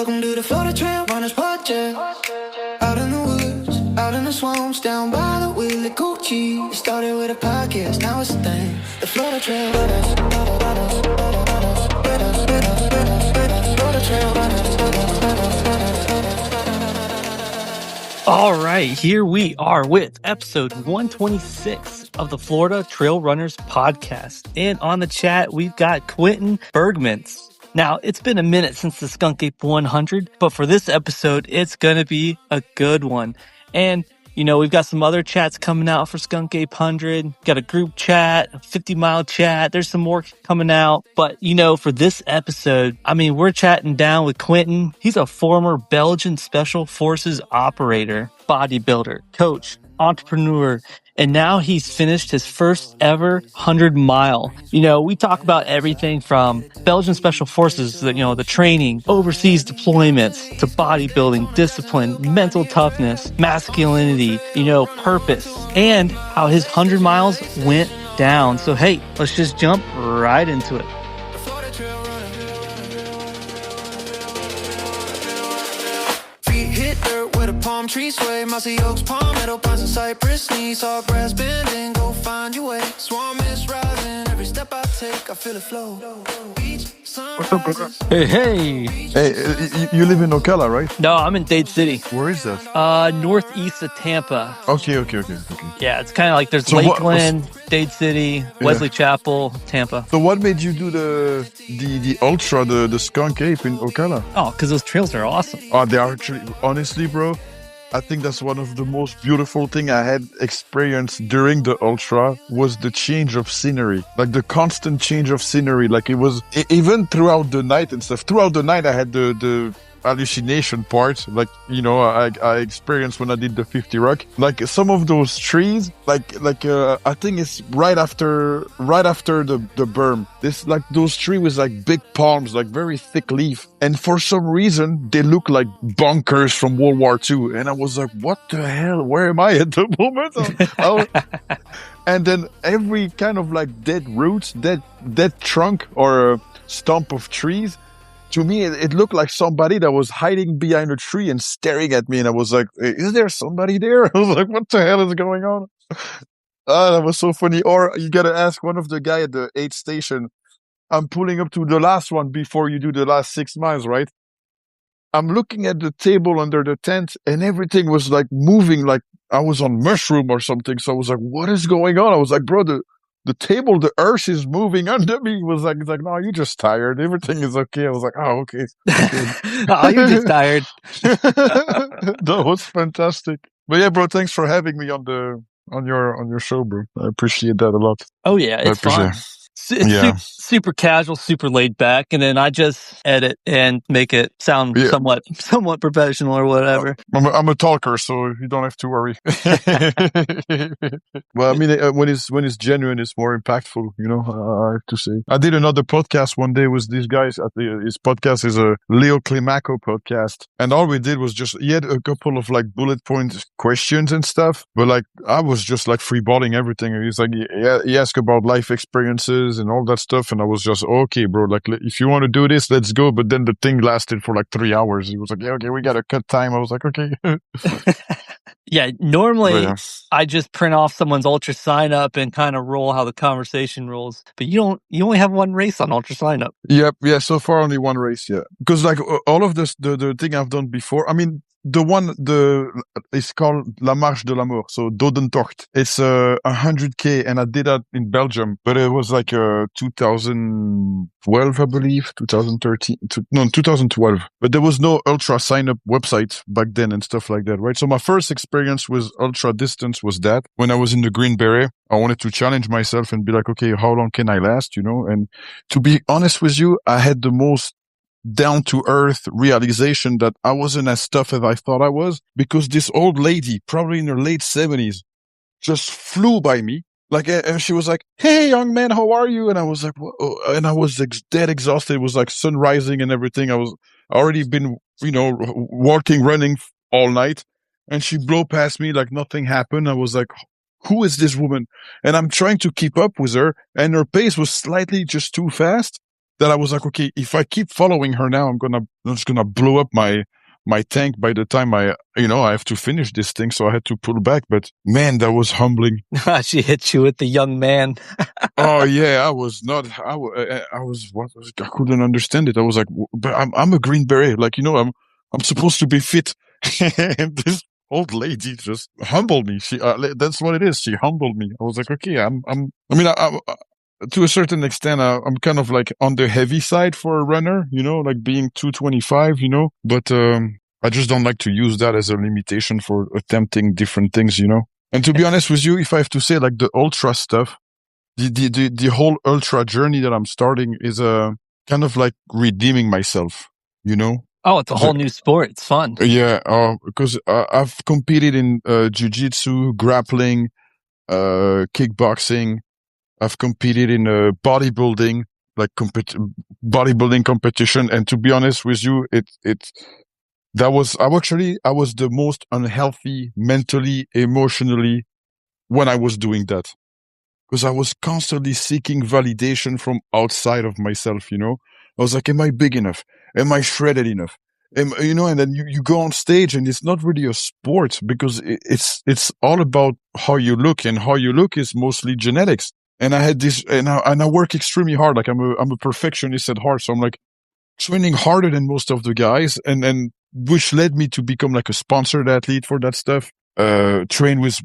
Welcome to the Florida Trail Runners Project. Out in the woods, out in the swamps, down by the Willie Coochie. It started with a podcast, now it's a thing. The Florida Trail Runners. Florida Trail Runners. All right, here we are with episode 126 of the Florida Trail Runners podcast. And on the chat, we've got Quentin Berghmans. Now, it's been a minute since the Skunk Ape 100, but for this episode, it's going to be a good one. And, you know, we've got some other chats coming out for Skunk Ape 100. Got a group chat, a 50-mile chat. There's some more coming out. But, you know, for this episode, I mean, we're chatting down with Quentin. He's a former Belgian Special Forces operator, bodybuilder, coach, entrepreneur, and now he's finished his first ever 100-mile. You know, we talk about everything from Belgian Special Forces, the training, overseas deployments, to bodybuilding, discipline, mental toughness, masculinity, purpose, and how his 100 miles went down. So, hey, let's just jump right into it. Palm trees sway, mossy oaks, palmetto pines, and cypress knees. All grass bending, go find your way. Swarm is rising, every step I take, I feel it flow. What's up, brother? Hey. Hey, you live in Ocala, right? No, I'm in Dade City. Where is that? Northeast of Tampa. Okay. Yeah, it's kind of like there's Lakeland, Dade City, Wesley Chapel, Tampa. So what made you do the ultra, the Skunk Ape in Ocala? Oh, because those trails are awesome. Oh, they are actually, honestly, bro, I think that's one of the most beautiful thing I had experienced during the ultra was the change of scenery, like the constant change of scenery. Like it was even throughout the night and stuff. Throughout the night, I had the hallucination part, like I experienced when I did the 50 rock. Like some of those trees, I think it's right after the berm. This like those trees with like big palms, like very thick leaf, and for some reason they look like bunkers from World War II. And I was like, what the hell? Where am I at the moment? And then every kind of like dead roots, dead trunk or a stump of trees. To me, it looked like somebody that was hiding behind a tree and staring at me. And I was like, is there somebody there? I was like, what the hell is going on? That was so funny. Or you got to ask one of the guy at the 8th station. I'm pulling up to the last one before you do the last 6 miles, right? I'm looking at the table under the tent and everything was like moving like I was on mushroom or something. So I was like, what is going on? I was like, bro, the table, the earth is moving under me. It's like, no, you're just tired. Everything is okay. I was like, oh, okay. Oh, you're just tired. That was fantastic. But yeah, bro, thanks for having me on your show, bro. I appreciate that a lot. Oh yeah, it's fun. It's super casual, super laid back, and then I just edit and make it sound somewhat professional or whatever. I'm a talker, so you don't have to worry. Well, I mean, when it's genuine, it's more impactful. I have to say. I did another podcast one day with these guys. His podcast is a Leo Climaco podcast, and all we did was he had a couple of like bullet point questions and stuff, but like I was just like freeballing everything. And he's like, he asked about life experiences and all that stuff, and I was just, okay, bro, like if you want to do this, let's go. But then the thing lasted for like 3 hours. He was like, yeah, okay, we gotta cut time. I was like, okay. Yeah, normally I just print off someone's ultra sign up and kind of roll how the conversation rolls. But you only have one race on ultra sign up. Yep, yeah, so far only one race, yeah. Because like all of this, the thing I've done before, I mean, it's called La Marche de l'Amour, so Dodentocht. It's 100K, and I did that in Belgium, but it was like 2012, I believe, 2012. But there was no ultra sign up website back then and stuff like that, right? So my first experience with ultra distance was that when I was in the Green Beret. I wanted to challenge myself and be like, okay, how long can I last? And to be honest with you, I had the most down to earth realization that I wasn't as tough as I thought I was, because this old lady, probably in her late 70s, just flew by me. Like, and she was like, hey, young man, how are you? And I was like, and I was dead exhausted. It was like sun rising and everything. I already been, walking, running all night. And she blew past me like nothing happened. I was like, who is this woman? And I'm trying to keep up with her. And her pace was slightly just too fast. that I was like, okay, if I keep following her now, I'm just gonna blow up my tank by the time I have to finish this thing. So I had to pull back. But man, that was humbling. She hit you with the young man. Oh yeah, I was not. I couldn't understand it. I was like, but I'm a Green Beret. Like I'm supposed to be fit, and this old lady just humbled me. That's what it is. She humbled me. I was like, okay, I mean, to a certain extent, I'm kind of like on the heavy side for a runner. Like being 225. But I just don't like to use that as a limitation for attempting different things. And to be honest with you, if I have to say, like the ultra stuff. The whole ultra journey that I'm starting is kind of like redeeming myself, Oh, it's a whole new sport. It's fun. Yeah, because I've competed in jiu-jitsu, grappling, kickboxing. I've competed in bodybuilding, like bodybuilding competition. And to be honest with you, I was the most unhealthy mentally, emotionally when I was doing that. Because I was constantly seeking validation from outside of myself, I was like, am I big enough? Am I shredded enough? And then you go on stage and it's not really a sport because it's all about how you look, and how you look is mostly genetics. And I had this, and I work extremely hard. Like I'm a perfectionist at heart. So I'm like training harder than most of the guys, and which led me to become like a sponsored athlete for that stuff. Train with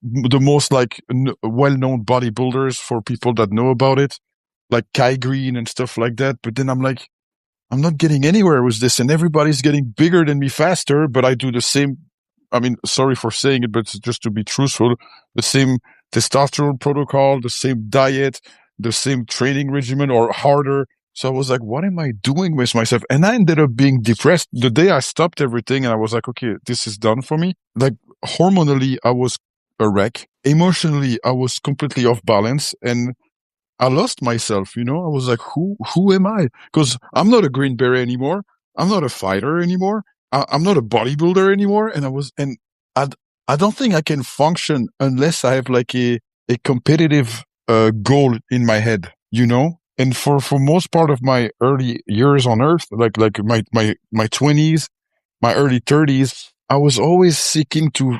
the most like well-known bodybuilders for people that know about it, like Kai Green and stuff like that. But then I'm like, I'm not getting anywhere with this, and everybody's getting bigger than me faster, but I do the same. I mean, sorry for saying it, but just to be truthful, the same testosterone protocol, the same diet, the same training regimen, or harder. So I was like, what am I doing with myself? And I ended up being depressed the day I stopped everything, and I was like, okay, this is done for me. Like hormonally, I was a wreck. Emotionally, I was completely off balance, and I lost myself. I was like, who am I? Because I'm not a Green Beret anymore. I'm not a fighter anymore. I'm not a bodybuilder anymore. And I don't think I can function unless I have like a competitive goal in my head, And for most part of my early years on Earth, like my 20s, my early 30s, I was always seeking to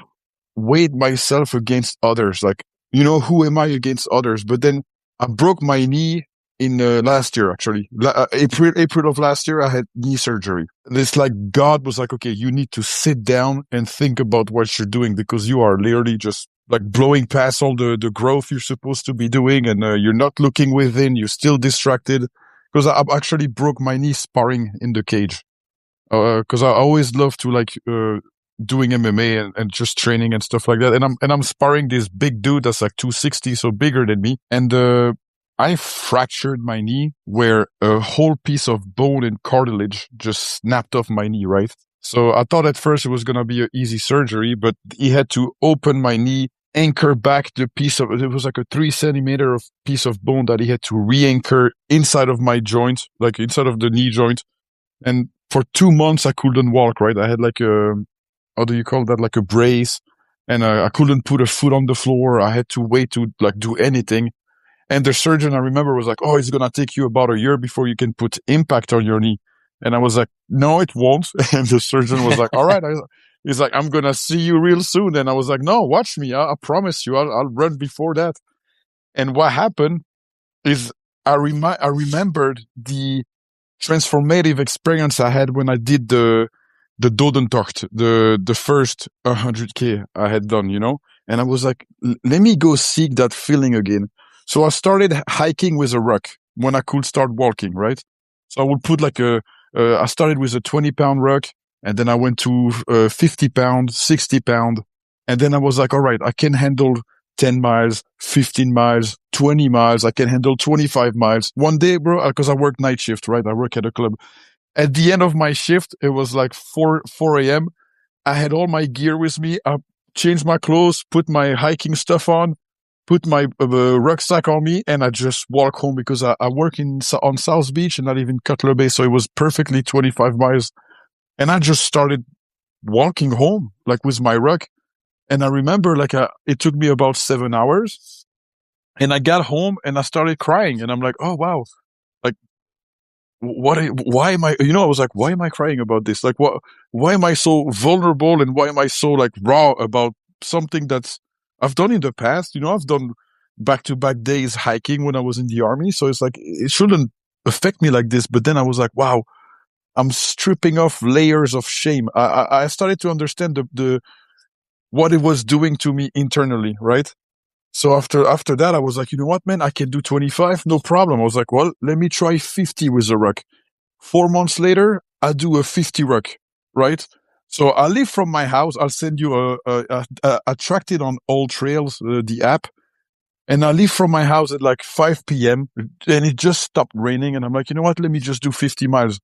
weigh myself against others. Like, who am I against others? But then I broke my knee in last year, actually. April of last year, I had knee surgery. It's like God was like, okay, you need to sit down and think about what you're doing, because you are literally just like blowing past all the growth you're supposed to be doing, and you're not looking within, you're still distracted. Because I actually broke my knee sparring in the cage. Because I always love to like doing MMA and just training and stuff like that. And I'm sparring this big dude that's like 260, so bigger than me. And I fractured my knee where a whole piece of bone and cartilage just snapped off my knee, right? So I thought at first it was going to be an easy surgery, but he had to open my knee, anchor back the piece of, it was like a 3 centimeter of piece of bone that he had to re-anchor inside of my joint, like inside of the knee joint. And for 2 months, I couldn't walk, right? I had like how do you call that? Like a brace. And I couldn't put a foot on the floor. I had to wait to like do anything. And the surgeon, I remember, was like, oh, it's going to take you about a year before you can put impact on your knee. And I was like, no, it won't. And the surgeon was like, all right. He's like, I'm going to see you real soon. And I was like, no, watch me. I promise you, I'll run before that. And what happened is I remembered the transformative experience I had when I did the Dodentocht, the first 100K I had done, And I was like, let me go seek that feeling again. So I started hiking with a ruck when I could start walking, right? So I would put like I started with a 20-pound ruck, and then I went to 50-pound, 60-pound. And then I was like, all right, I can handle 10 miles, 15 miles, 20 miles. I can handle 25 miles. One day, bro, because I work night shift, right? I work at a club. At the end of my shift, it was like 4 a.m. I had all my gear with me. I changed my clothes, put my hiking stuff on, put my rucksack on me, and I just walk home because I work on South Beach and I live in Cutler Bay. So it was perfectly 25 miles. And I just started walking home, like with my ruck. And I remember like it took me about 7 hours, and I got home and I started crying, and I'm like, oh, wow. Like why am I, I was like, why am I crying about this? Like, why am I so vulnerable and why am I so like raw about something that's I've done in the past? I've done back to back days hiking when I was in the army. So it's like, it shouldn't affect me like this. But then I was like, wow, I'm stripping off layers of shame. I started to understand what it was doing to me internally, right? So after that, I was like, you know what, man, I can do 25, no problem. I was like, well, let me try 50 with a ruck. 4 months later, I do a 50 ruck, right? So I live from my house. I'll send you a tracked it on All Trails, the app. And I leave from my house at like 5 p.m. and it just stopped raining. And I'm like, you know what? Let me just do 50 miles.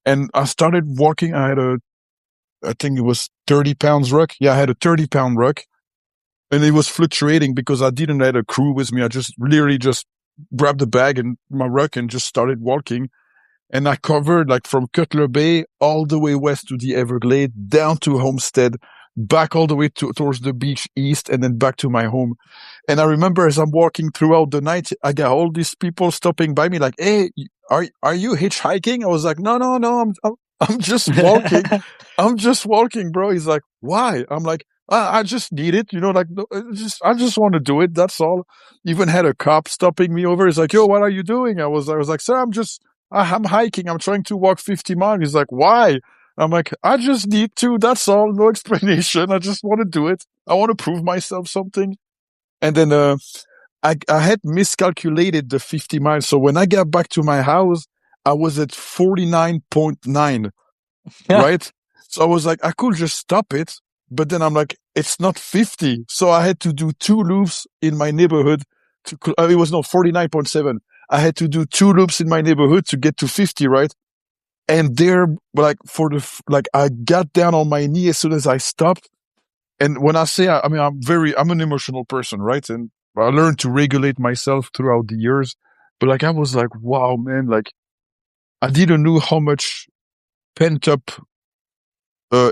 And I started walking. I think it was 30 pounds ruck. Yeah, I had a 30-pound ruck and it was fluctuating because I didn't have a crew with me. I just literally just grabbed the bag and my ruck and just started walking. And I covered like from Cutler Bay all the way west to the Everglades, down to Homestead, back all the way towards the beach east, and then back to my home. And I remember as I'm walking throughout the night, I got all these people stopping by me like, hey, are you hitchhiking? I was like, no, I'm just walking. I'm just walking, bro. He's like, why? I'm like, I just need it. Like, I just want to do it. That's all. Even had a cop stopping me over. He's like, yo, what are you doing? I was like, sir, I'm hiking. I'm trying to walk 50 miles. He's like, why? I'm like, I just need to. That's all. No explanation. I just want to do it. I want to prove myself something. And then, I had miscalculated the 50 miles. So when I got back to my house, I was at 49.9, right? So I was like, I could just stop it. But then I'm like, it's not 50. So I had to do 2 loops in my neighborhood. It was no 49.7. I had to do 2 loops in my neighborhood to get to 50, right? And there, like, I got down on my knee as soon as I stopped. And when I say, I mean, I'm an emotional person, right? And I learned to regulate myself throughout the years. But like, I was like, wow, man, like, I didn't know how much pent up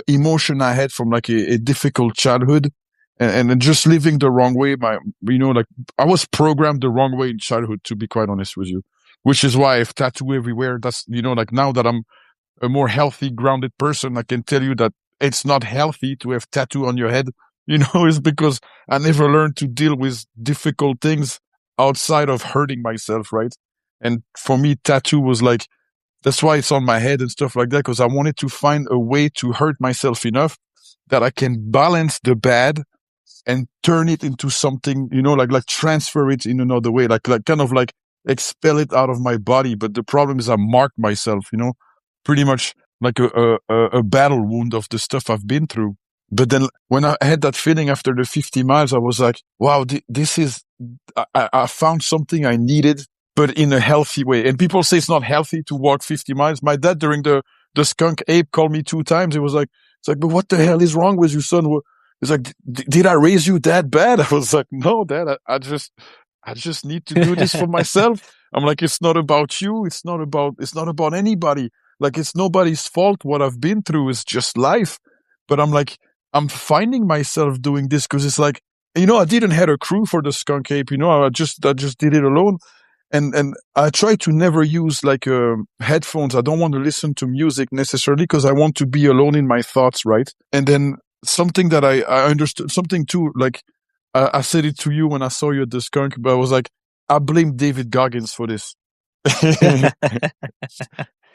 emotion I had from like a difficult childhood and just living the wrong way. Like I was programmed the wrong way in childhood, to be quite honest with you, which is why I have tattoo everywhere. That's, like now that I'm a more healthy, grounded person, I can tell you that it's not healthy to have tattoo on your head. It's because I never learned to deal with difficult things outside of hurting myself, right? And for me, tattoo was like, that's why it's on my head and stuff like that, because I wanted to find a way to hurt myself enough that I can balance the bad and turn it into something, like transfer it in another way, like kind of like expel it out of my body. But the problem is I marked myself, pretty much like a battle wound of the stuff I've been through. But then when I had that feeling after the 50 miles, I was like, wow, this is, I found something I needed, but in a healthy way. And people say it's not healthy to walk 50 miles. My dad during the Skunk Ape called me 2 times. It was like, but what the hell is wrong with you, son? He's like, did I raise you that bad? I was like, no, Dad, I just need to do this for myself. I'm like, it's not about you. It's not about anybody. Like, it's nobody's fault. What I've been through is just life. But I'm like, I'm finding myself doing this because it's like, I didn't have a crew for the Skunk Ape. I just did it alone. And I try to never use like headphones. I don't want to listen to music necessarily because I want to be alone in my thoughts, right? And then something that I understood, something too, like I said it to you when I saw you at the Skunk, but I was like, I blame David Goggins for this.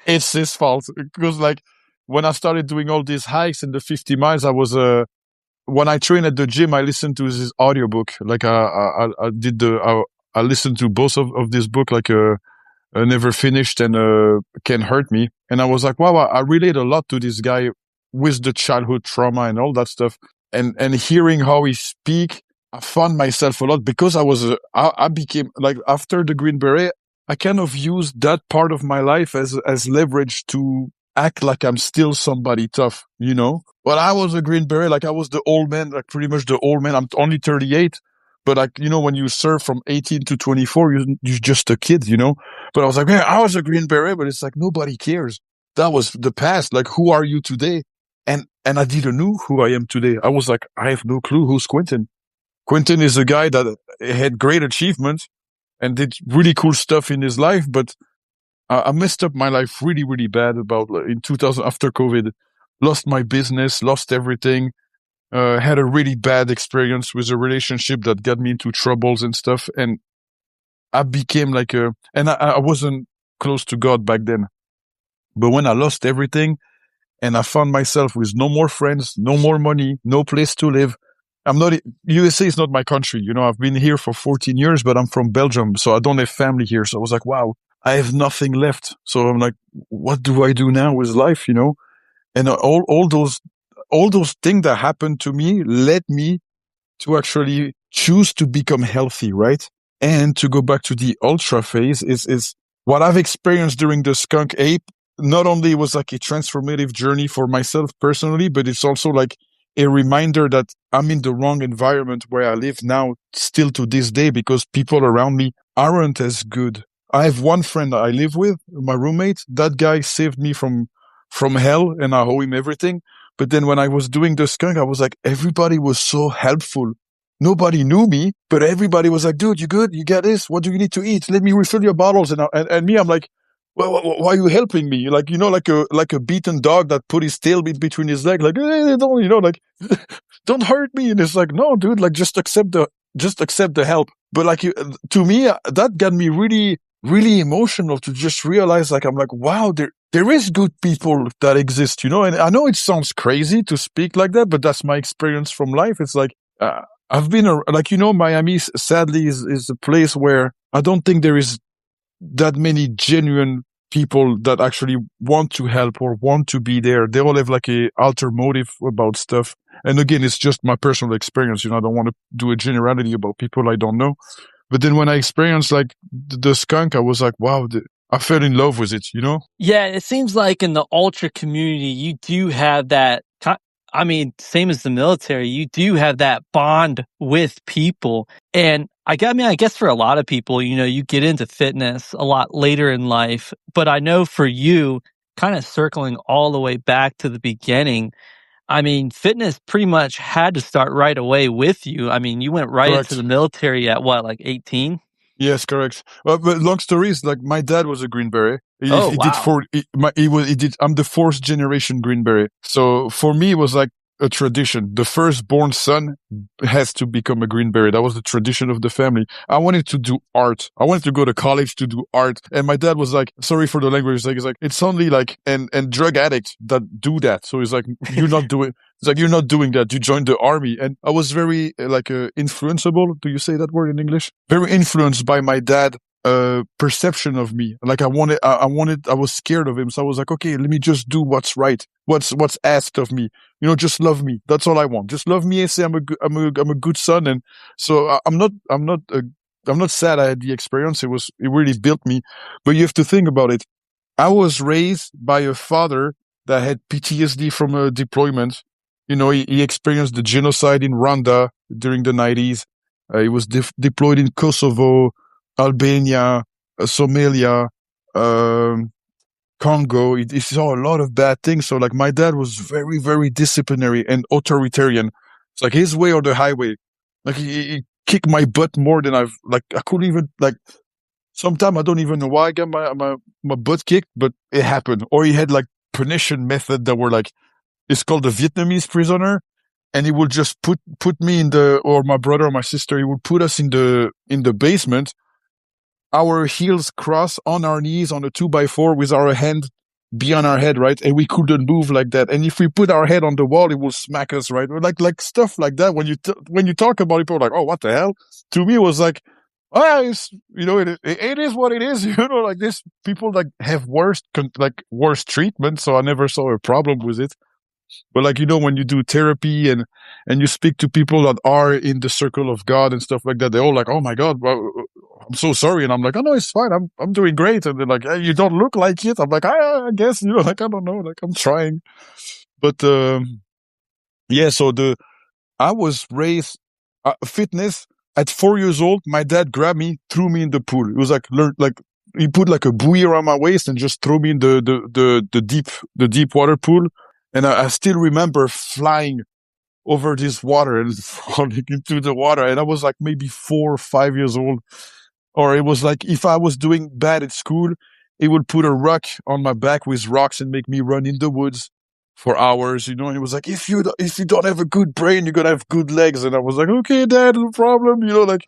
It's his fault because like when I started doing all these hikes and the 50 miles, I was when I train at the gym, I listened to his audiobook. Like I listened to both of this book, like Never Finished and Can Hurt Me. And I was like, wow, I relate a lot to this guy with the childhood trauma and all that stuff. And hearing how he speak, I found myself a lot because I became like, after the Green Beret, I kind of used that part of my life as leverage to act like I'm still somebody tough, But I was a Green Beret, like I was the old man, like pretty much the old man. I'm only 38. But like, when you serve from 18 to 24, you're just a kid, But I was like, man, I was a Green Beret, but it's like, nobody cares. That was the past. Like, who are you today? And I didn't know who I am today. I was like, I have no clue who's Quentin. Quentin is a guy that had great achievements and did really cool stuff in his life, but I messed up my life really, really bad about in 2000 after COVID. Lost my business, lost everything. Had a really bad experience with a relationship that got me into troubles and stuff. And I became like I wasn't close to God back then. But when I lost everything and I found myself with no more friends, no more money, no place to live, USA is not my country. You know, I've been here for 14 years, but I'm from Belgium. So I don't have family here. So I was like, wow, I have nothing left. So I'm like, what do I do now with life? You know, and all those things that happened to me led me to actually choose to become healthy, right? And to go back to the ultra phase is what I've experienced during the Skunk Ape. Not only was like a transformative journey for myself personally, but it's also like a reminder that I'm in the wrong environment where I live now, still to this day, because people around me aren't as good. I have one friend that I live with, my roommate. That guy saved me from hell, and I owe him everything. But then when I was doing the skunk, I was like, everybody was so helpful. Nobody knew me, but everybody was like, dude, you good? You got this? What do you need to eat? Let me refill your bottles. And me, I'm like, well, why are you helping me? Like, you know, like a beaten dog that put his tail between his legs, like, don't, you know, like, don't hurt me. And it's like, no, dude, like, just accept the help. But like, to me, that got me really, really emotional to just realize, like, I'm like, wow, there is good people that exist, you know? And I know it sounds crazy to speak like that, but that's my experience from life. It's like, I've been, like, you know, Miami sadly is a place where I don't think there is that many genuine people that actually want to help or want to be there. They all have like a alter motive about stuff. And again, it's just my personal experience. You know, I don't want to do a generality about people I don't know. But then when I experienced like the skunk, I was like, wow, I fell in love with it, you know? Yeah, it seems like in the ultra community, you do have that. I mean, same as the military, you do have that bond with people. And I mean, I guess for a lot of people, you know, you get into fitness a lot later in life. But I know for you, kind of circling all the way back to the beginning, I mean, fitness pretty much had to start right away with you. I mean, you went right into Correct. the military at what, like 18? Yes, correct. Well, but long story is like my dad was a Green Beret. Oh, He did wow. he did. I'm the fourth generation Green Beret. So for me, it was like a tradition. The firstborn son has to become a Green Beret. That was the tradition of the family. I wanted to do art. I wanted to go to college to do art. And my dad was like, sorry for the language. He's like, it's only like, and drug addicts that do that. So he's like, you're not doing, it's like, you're not doing that. You joined the army. And I was very influenceable. Do you say that word in English? Very influenced by my dad perception of me. Like I was scared of him. So I was like, okay, let me just do what's right. What's asked of me. You know, just love me. That's all I want. Just love me and say I'm a good son. And so I'm not sad I had the experience. It really built me. But you have to think about it. I was raised by a father that had PTSD from a deployment. You know, he experienced the genocide in Rwanda during the 90s. He was deployed in Kosovo, Albania, Somalia, Congo. He saw a lot of bad things. So like my dad was very, very disciplinary and authoritarian. It's like his way or the highway. Like he kicked my butt more than I couldn't even like, sometimes I don't even know why I got my butt kicked, but it happened. Or he had like punition method that were like, it's called the Vietnamese prisoner. And he would just put me or my brother or my sister, he would put us in the basement, our heels crossed on our knees on a 2x4 with our hand beyond our head, right? And we couldn't move like that. And if we put our head on the wall, it will smack us, right? Like stuff like that. When you talk about it, people are like, oh, what the hell? To me, it was like, it's, you know, it is what it is. You know, like this people like have worse treatment. So I never saw a problem with it. But like, you know, when you do therapy and you speak to people that are in the circle of God and stuff like that, they're all like, oh my God, well, I'm so sorry. And I'm like, oh no, it's fine. I'm doing great. And they're like, hey, you don't look like it. I'm like, I guess, you know, like, I don't know, like I'm trying. But, yeah, so I was raised, fitness at 4 years old. My dad grabbed me, threw me in the pool. It was like, he put like a buoy around my waist and just threw me in the deep water pool. And I still remember flying over this water and falling into the water. And I was like maybe 4 or 5 years old. Or it was like if I was doing bad at school, he would put a rock on my back with rocks and make me run in the woods for hours, you know. And he was like, if you don't have a good brain, you're gonna have good legs. And I was like, okay, Dad, no problem, you know, like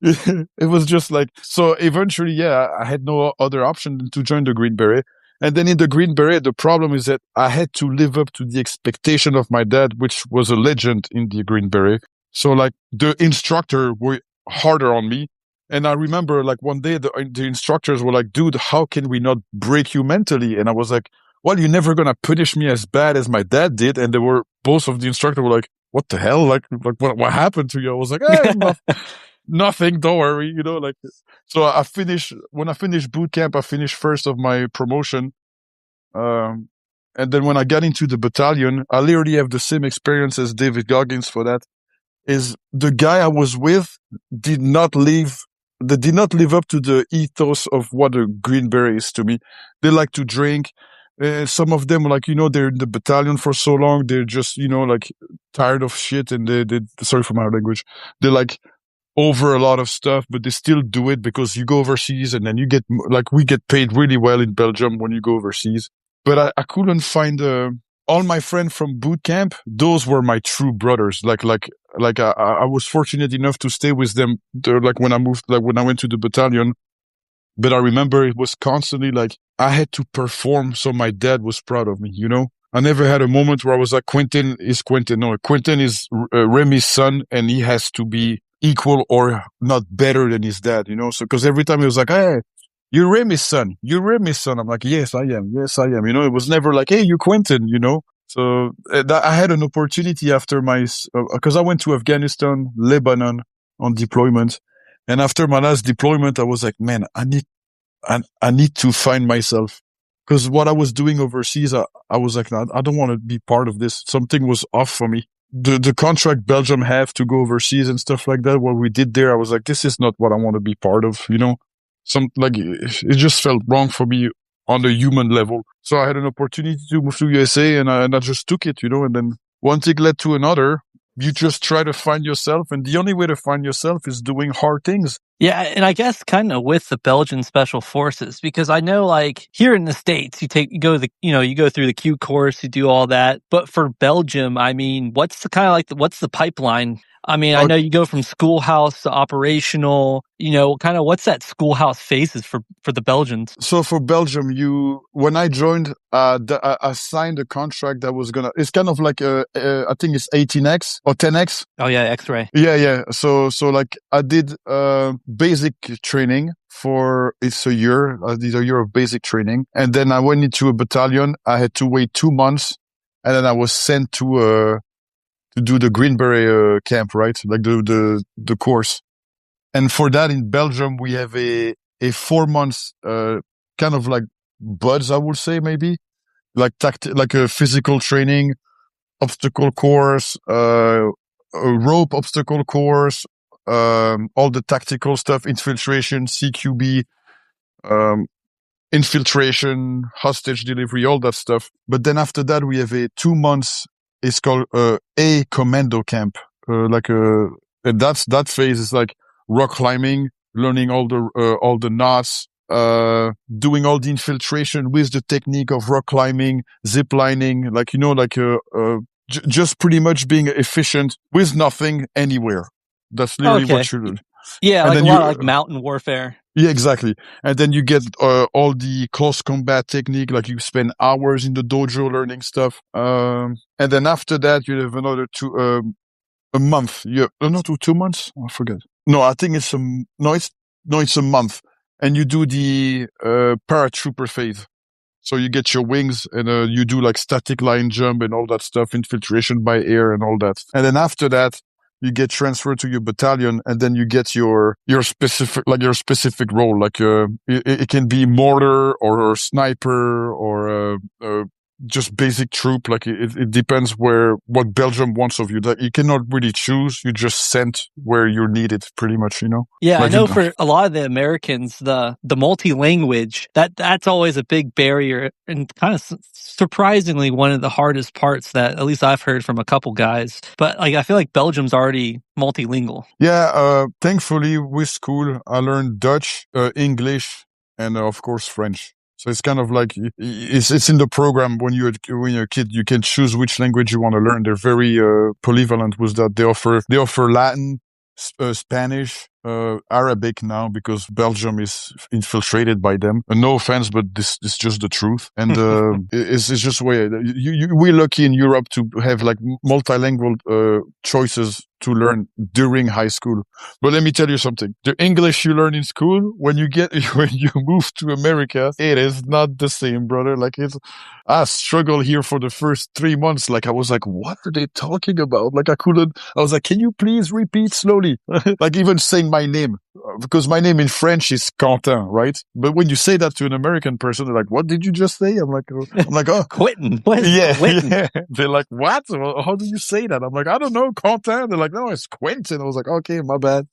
it was just like, so eventually, yeah, I had no other option than to join the Green Beret. And then in the Green Beret, the problem is that I had to live up to the expectation of my dad, which was a legend in the Green Beret. So like the instructor were harder on me. And I remember like one day the instructors were like, dude, how can we not break you mentally? And I was like, well, you're never going to punish me as bad as my dad did. And they were, both of the instructors were like, what the hell? Like what happened to you? I was like, nothing, don't worry, you know, like, so when I finished boot camp, I finished first of my promotion. And then when I got into the battalion, I literally have the same experience as David Goggins for that. Is the guy I was with did not live up to the ethos of what a Green Beret is to me. They like to drink. Some of them, like, you know, they're in the battalion for so long, they're just, you know, like tired of shit, and they sorry for my language, they're like over a lot of stuff, but they still do it because you go overseas and then you get, like, we get paid really well in Belgium when you go overseas. But I couldn't find all my friends from boot camp. Those were my true brothers. Like I was fortunate enough to stay with them. Like when I went to the battalion. But I remember it was constantly like I had to perform so my dad was proud of me, you know? I never had a moment where I was like, Quentin is Quentin. No, Quentin is Remy's son, and he has to be equal or not better than his dad, you know? So, because every time he was like, hey, you're Remy's son. You're Remy's son. I'm like, yes, I am. Yes, I am. You know, it was never like, hey, you're Quentin, you know? So I had an opportunity after because I went to Afghanistan, Lebanon on deployment. And after my last deployment, I was like, man, I need to find myself. Because what I was doing overseas, I was like, I don't want to be part of this. Something was off for me. The contract Belgium have to go overseas and stuff like that, what we did there, I was like, this is not what I want to be part of, you know? It just felt wrong for me on the human level. So I had an opportunity to move to USA, and I just took it, you know, and then one thing led to another. You just try to find yourself, and the only way to find yourself is doing hard things. Yeah, and I guess kind of with the Belgian Special Forces, because I know, like, here in the States, you go through the Q course, you do all that. But for Belgium, I mean, what's the pipeline? I mean, I know you go from schoolhouse to operational, you know, kind of what's that schoolhouse phases for the Belgians? So for Belgium, when I joined, I signed a contract that was it's kind of like I think it's 18X or 10X. Oh yeah, X-ray. Yeah. So like I did basic training it's a year. I did a year of basic training, and then I went into a battalion. I had to wait 2 months, and then I was sent to do the Green Beret camp, right? Like the course. And for that in Belgium, we have a 4 months kind of like buds, I would say, maybe like a physical training, obstacle course, a rope obstacle course, all the tactical stuff, infiltration, CQB, infiltration, hostage delivery, all that stuff. But then after that, we have a 2 months. It's called a commando camp. And that phase is like rock climbing, learning all the knots, doing all the infiltration with the technique of rock climbing, zip lining, like, you know, like just pretty much being efficient with nothing anywhere. That's literally what you do. Yeah, and like a lot of like mountain warfare. Yeah, exactly. And then you get all the close combat technique, like you spend hours in the dojo learning stuff. And then after that, you have another a month. Yeah, not 2 months. I forget. No, I think it's a month. And you do the paratrooper phase. So you get your wings, and you do like static line jump and all that stuff, infiltration by air and all that. And then after that, you get transferred to your battalion, and then you get your specific role. Like it can be mortar or sniper or just basic troop. Like it depends what Belgium wants of you. Like you cannot really choose. You just sent where you're needed, pretty much. You know. Yeah, like I know for a lot of the Americans, the multi-language that's always a big barrier, and kind of surprisingly one of the hardest parts that at least I've heard from a couple guys. But like I feel like Belgium's already multilingual. Yeah, thankfully with school I learned Dutch, English, and of course French. So it's kind of like it's in the program when you're a kid, you can choose which language you want to learn. They're very polyvalent with that. They offer Latin, Spanish, Arabic now because Belgium is infiltrated by them. No offense, but this is just the truth. And it's just way we're lucky in Europe to have like multilingual choices to learn during high school. But let me tell you something. The English you learn in school, when you move to America, it is not the same, brother. Like I struggled here for the first 3 months. Like I was like, what are they talking about? Like I was like, can you please repeat slowly? Like even saying my name, because my name in French is Quentin, right? But when you say that to an American person, they're like, what did you just say? I'm like, oh, Quentin. What is yeah, Quentin? yeah. They're like, what? Well, how do you say that? I'm like, I don't know, Quentin. They're like, no, it's Quentin. I was like, okay, my bad.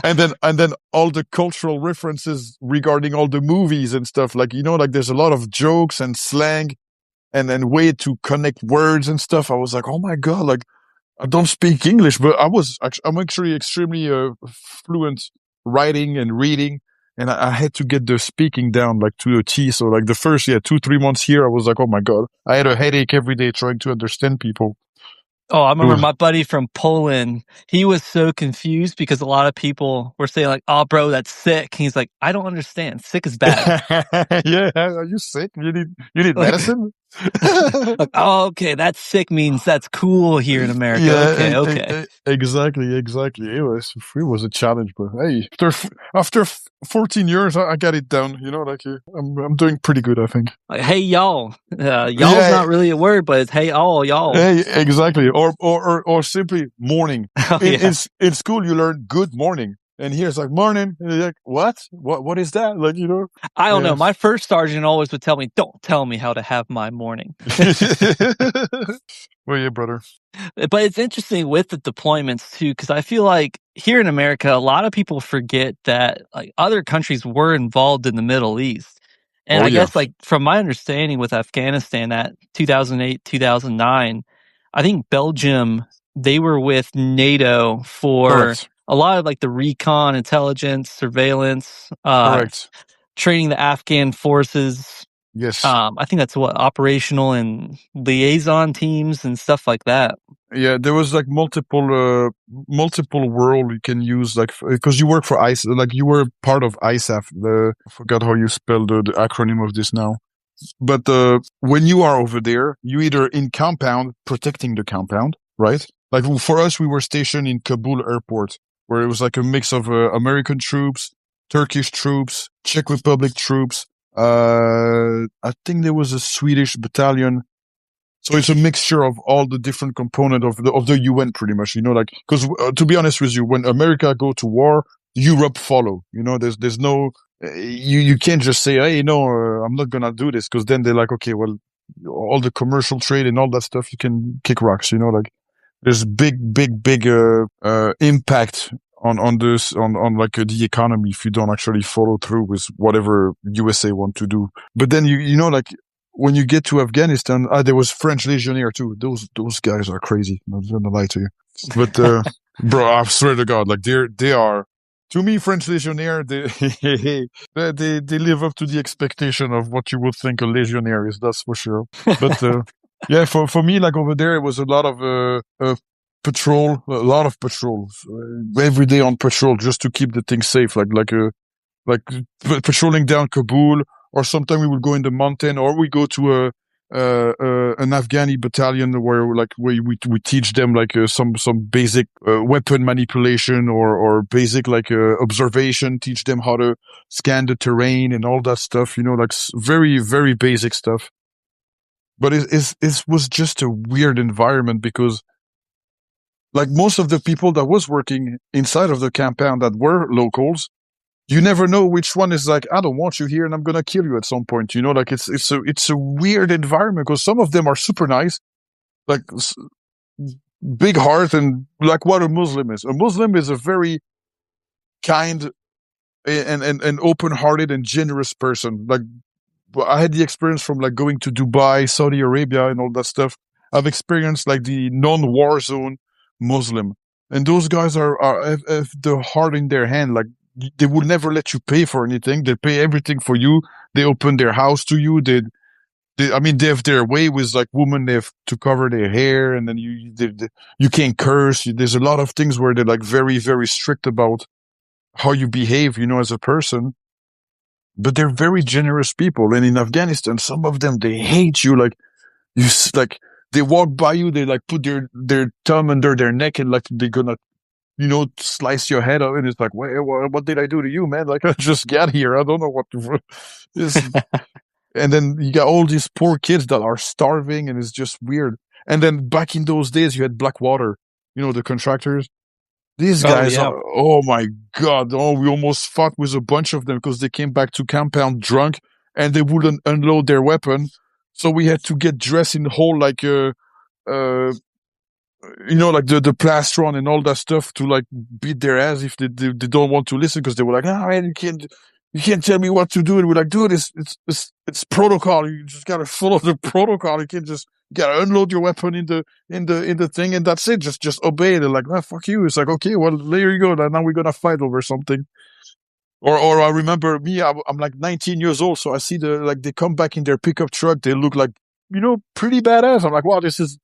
and then all the cultural references regarding all the movies and stuff, like, like there's a lot of jokes and slang and way to connect words and stuff. I was like, oh my God, like I don't speak English, but I'm actually extremely fluent writing and reading. And I had to get the speaking down like to a T. So like the first 2-3 months here, I was like, oh my God, I had a headache every day trying to understand people. Oh, I remember Ugh. my buddy from Poland. He was so confused because a lot of people were saying like, "Oh, bro, that's sick." He's like, "I don't understand. Sick is bad." Yeah, are you sick? You need Like, medicine? like, oh, okay, that sick means that's cool here in America. Yeah, Okay. exactly. It was a challenge, but hey, after 14 years, I got it down. Like I'm doing pretty good, I think. Like, hey, y'all. Y'all's Yeah, not really a word, but it's hey, all y'all. hey, exactly. Or simply morning. Oh, yeah. In school, you learn good morning, and here it's like morning. And you're like, what is that? Like, I don't yeah. know. My first sergeant always would tell me, "Don't tell me how to have my morning." Well, yeah, brother. But it's interesting with the deployments too, because I feel like here in America, a lot of people forget that like other countries were involved in the Middle East. And Oh I yeah, guess like from my understanding with Afghanistan at 2008, 2009, I think Belgium, they were with NATO for correct, a lot of like the recon, intelligence, surveillance, correct. training the Afghan forces. Yes. I think that's what operational and liaison teams and stuff like that. Yeah, there was like multiple world you can use, like because you work for ISAF, like you were part of ISAF. I forgot how you spell the acronym of this now. But when you are over there, you either in compound protecting the compound, right? Like for us, we were stationed in Kabul airport, where it was like a mix of American troops, Turkish troops, Czech Republic troops. I think there was a Swedish battalion. So it's a mixture of all the different components of the UN, pretty much. Like because to be honest with you, when America go to war, Europe follow. There's no you can't just say, hey, no, I'm not gonna do this, because then they're like, okay, well, all the commercial trade and all that stuff, you can kick rocks. Like there's big impact on this on like the economy if you don't actually follow through with whatever USA want to do. But then like when you get to Afghanistan, there was French Legionnaire too. Those guys are crazy. I'm not gonna lie to you. But bro, I swear to God, like they are, to me, French Legionnaire. They they live up to the expectation of what you would think a Legionnaire is. That's for sure. But yeah, for me, like over there, it was a lot of patrol, a lot of patrols every day on patrol just to keep the thing safe. Like patrolling down Kabul, or sometimes we would go in the mountain, or we go to an Afghani battalion where like we teach them like some basic weapon manipulation or basic like observation, teach them how to scan the terrain and all that stuff, like very, very basic stuff. But it was just a weird environment, because like most of the people that was working inside of the compound that were locals, you never know which one is like, I don't want you here and I'm gonna kill you at some point. Like it's a weird environment, because some of them are super nice, like big heart, and like what a Muslim is. A Muslim is a very kind and open-hearted and generous person. Like I had the experience from like going to Dubai, Saudi Arabia, and all that stuff. I've experienced like the non-war zone Muslim, and those guys have the heart in their hand. Like they will never let you pay for anything. They pay everything for you. They open their house to you. I mean, they have their way with like women. They have to cover their hair, and then you can't curse. There's a lot of things where they're like very, very strict about how you behave, as a person. But they're very generous people. And in Afghanistan, some of them, they hate you. Like like they walk by you, they like put their thumb under their neck and like they're gonna, slice your head off. And it's like, what did I do to you, man? Like I just got here. I don't know what to, this. And then you got all these poor kids that are starving, and it's just weird. And then back in those days, you had Blackwater, the contractors. These Oh guys yeah. are, oh my God. Oh, we almost fought with a bunch of them because they came back to compound drunk and they wouldn't unload their weapon. So we had to get dressed in whole, like, uh, like the plastron and all that stuff to like beat their ass if they don't want to listen because they were like, "No, man, you can't tell me what to do." And we're like, "Dude, it's protocol. You just gotta follow the protocol. You can't just you gotta unload your weapon in the thing, and that's it. Just obey." They're like, "Ah, fuck you." It's like, okay, well, there you go. Now we're gonna fight over something. Or I remember me, I'm like 19 years old, so I see they come back in their pickup truck. They look like, pretty badass. I'm like, wow, this is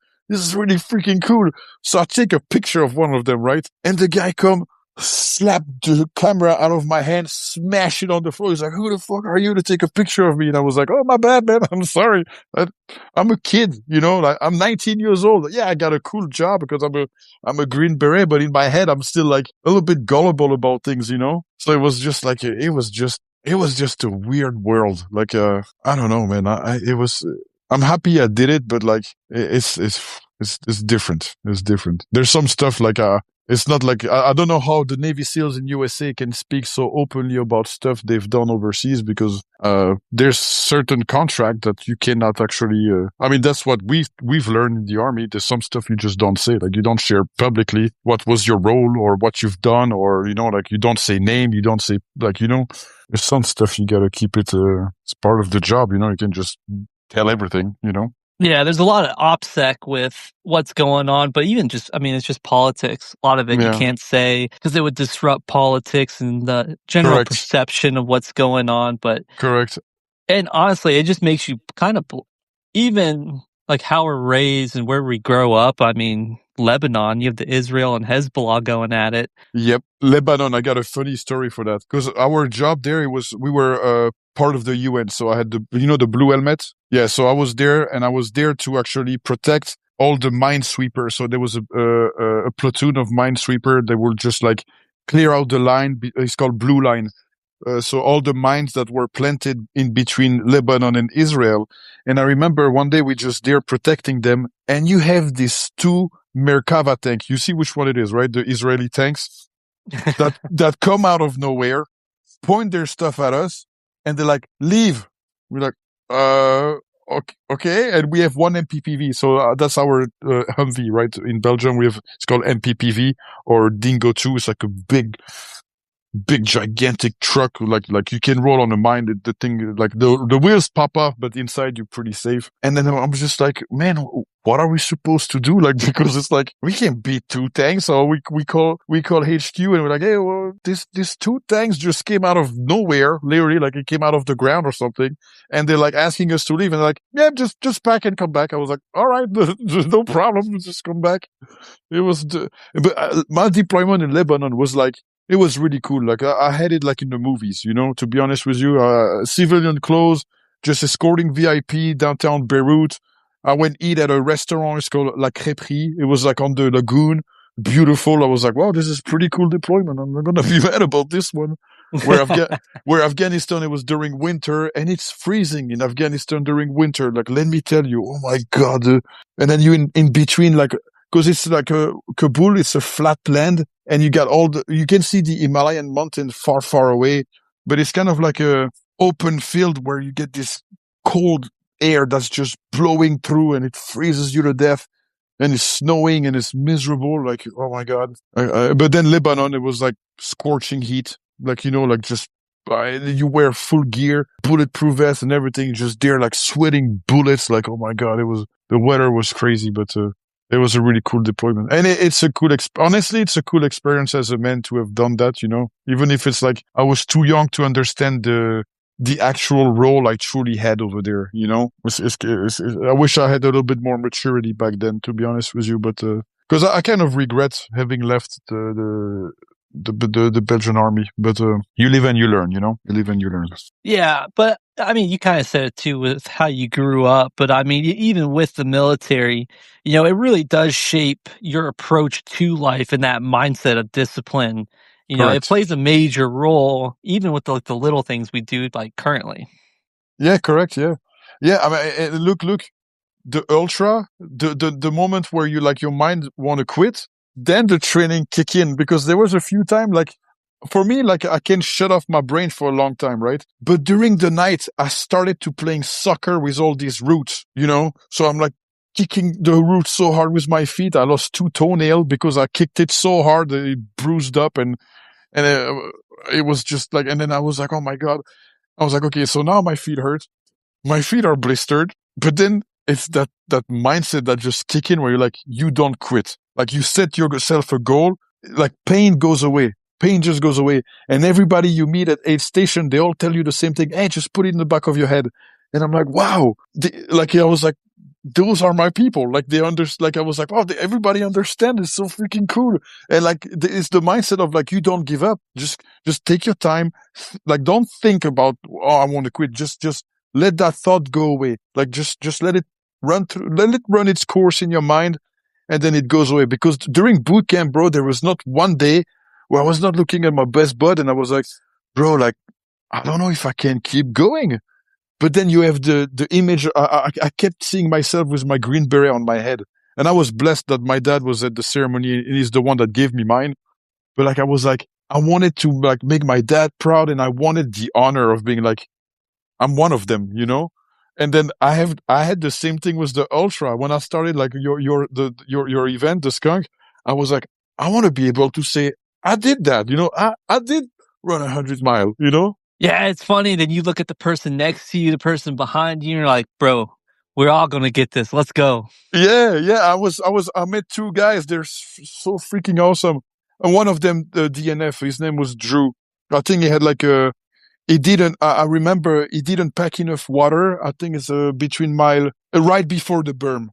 really freaking cool. So I take a picture of one of them, right? And the guy come, slap the camera out of my hand, smash it on the floor. He's like, who the fuck are you to take a picture of me? And I was like, oh, my bad, man. I'm sorry. I'm a kid, like I'm 19 years old. Yeah, I got a cool job because I'm a Green Beret, but in my head, I'm still like a little bit gullible about things. So it was just like, it was just a weird world. Like, I don't know, man. I'm happy I did it, but like, it's different. It's different. There's some stuff like, it's not like, I don't know how the Navy SEALs in USA can speak so openly about stuff they've done overseas because, there's certain contract that you cannot actually, I mean, that's what we've learned in the army. There's some stuff you just don't say. Like you don't share publicly what was your role or what you've done or, like you don't say name, you don't say like, there's some stuff you gotta keep it, it's part of the job, you can just tell everything. Yeah, there's a lot of OPSEC with what's going on, but even just, I mean, it's just politics. A lot of it you Yeah, can't say because it would disrupt politics and the general correct, perception of what's going on. correct. And honestly, it just makes you kind of, even like how we're raised and where we grow up. I mean, Lebanon, you have the Israel and Hezbollah going at it. Yep, Lebanon. I got a funny story for that because our job there we were part of the UN. So I had the blue helmet. Yeah, so I was there and I was there to actually protect all the minesweepers. So there was a platoon of minesweeper. They will just like clear out the line. It's called Blue Line. So all the mines that were planted in between Lebanon and Israel. And I remember one day we just there protecting them, and you have these two Merkava tank. You see which one it is, right? The Israeli tanks that come out of nowhere, point their stuff at us, and they're like, "Leave." We're like, okay. And we have one MPPV, so that's our Humvee, right? In Belgium, it's called MPPV or Dingo 2. It's like a big gigantic truck, like you can roll on a mine. The thing, like the wheels pop off, but inside you're pretty safe. And then I'm just like, man, what are we supposed to do? Like, because it's like we can't beat two tanks. So we call HQ and we're like, hey, well, these two tanks just came out of nowhere, literally, like it came out of the ground or something. And they're like asking us to leave, and they're like, yeah, just pack and come back. I was like, all right, no problem, just come back. But my deployment in Lebanon was like, it was really cool. Like I had it like in the movies, to be honest with you, civilian clothes, just escorting VIP downtown Beirut. I went eat at a restaurant. It's called La Crêperie. It was like on the lagoon. Beautiful. I was like, wow, this is pretty cool deployment. I'm not going to be mad about this one. Where Afghanistan, it was during winter and it's freezing in Afghanistan during winter. Like, let me tell you, oh my God. And then you in between, like, because it's like Kabul, it's a flat land, and you got you can see the Himalayan mountain far, far away, but it's kind of like a open field where you get this cold air that's just blowing through and it freezes you to death, and it's snowing and it's miserable. Like, oh my God. But then Lebanon, it was like scorching heat, like, like just, you wear full gear, bulletproof vest and everything, just there like sweating bullets. Like, oh my God, the weather was crazy, but, It was a really cool deployment. And it's a cool, honestly, it's a cool experience as a man to have done that, even if it's like I was too young to understand the actual role I truly had over there, I wish I had a little bit more maturity back then, to be honest with you, but, because I kind of regret having left the Belgian army, but you live and you learn, you live and you learn. Yeah, but I mean, you kind of said it too with how you grew up, but I mean, even with the military, it really does shape your approach to life and that mindset of discipline. It Correct. plays a major role, even with the little things we do like currently. Yeah, correct. Yeah. Yeah. I mean, look, the ultra, the moment where you like your mind want to quit, then the training kick in, because there was a few times like for me, like I can shut off my brain for a long time, right? But during the night, I started to playing soccer with all these roots, So I'm like kicking the roots so hard with my feet. I lost 2 toenails because I kicked it so hard that it bruised up, and it was just like, and then I was like, oh my God. I was like, okay, so now my feet hurt. My feet are blistered, but then it's that mindset that just kick in where you're like, you don't quit. Like you set yourself a goal, like pain goes away. Pain just goes away. And everybody you meet at aid station, they all tell you the same thing. Hey, just put it in the back of your head. And I'm like, wow. I was like, those are my people. Like they like I was like, wow, everybody understands. It's so freaking cool. And like, it's the mindset of like, you don't give up. Just take your time. Like, don't think about, oh, I want to quit. Just let that thought go away. Like, just let it run through, let it run its course in your mind. And then it goes away. Because during boot camp, bro, there was not one day where I was not looking at my best bud and I was like, bro, like, I don't know if I can keep going. But then you have the image. I kept seeing myself with my green beret on my head. And I was blessed that my dad was at the ceremony and he's the one that gave me mine. But like, I was like, I wanted to like make my dad proud and I wanted the honor of being like, I'm one of them, And then I had the same thing with the ultra. When I started like your event, the skunk, I was like, I want to be able to say, I did that, I did run 100 miles, Yeah, it's funny. Then you look at the person next to you, the person behind you, and you're like, bro, we're all going to get this. Let's go. Yeah. I met 2 guys. They're so freaking awesome. And one of them, the DNF, his name was Drew. I think he had like I remember he didn't pack enough water. I think it's between mile, right before the berm.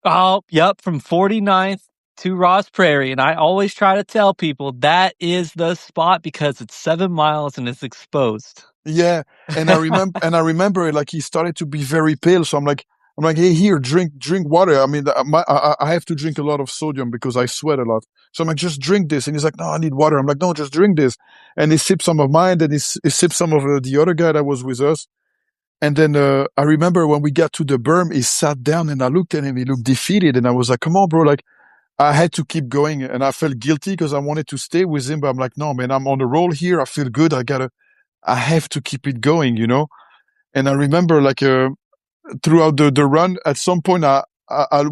Oh, yep, from 49th to Ross Prairie. And I always try to tell people that is the spot because it's 7 miles and it's exposed. Yeah. And I remember like he started to be very pale. So I'm like, hey, here, drink water. I mean, I have to drink a lot of sodium because I sweat a lot. So I'm like, just drink this. And he's like, no, I need water. I'm like, no, just drink this. And he sipped some of mine. Then he sipped some of the other guy that was with us. And then I remember when we got to the berm, he sat down and I looked at him. He looked defeated. And I was like, come on, bro. Like, I had to keep going. And I felt guilty because I wanted to stay with him. But I'm like, no, man, I'm on a roll here. I feel good. I have to keep it going, And I remember like throughout the run, at some point, I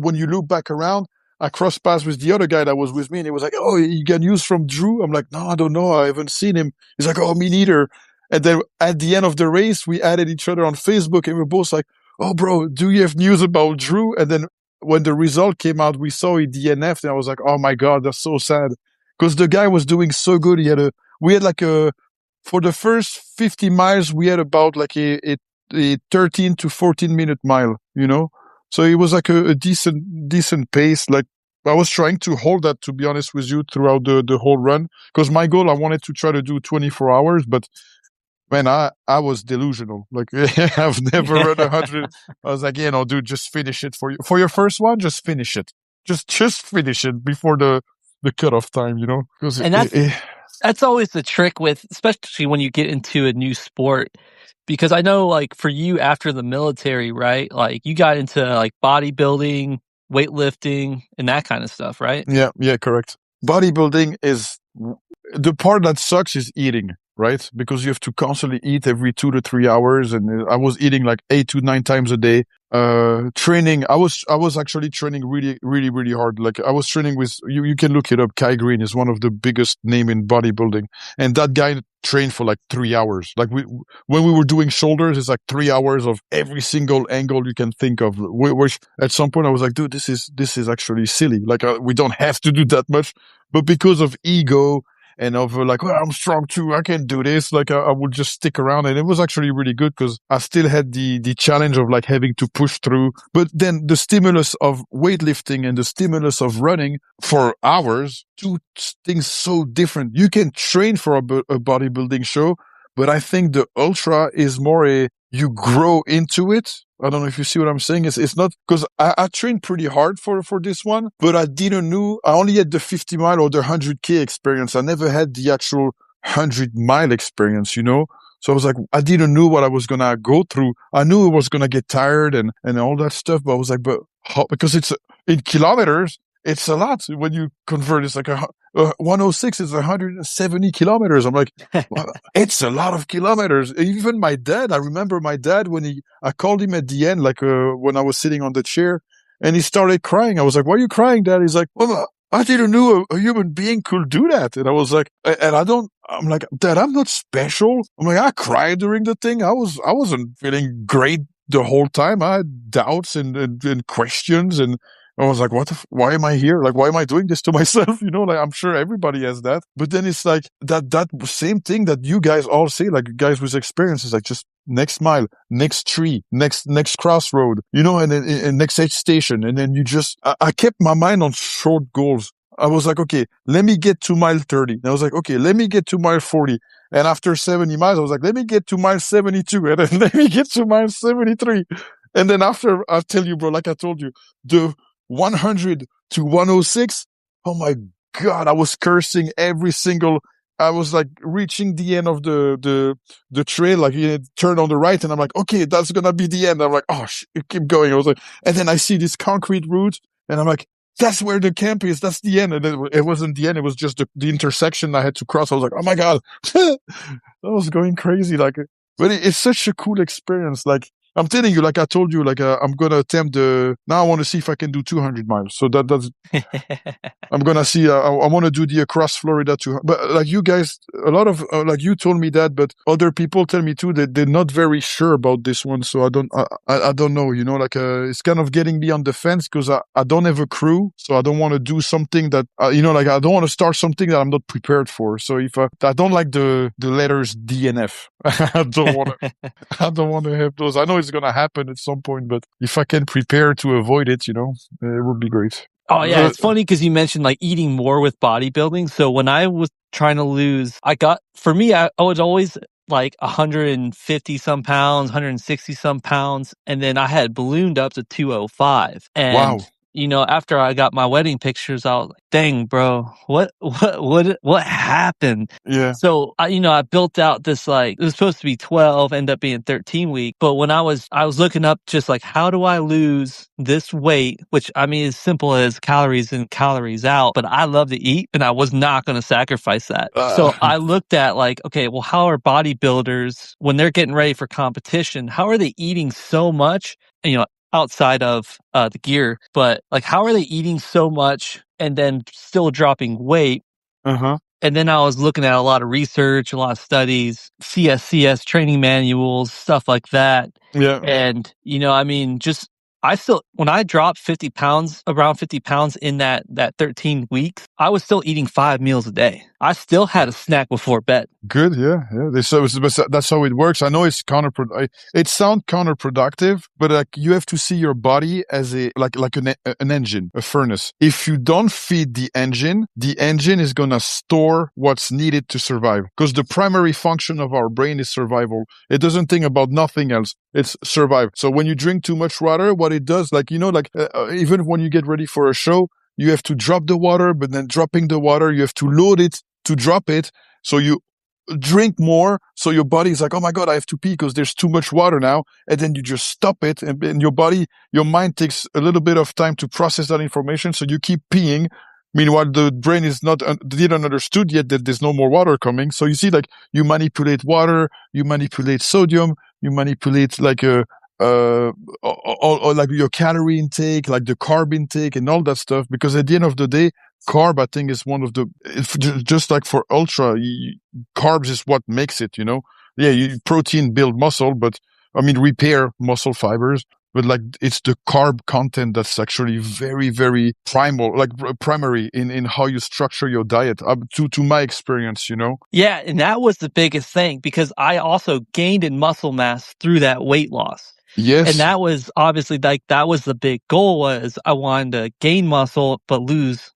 when you look back around, I crossed paths with the other guy that was with me, and he was like, "Oh, you get news from Drew?" I'm like, "No, I don't know. I haven't seen him." He's like, "Oh, me neither." And then at the end of the race, we added each other on Facebook, and we're both like, "Oh, bro, do you have news about Drew?" And then when the result came out, we saw he DNF'd, and I was like, "Oh my God, that's so sad," because the guy was doing so good. We had like for the first 50 miles, we had about like a 13 to 14 minute mile, So it was like a decent pace. Like I was trying to hold that, to be honest with you, throughout the whole run. Because my goal, I wanted to try to do 24 hours, but man, I was delusional. Like I've never run 100. I was like, dude, just finish it for your first one. Just finish it. Just finish it before the cutoff time, because And that's always the trick with, especially when you get into a new sport, because I know like for you after the military, right? Like you got into like bodybuilding, weightlifting, and that kind of stuff, right? Yeah, correct. Bodybuilding is the part that sucks is eating. right? Because you have to constantly eat every 2 to 3 hours. And I was eating like 8 to 9 times a day. Training, I was actually training really, really, really hard. Like I was training with, you can look it up. Kai Green is one of the biggest name in bodybuilding. And that guy trained for like 3 hours. Like when we were doing shoulders, it's like 3 hours of every single angle you can think of. Which at some point I was like, dude, this is actually silly. Like we don't have to do that much, but because of ego and of like, well, I'm strong too, I can do this. Like I would just stick around, and it was actually really good because I still had the challenge of like having to push through. But then the stimulus of weightlifting and the stimulus of running for hours, two things so different. You can train for a bodybuilding show, but I think the ultra is more you grow into it. I don't know if you see what I'm saying. It's not because I trained pretty hard for this one, but I didn't know. I only had the 50 mile or the 100K experience. I never had the actual 100 mile experience, you know? So I was like, I didn't know what I was going to go through. I knew I was going to get tired and all that stuff, but I was like, but how? Because it's in kilometers, it's a lot. When you convert, it's like 106 is 170 kilometers. I'm like, well, it's a lot of kilometers. Even my dad, I remember my dad when I called him at the end, like when I was sitting on the chair, and he started crying. I was like, why are you crying, Dad? He's like, well, I didn't know a human being could do that. And I was like, and I'm like, Dad, I'm not special. I'm like, I cried during the thing. I wasn't feeling great the whole time. I had doubts and questions, and I was like, why am I here? Like, why am I doing this to myself? You know, like, I'm sure everybody has that. But then it's like that same thing that you guys all say, like guys with experience, is like just next mile, next tree, next crossroad, you know, and next aid station. And then I kept my mind on short goals. I was like, okay, let me get to mile 30. And I was like, okay, let me get to mile 40. And after 70 miles, I was like, let me get to mile 72. And then let me get to mile 73. And then after, I'll tell you, bro, like I told you, the 100 to 106. Oh my God. I was cursing I was like reaching the end of the trail, like turn on the right. And I'm like, okay, that's going to be the end. I'm like, oh, keep going. I was like, and then I see this concrete route and I'm like, that's where the camp is. That's the end. And it wasn't the end. It was just the intersection I had to cross. I was like, oh my God, I was going crazy. Like, but it's such a cool experience. Like, I'm telling you, like I told you, like I'm gonna attempt now I want to see if I can do 200 miles. So that's I'm gonna see. I want to do the across Florida too. But like you guys, a lot of like you told me that, but other people tell me too that they're not very sure about this one. So I don't know. You know, like it's kind of getting me on the fence because I don't have a crew, so I don't want to do something that you know, like I don't want to start something that I'm not prepared for. So if I don't like the letters DNF, I don't want to. I don't want to have those. I know it's gonna happen at some point, but if I can prepare to avoid it, you know, it would be great. Oh yeah, it's funny because you mentioned like eating more with bodybuilding. So when I was trying to lose, I was always like 150 some pounds, 160 some pounds, and then I had ballooned up to 205. And Wow. you know, after I got my wedding pictures, I was like, dang, bro, what happened? Yeah. So I built out this, like, it was supposed to be 12, end up being 13 week. But when I was looking up just like, how do I lose this weight? Which I mean, as simple as calories in, calories out, but I love to eat and I was not going to sacrifice that. So I looked at like, okay, well, how are bodybuilders when they're getting ready for competition? How are they eating so much? And, you know, outside of the gear, but like, how are they eating so much and then still dropping weight? And then I was looking at a lot of research, a lot of studies, CSCS training manuals, stuff like that. Yeah. And, you know, I mean, when I dropped 50 pounds, around 50 pounds in that 13 weeks, I was still eating 5 meals a day. I still had a snack before bed. Good, yeah. So that's how it works. I know it's it sounds counterproductive, but like you have to see your body as like an engine, a furnace. If you don't feed the engine is gonna store what's needed to survive. Because the primary function of our brain is survival. It doesn't think about nothing else. It's survive. So when you drink too much water, what it does, like you know, like even when you get ready for a show, you have to drop the water, but then dropping the water, you have to load it to drop it. So you drink more. So your body is like, oh my God, I have to pee because there's too much water now. And then you just stop it. And your mind takes a little bit of time to process that information. So you keep peeing. Meanwhile, the brain is not didn't understood yet that there's no more water coming. So you see, like you manipulate water, you manipulate sodium, you manipulate like like your calorie intake, like the carb intake, and all that stuff. Because at the end of the day, carb, I think, is one of the just like for ultra, carbs is what makes it. Yeah, protein build muscle, but I mean repair muscle fibers. But like it's the carb content that's actually very, very primal, like primary in how you structure your diet. To my experience. Yeah, and that was the biggest thing because I also gained in muscle mass through that weight loss. And Yes. that was obviously like that was the big goal was I wanted to gain muscle but lose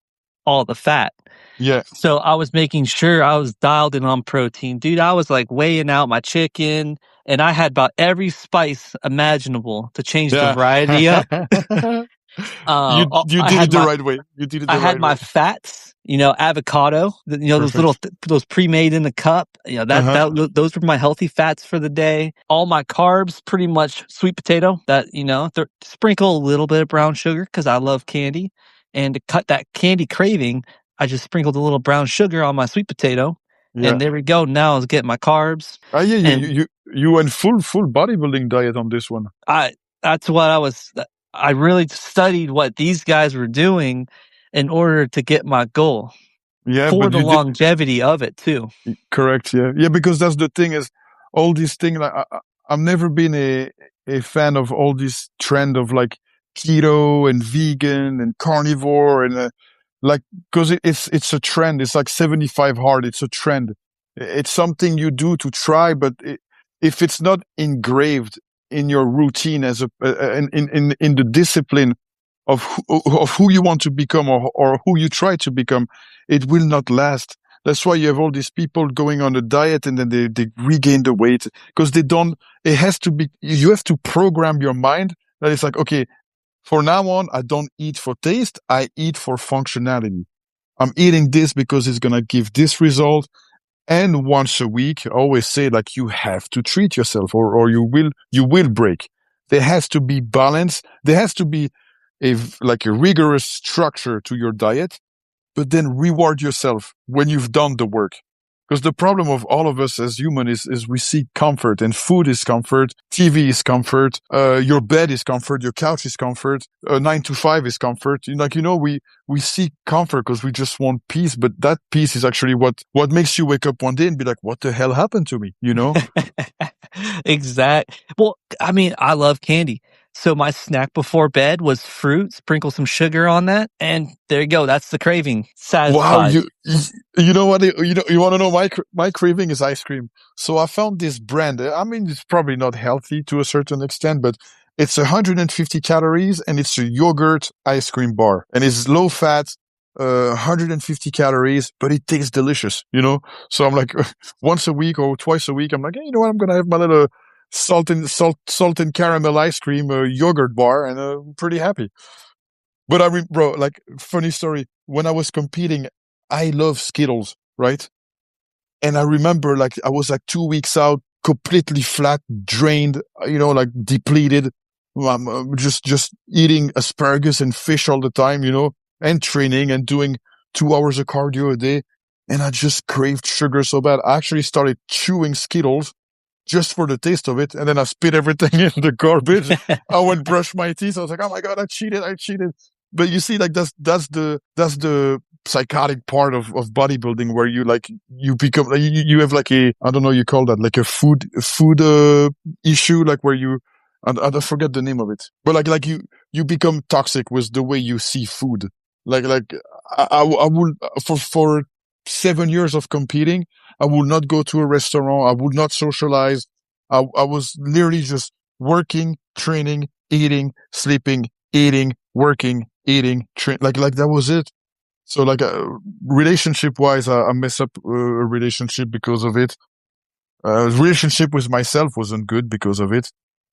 all the fat. Yeah. So I was making sure I was dialed in on protein. Dude, I was like weighing out my chicken and I had about every spice imaginable to change the Yeah. variety up. You I did had it the my right way. You did it I the had right way. my fats, avocado, those little, Perfect. those pre-made in the cup, Uh-huh. those were my healthy fats for the day. All my carbs, pretty much sweet potato that, sprinkle a little bit of brown sugar because I love candy. And to cut that candy craving, I just sprinkled a little brown sugar on my sweet potato. Yeah. And there we go. Now I was getting my carbs. Yeah, And you went full bodybuilding diet on this one. that's what I really studied what these guys were doing in order to get my goal. Yeah, For but the you did longevity of it too. correct. Yeah, yeah, because that's the thing is all these things. Like I've never been a fan of all this trend of like keto and vegan and carnivore and like because it's a trend. It's like 75 hard. It's a trend. It's something you do to try, but if it's not engraved in your routine as in the discipline of who you want to become or who you try to become, it will not last. That's why you have all these people going on a diet and then they regain the weight because they don't. It has to be. You have to program your mind that it's like, okay, for now on, I don't eat for taste. I eat for functionality. I'm eating this because it's going to give this result. And once a week, I always say like you have to treat yourself or you will break. There has to be balance. There has to be like a rigorous structure to your diet, but then reward yourself when you've done the work. Because the problem of all of us as humans is we seek comfort, and food is comfort, TV is comfort, your bed is comfort, your couch is comfort, 9 to 5 is comfort. We seek comfort because we just want peace, but that peace is actually what makes you wake up one day and be like, what the hell happened to me? Exact. Well, I mean, I love candy. So my snack before bed was fruit, sprinkle some sugar on that, and there you go. That's the craving Wow, satisfied. you know what? You want to know my craving is ice cream. So I found this brand. I mean, it's probably not healthy to a certain extent, but it's 150 calories and it's a yogurt ice cream bar and it's low fat, 150 calories, but it tastes delicious. So I'm like once a week or twice a week, I'm like, hey, you know what? I'm gonna have my little salt and caramel ice cream yogurt bar, and I'm pretty happy. But bro, like funny story. When I was competing, I love Skittles, right? And I remember like I was like 2 weeks out, completely flat, drained, like depleted. Just eating asparagus and fish all the time, and training and doing 2 hours of cardio a day. And I just craved sugar so bad. I actually started chewing Skittles just for the taste of it. And then I spit everything in the garbage. I went brush my teeth. I was like, oh my God, I cheated. But you see, like that's the psychotic part of bodybuilding where you become like you have like I don't know, you call that like a food issue, like where I forget the name of it, but like you become toxic with the way you see food. Like I would for 7 years of competing, I would not go to a restaurant. I would not socialize. I was literally just working, training, eating, sleeping, eating, working, eating, like that was it. So like relationship wise, I mess up a relationship because of it. Relationship with myself wasn't good because of it.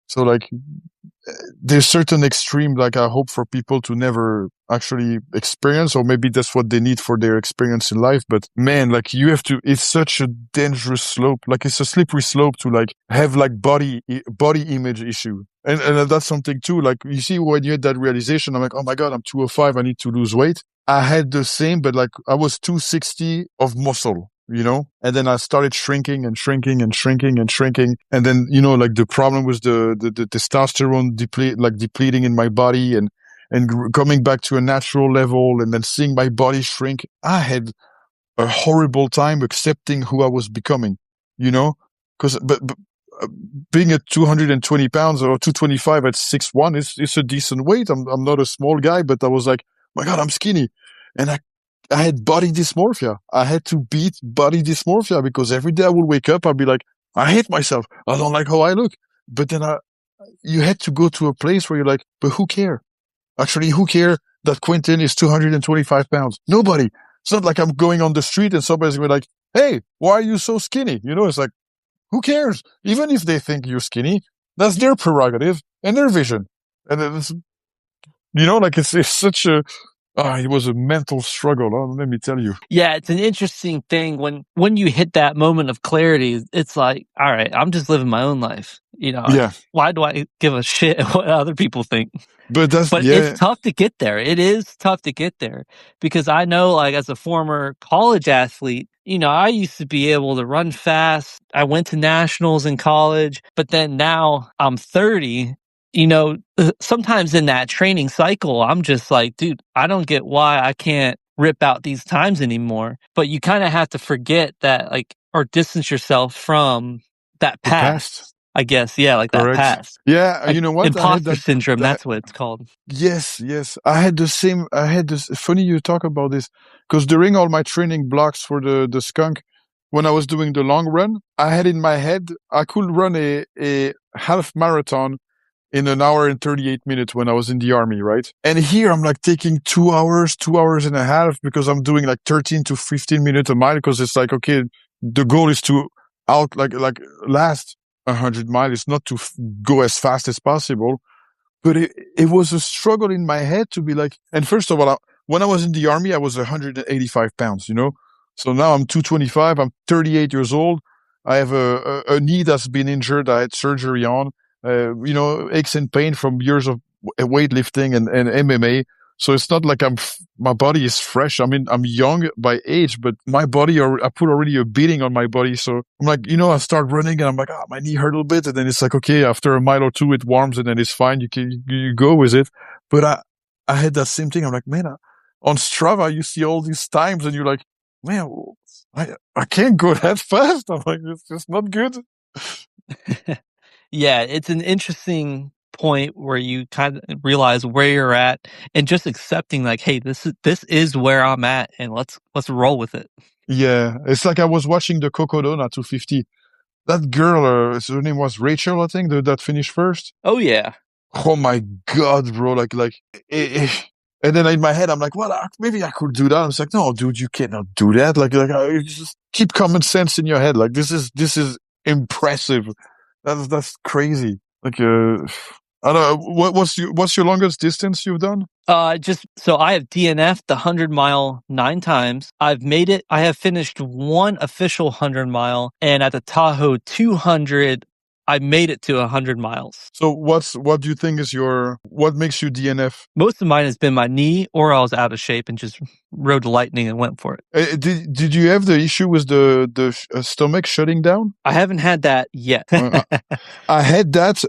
So like there's certain extreme, like I hope for people to never actually experience, or maybe that's what they need for their experience in life. But man, like you have to, it's such a dangerous slope. Like it's a slippery slope to like have like body image issue. And that's something too. Like you see when you had that realization, I'm like, oh my God, I'm 205. I need to lose weight. I had the same, but like I was 260 of muscle, you know? And then I started shrinking and shrinking and shrinking and shrinking. And then, you know, like the problem was the testosterone depleting in my body and coming back to a natural level and then seeing my body shrink. I had a horrible time accepting who I was becoming, you know? But being at 220 pounds or 225 at 6'1" is a decent weight. I'm not a small guy, but I was like, my God, I'm skinny. And I had body dysmorphia. I had to beat body dysmorphia because every day I would wake up, I'd be like, I hate myself. I don't like how I look. But then you had to go to a place where you're like, but who care? Actually, who care that Quentin is 225 pounds? Nobody. It's not like I'm going on the street and somebody's going to be like, hey, why are you so skinny? You know, it's like, who cares? Even if they think you're skinny, that's their prerogative and their vision. And it's, you know, like it's such a, it was a mental struggle. Let me tell you. Yeah, it's an interesting thing when you hit that moment of clarity. It's like, all right, I'm just living my own life. You know, Yeah. why do I give a shit what other people think? But It's tough to get there. It is tough to get there because I know, like, as a former college athlete, you know, I used to be able to run fast. I went to nationals in college, but then now I'm 30. You know, sometimes in that training cycle, I'm just like, dude, I don't get why I can't rip out these times anymore. But you kind of have to forget that, like, or distance yourself from that the past. I guess, yeah, like that Correct. past. Yeah, Like you know what? I had imposter syndrome, that that's what it's called. yes. I had the same. I had this. Funny you talk about this because during all my training blocks for the skunk, when I was doing the long run, I had in my head I could run a half marathon in an hour and 38 minutes when I was in the army, right? And here I'm like taking 2 hours and a half because I'm doing like 13 to 15 minutes a mile because it's like, okay, the goal is to last 100 miles. It's not to go as fast as possible. But it was a struggle in my head to be like, and first of all, when I was in the army, I was 185 pounds, you know? So now I'm 225. I'm 38 years old. I have a knee that's been injured. I had surgery on, you know, aches and pain from years of weightlifting and MMA. So it's not like my body is fresh. I mean, I'm young by age, but my body, I put already a beating on my body. So I'm like, you know, I start running and I'm like, my knee hurt a little bit. And then it's like, okay, after a mile or two, it warms and then it's fine. You go with it. But I had that same thing. I'm like, man, on Strava, you see all these times and you're like, man, I can't go that fast. I'm like, it's just not good. Yeah, it's an interesting point where you kind of realize where you're at and just accepting like, hey, this is where I'm at and let's roll with it. Yeah, it's like I was watching the Cocodona 250. That girl, her name was Rachel, I think, that finished first. Oh yeah. Oh my God, bro! And then in my head, I'm like, well, maybe I could do that. I'm like, no, dude, you cannot do that. Just keep common sense in your head. Like, this is impressive. That's crazy. Like, I don't know. What's your longest distance you've done? So I have DNF'd the 100-mile 9 times. I've made it. I have finished one official 100-mile, and at the Tahoe 200, I made it to 100 miles. So what do you think is what makes you DNF? Most of mine has been my knee, or I was out of shape and just rode the lightning and went for it. Did you have the issue with the stomach shutting down? I haven't had that yet. I had that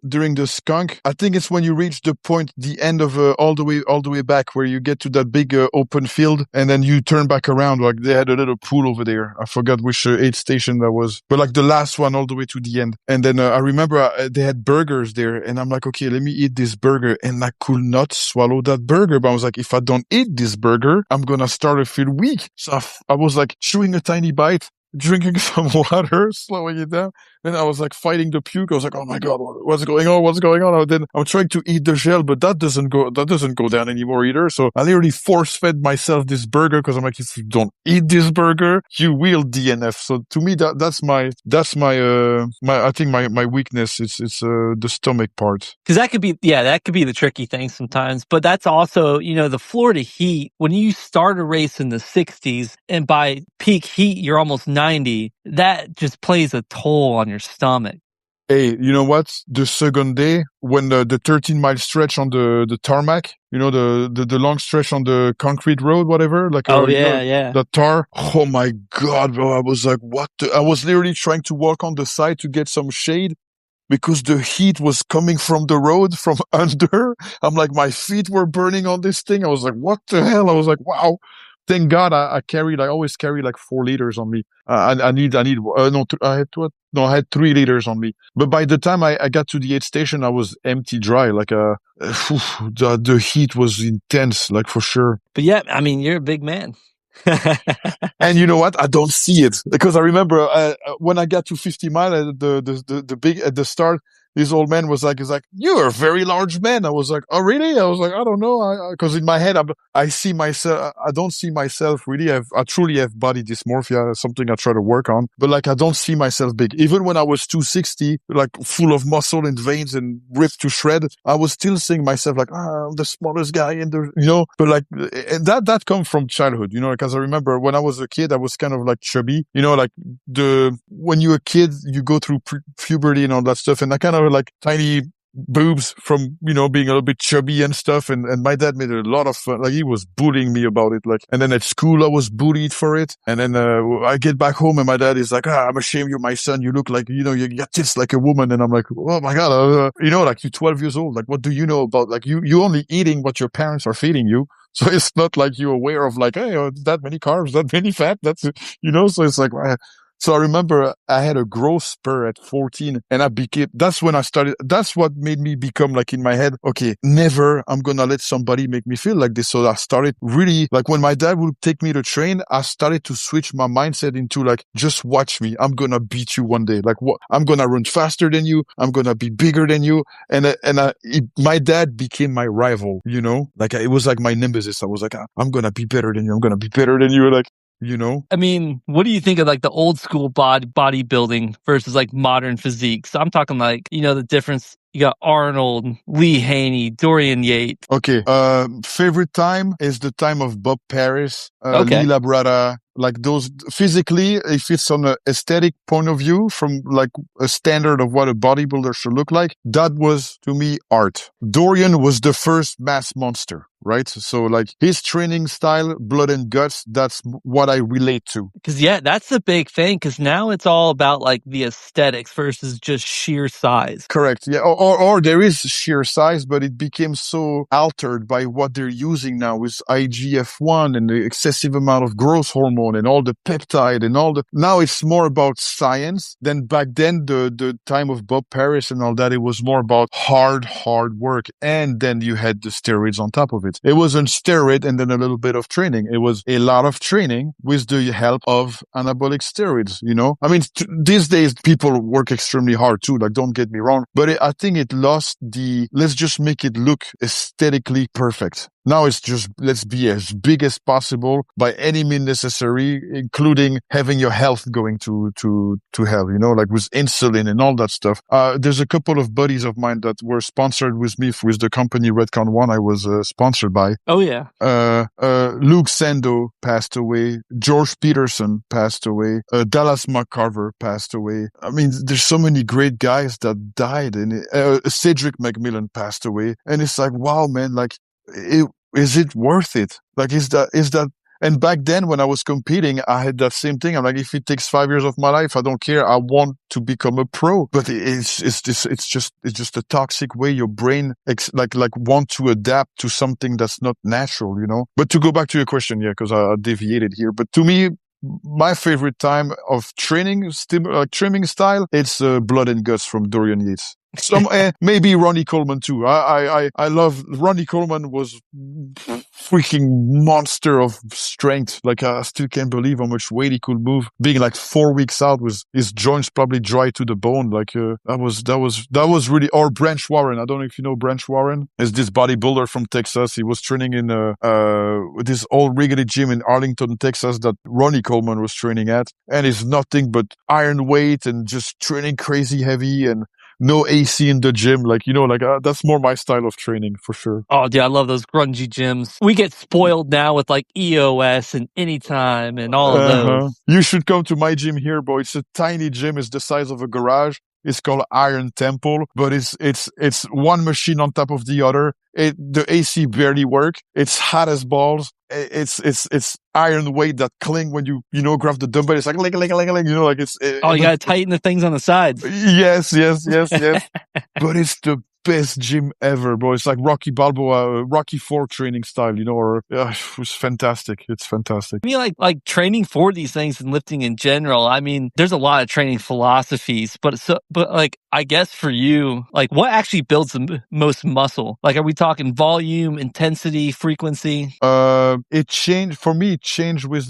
during the skunk. I think it's when you reach the point, the end of all the way back, where you get to that big open field, and then you turn back around. Like they had a little pool over there. I forgot which aid station that was, but like the last one all the way to the end. And then I remember they had burgers there, and I'm like, okay, let me eat this burger, and I could not swallow that burger. But I was like, if I don't eat this burger, I'm gonna start to feel weak. So I was like chewing a tiny bite, drinking some water, slowing it down. And I was like fighting the puke. I was like, oh my God, what's going on? What's going on? And then I'm trying to eat the gel, but that doesn't go down anymore either. So I literally force fed myself this burger because I'm like, if you don't eat this burger, you will DNF. So to me, that's I think my weakness. It's the stomach part. Because that could be the tricky thing sometimes. But that's also, the Florida heat, when you start a race in the 60s and by peak heat, you're almost 90, that just plays a toll on your stomach. Hey, you know what? The second day, when the 13-mile stretch on the tarmac, the long stretch on the concrete road, whatever, like, Yeah. the tar. Oh my God, bro. I was like, I was literally trying to walk on the side to get some shade because the heat was coming from the road from under. I'm like, my feet were burning on this thing. I was like, what the hell? I was like, wow. Thank God I always carry like 4 liters on me. I had 3 liters on me. But by the time I got to the aid station, I was empty dry. Like, the heat was intense, like for sure. But yeah, I mean, you're a big man. And you know what? I don't see it because I remember when I got to 50 mile the big at the start, this old man was like, "You're a very large man." I was like, "Oh, really?" I was like, "I don't know," because in my head, I see myself. I don't see myself really. I truly have body dysmorphia, something I try to work on. But like, I don't see myself big. Even when I was 260, like full of muscle and veins and ripped to shred, I was still seeing myself like, I'm the smallest guy in the. But like, and that comes from childhood, because I remember when I was a kid, I was kind of like chubby, like when you're a kid, you go through puberty and all that stuff, and I kind of like tiny boobs from, being a little bit chubby and stuff. And my dad made a lot of fun. Like he was bullying me about it. Like, and then at school, I was bullied for it. And then, I get back home and my dad is like, I'm ashamed you're my son. You look like, you got tits like a woman. And I'm like, oh my God, like you're 12 years old. Like, what do you know about, like you only eating what your parents are feeding you. So it's not like you're aware of like, hey, that many carbs, that many fat. That's, so it's like, so I remember I had a growth spur at 14 and that's when I started, that's what made me become like in my head, okay, never I'm going to let somebody make me feel like this. So I started really, like when my dad would take me to train, I started to switch my mindset into like, just watch me. I'm going to beat you one day. Like what? I'm going to run faster than you. I'm going to be bigger than you. My dad became my rival, like it was like my nemesis. I was like, I'm going to be better than you. I'm going to be better than you. Like, I mean, what do you think of like the old school bodybuilding versus like modern physiques? I'm talking like, the difference. You got Arnold, Lee Haney, Dorian Yates. Okay. Favorite time is the time of Bob Paris, Okay. Lee Labrada, like those physically, if it's on an aesthetic point of view from like a standard of what a bodybuilder should look like, that was to me art. Dorian was the first mass monster, right? So like his training style, blood and guts, that's what I relate to. Cause yeah, that's the big thing. Cause now it's all about like the aesthetics versus just sheer size. Correct. Yeah. Or there is sheer size, but it became so altered by what they're using now with IGF-1 and the excessive amount of growth hormone and all the peptide and now it's more about science than back then, the time of Bob Paris and all that. It was more about hard work. And then you had the steroids on top of it. It wasn't steroid and then a little bit of training. It was a lot of training with the help of anabolic steroids, I mean, these days people work extremely hard too. Like, don't get me wrong, but I think it lost let's just make it look aesthetically perfect. Now it's just, let's be as big as possible by any means necessary, including having your health going to hell, like with insulin and all that stuff. There's a couple of buddies of mine that were sponsored with me with the company Redcon One I was sponsored by. Oh yeah. Luke Sando passed away. George Peterson passed away. Dallas McCarver passed away. I mean, there's so many great guys that died, and Cedric McMillan passed away. And it's like, wow, man, like, is it worth it? Like, is that, and back then when I was competing, I had that same thing. I'm like, if it takes 5 years of my life, I don't care. I want to become a pro. But it's just a toxic way your brain want to adapt to something that's not natural, But to go back to your question, yeah, because I deviated here. But to me, my favorite time of training, trimming style, it's blood and guts from Dorian Yates. Some maybe Ronnie Coleman too. I love Ronnie Coleman was freaking monster of strength. Like I still can't believe how much weight he could move. Being like 4 weeks out with his joints probably dry to the bone. Like that was really. Or Branch Warren. I don't know if you know Branch Warren. Is this bodybuilder from Texas? He was training in this old rickety gym in Arlington, Texas that Ronnie Coleman was training at, and it's nothing but iron weight and just training crazy heavy and no AC in the gym. Like, that's more my style of training for sure. Oh, dude, I love those grungy gyms. We get spoiled now with like EOS and Anytime and all of those. You should come to my gym here, bro. It's a tiny gym. It's the size of a garage. It's called Iron Temple, but it's one machine on top of the other. The AC barely work. It's hot as balls. It's iron weight that cling when you grab the dumbbell. It's like, like it's. Oh, you gotta tighten the things on the sides. Yes. But it's the best gym ever, bro. It's like Rocky Balboa, Rocky IV training style, it was fantastic. It's fantastic. I mean, like training for these things and lifting in general. I mean, there's a lot of training philosophies, but like, I guess for you, like what actually builds the most muscle? Like, are we talking volume, intensity, frequency? It changed for me. It changed with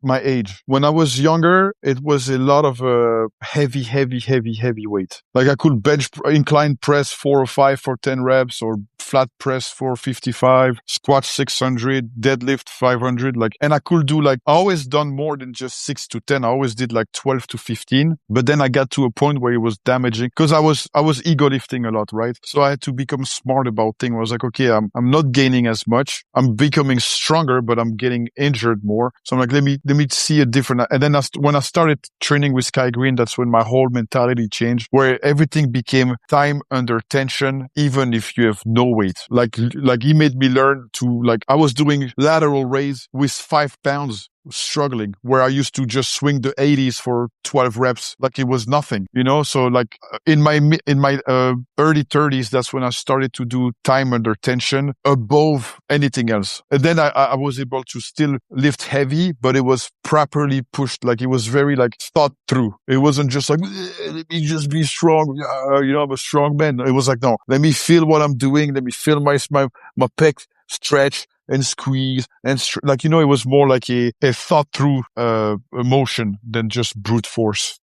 my age. When I was younger, it was a lot of heavy weight. Like I could incline press 4 or 5 for 10 reps, or flat press for 55, squat 600, deadlift 500. Like, and I could do I always done more than just 6 to 10. I always did like 12 to 15. But then I got to a point where it was damaging because I was ego lifting a lot, right? So I had to become smart about things. I was like, okay, I'm not gaining as much. I'm becoming stronger, but I'm getting injured more. So I'm like, let me see a different. And then when I started training with Sky Green, that's when my whole mentality changed, where everything became time under tension, even if you have no weight. Like he made me learn to, I was doing lateral raise with 5 pounds, struggling, where I used to just swing the 80s for 12 reps like it was nothing, so in my early 30s, that's when I started to do time under tension above anything else. And then I was able to still lift heavy, but it was properly pushed. Like it was very thought through. It wasn't just like, let me just be strong. I'm a strong man. It was like, no, let me feel what I'm doing. Let me feel my pec stretch and squeeze and it was more like a thought through emotion than just brute force,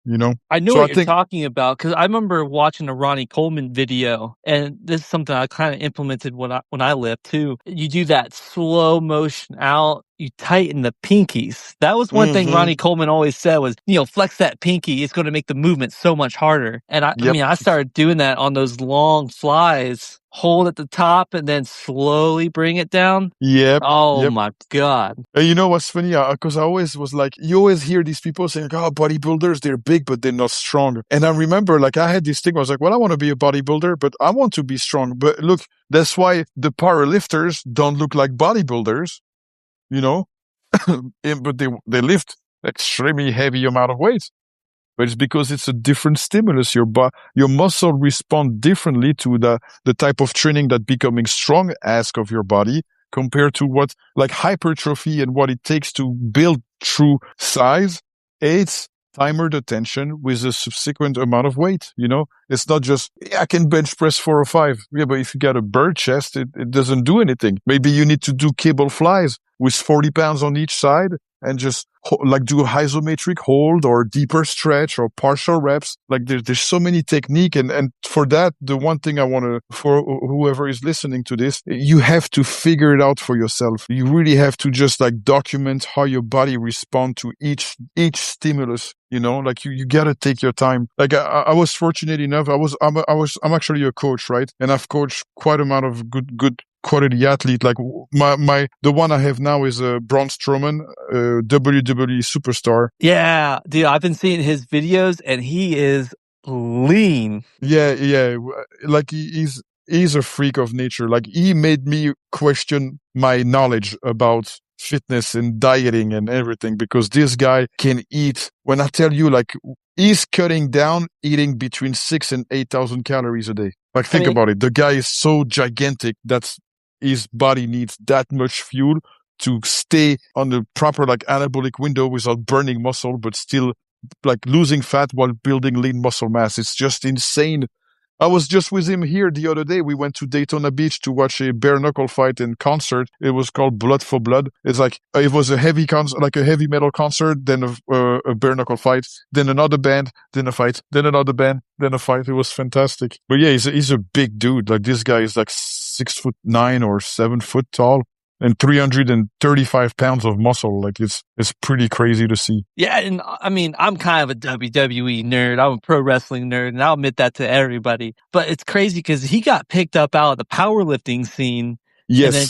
I know what you're talking about, because I remember watching a Ronnie Coleman video, and this is something I kind of implemented when I lift too. You do that slow motion out, you tighten the pinkies. That was one thing Ronnie Coleman always said was, flex that pinky. It's going to make the movement so much harder. And I mean, I started doing that on those long flies. Hold at the top and then slowly bring it down. Yep. Oh my God. And you know what's funny? Because I always was like, you always hear these people saying, oh, bodybuilders, they're big, but they're not strong. And I remember I had this thing, I was like, well, I want to be a bodybuilder, but I want to be strong. But look, that's why the power lifters don't look like bodybuilders, but they lift extremely heavy amount of weight. But it's because it's a different stimulus. Your muscle respond differently to the type of training that becoming strong asks of your body, compared to what hypertrophy and what it takes to build true size. It's timer the tension with a subsequent amount of weight. It's not just, I can bench press 4 or 5. Yeah, but if you got a bird chest, it doesn't do anything. Maybe you need to do cable flies with 40 pounds on each side and just do a isometric hold or deeper stretch or partial reps. There's so many technique. And for that, the one thing I want to, for whoever is listening to this, you have to figure it out for yourself. You really have to just document how your body respond to each stimulus. You gotta take your time. I was fortunate enough. I'm actually a coach, right? And I've coached quite a amount of good quality athlete. The one I have now is Braun Strowman, WWE superstar. Yeah, dude, I've been seeing his videos and he is lean. Yeah. He's a freak of nature. He made me question my knowledge about fitness and dieting and everything, because this guy can eat. When I tell you, he's cutting down eating between 6,000 and 8,000 calories a day. Think about it. The guy is so gigantic that his body needs that much fuel to stay on the proper anabolic window without burning muscle, but still losing fat while building lean muscle mass. It's just insane I was just with him here the other day. We went to Daytona Beach to watch a bare knuckle fight in concert. It was called Blood for Blood. It's like it was a heavy concert, like a heavy metal concert, then a bare knuckle fight, then another band, then a fight, then another band, then a fight. It was fantastic. But yeah, he's a big dude. Like this guy is like 6'9" or 7 foot tall. And 335 pounds of muscle. Like it's pretty crazy to see. Yeah, and I mean, I'm kind of a WWE nerd. I'm a pro wrestling nerd, and I'll admit that to everybody. But it's crazy because he got picked up out of the powerlifting scene, and then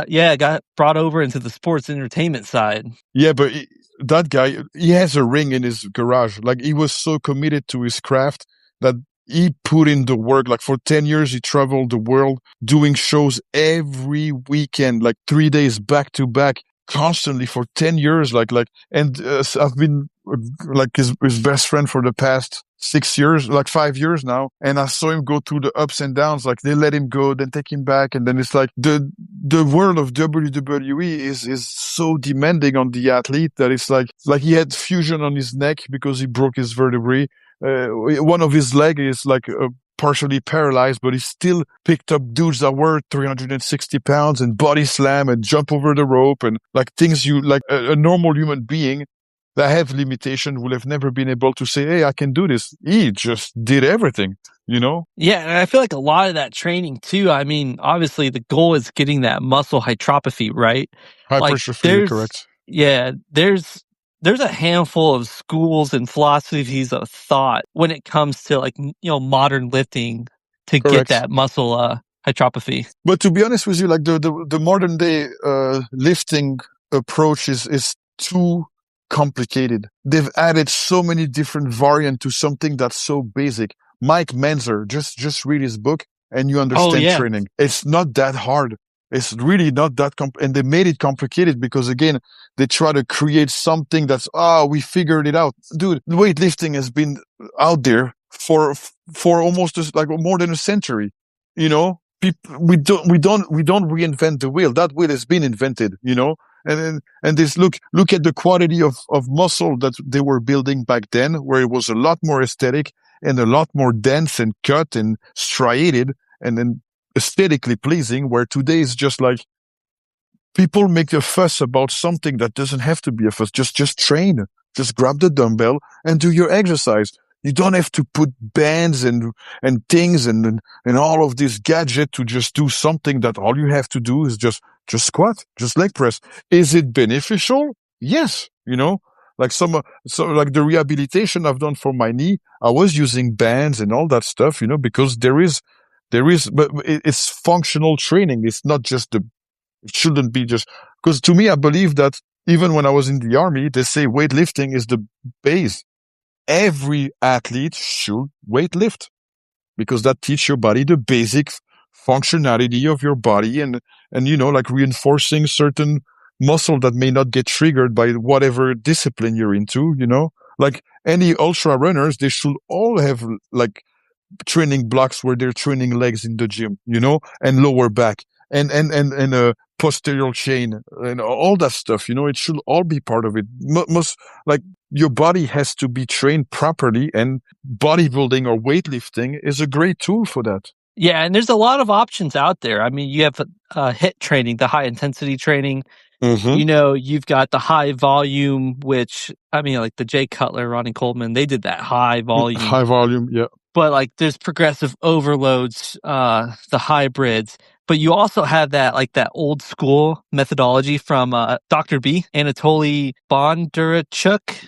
Yes. got brought over into the sports entertainment side. Yeah, but that guy, he has a ring in his garage. Like he was so committed to his craft that he put in the work. Like for 10 years, he traveled the world doing shows every weekend, like 3 days back to back, constantly for 10 years. And I've been like his best friend for the past 6 years, like 5 years now. And I saw him go through the ups and downs. Like they let him go, then take him back. And then it's like the world of WWE is so demanding on the athlete that it's like he had fusion on his neck because he broke his vertebrae. One of his leg is like partially paralyzed, but he still picked up dudes that were 360 pounds and body slam and jump over the rope and like things you like a normal human being that have limitation will have never been able to say, hey, I can do this. He just did everything, you know? Yeah, and I feel like a lot of that training too. I mean, obviously the goal is getting that muscle hypertrophy, right? Like Hypertrophy, correct. there's a handful of schools and philosophies of thought when it comes to like, modern lifting to get Correct. that muscle hypertrophy. But to be honest with you, like the modern day lifting approach is too complicated. They've added so many different variants to something that's so basic. Mike Menzer, just read his book and you understand yeah. training. It's not that hard. It's really not that and they made it complicated because again, they try to create something that's, we figured it out. Dude, weightlifting has been out there for almost like more than a century. You know, we don't reinvent the wheel. That wheel has been invented, you know? And this look at the quality of muscle that they were building back then, where it was a lot more aesthetic and a lot more dense and cut and striated and then aesthetically pleasing, where today is just like people make a fuss about something that doesn't have to be a fuss. Just train. Just grab the dumbbell and do your exercise. You don't have to put bands and things and all of this gadget to just do something that all you have to do is just squat, just leg press. Is it beneficial? Yes. You know, like so like the rehabilitation I've done for my knee, I was using bands and all that stuff, you know, because there is, but it's functional training. It's not just it shouldn't be just, because to me, I believe that even when I was in the army, they say weightlifting is the base. Every athlete should weightlift because that teaches your body the basic functionality of your body and, you know, like reinforcing certain muscle that may not get triggered by whatever discipline you're into, you know, like any ultra runners, they should all have like training blocks where they're training legs in the gym, you know, and lower back and a posterior chain and all that stuff, you know, it should all be part of it. Must like your body has to be trained properly, and bodybuilding or weightlifting is a great tool for that. Yeah, and there's a lot of options out there. I mean, you have HIIT training, the high intensity training. Mm-hmm. You know, you've got the high volume, which I mean, like the Jay Cutler, Ronnie Coleman, they did that high volume. High volume, yeah. But like there's progressive overloads, the hybrids. But you also have that like that old school methodology from Dr. B, Anatoly Bondarchuk.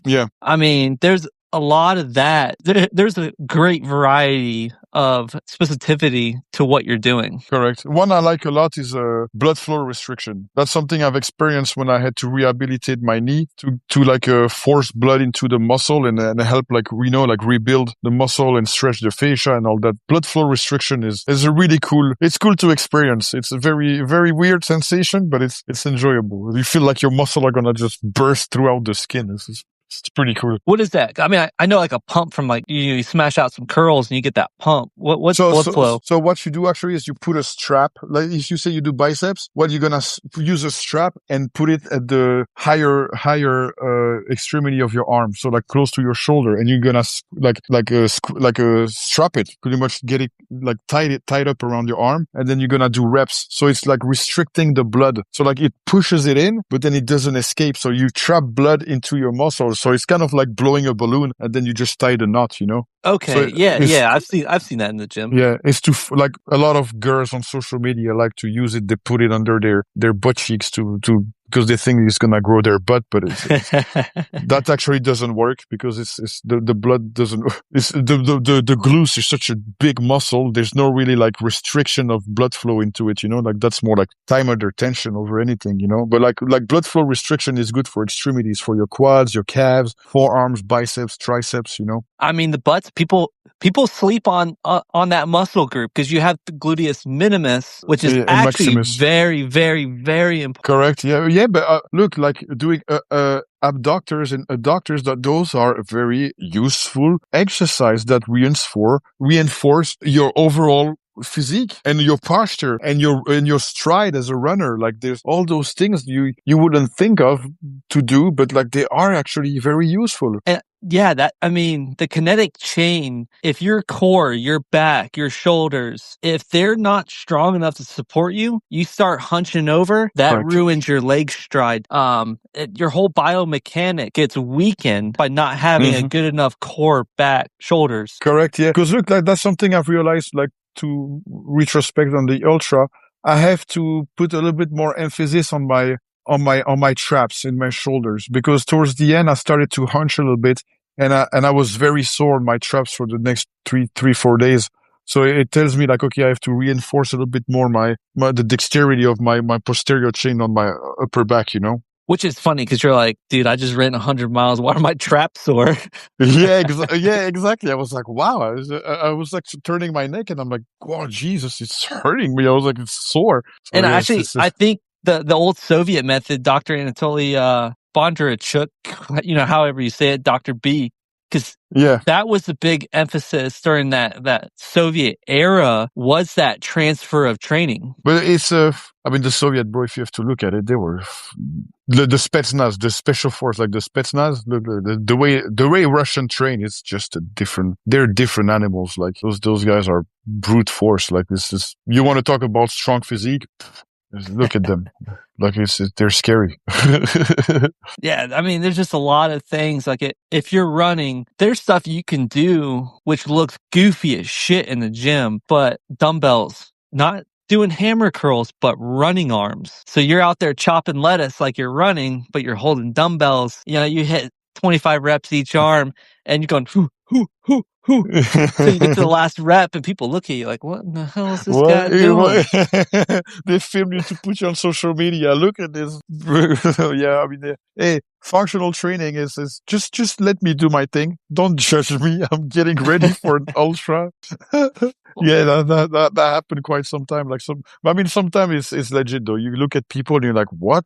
Yeah. I mean, there's a lot of that. There's a great variety of specificity to what you're doing. Correct. One I like a lot is blood flow restriction. That's something I've experienced when I had to rehabilitate my knee to like force blood into the muscle and help like, you know, like rebuild the muscle and stretch the fascia and all that. Blood flow restriction is a really cool, it's cool to experience. It's a very, very weird sensation, but it's enjoyable. You feel like your muscle are going to just burst throughout the skin. It's It's pretty cool. What is that? I mean, I know like a pump from like you smash out some curls and you get that pump. What's blood flow? So what you do actually is you put a strap, like if you say you do biceps, what you're gonna use a strap and put it at the higher extremity of your arm, so like close to your shoulder, and you're gonna strap it, pretty much get it like tied up around your arm, and then you're gonna do reps. So it's like restricting the blood, so like it pushes it in, but then it doesn't escape. So you trap blood into your muscles. So it's kind of like blowing a balloon, and then you just tie the knot, you know. Okay, So yeah, I've seen that in the gym. yeah, it's like a lot of girls on social media like to use it. They put it under their butt cheeks to because they think it's gonna grow their butt, but that actually doesn't work, because it's the blood doesn't. It's the glutes is such a big muscle. There's no really like restriction of blood flow into it, you know. Like that's more like time under tension over anything, you know. But like blood flow restriction is good for extremities, for your quads, your calves, forearms, biceps, triceps, you know. I mean, the butts, people sleep on that muscle group because you have the gluteus minimus, which is actually Maximus. very, very, very important. Correct. Yeah. But look, like doing abductors and adductors, that those are a very useful exercise that reinforce your overall physique and your posture and your stride as a runner. Like there's all those things you wouldn't think of to do, but like they are actually very useful. And yeah, the kinetic chain, if your core, your back, your shoulders, if they're not strong enough to support you, you start hunching over, that Correct. ruins your leg stride. Your whole biomechanic gets weakened by not having a good enough core, back, shoulders. Correct. Yeah. Because look, like that's something I've realized, like to retrospect on the ultra, I have to put a little bit more emphasis on my traps in my shoulders, because towards the end I started to hunch a little bit, and I was very sore on my traps for the next 4 days. So it tells me like, okay, I have to reinforce a little bit more the dexterity of my posterior chain on my upper back, you know. Which is funny because you're like, dude, I just ran 100 miles. Why are my traps sore? Yeah, exactly. I was like, wow. I was like turning my neck, and I'm like, wow, Jesus, it's hurting me. I was like, it's sore. So, And yeah, actually, I think the old Soviet method, Dr. Anatoly Bondarchuk, however you say it, Dr. B, because that was the big emphasis during that Soviet era, was that transfer of training. But it's the Soviet, bro, if you have to look at it, they were the Spetsnaz, the special force, like the Spetsnaz, the way Russian train is just they're different animals. Like those guys are brute force. Like this is, you want to talk about strong physique? Look at them. Like they're scary. Yeah, I mean, there's just a lot of things. Like if you're running, there's stuff you can do which looks goofy as shit in the gym, but dumbbells, not doing hammer curls, but running arms. So you're out there chopping lettuce like you're running, but you're holding dumbbells. You know, you hit 25 reps each arm, and you're going, hoo, hoo, hoo, hoo. So you get to the last rep, and people look at you like, what in the hell is this guy doing? They filmed you to put you on social media. Look at this. Yeah, I mean, hey, functional training is just let me do my thing. Don't judge me. I'm getting ready for an ultra. Yeah, that happened quite some time. Like sometimes it's legit though. You look at people and you're like, what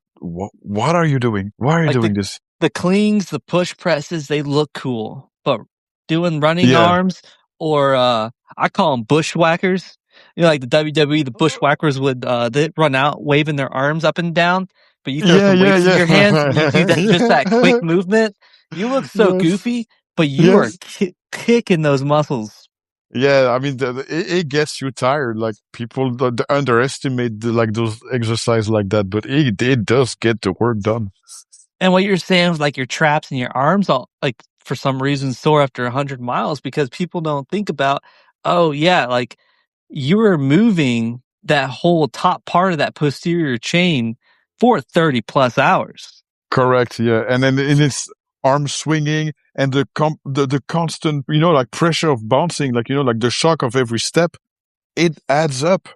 are you doing? Why are you doing this? The cleans, the push presses, they look cool, but doing running arms, or I call them bushwhackers. You know, like the WWE, the bushwhackers would they run out waving their arms up and down, but you throw some weights in your hands and you do that, just that quick movement. You look so goofy, but you are kicking those muscles. Yeah, I mean, it gets you tired. Like people underestimate those exercises like that, but it does get the work done. And what you're saying is like your traps and your arms all like for some reason sore after 100 miles, because people don't think about, oh yeah, like you were moving that whole top part of that posterior chain for 30 plus hours. Correct. Yeah. And then it's arm swinging and the constant, like pressure of bouncing, like, like the shock of every step, it adds up,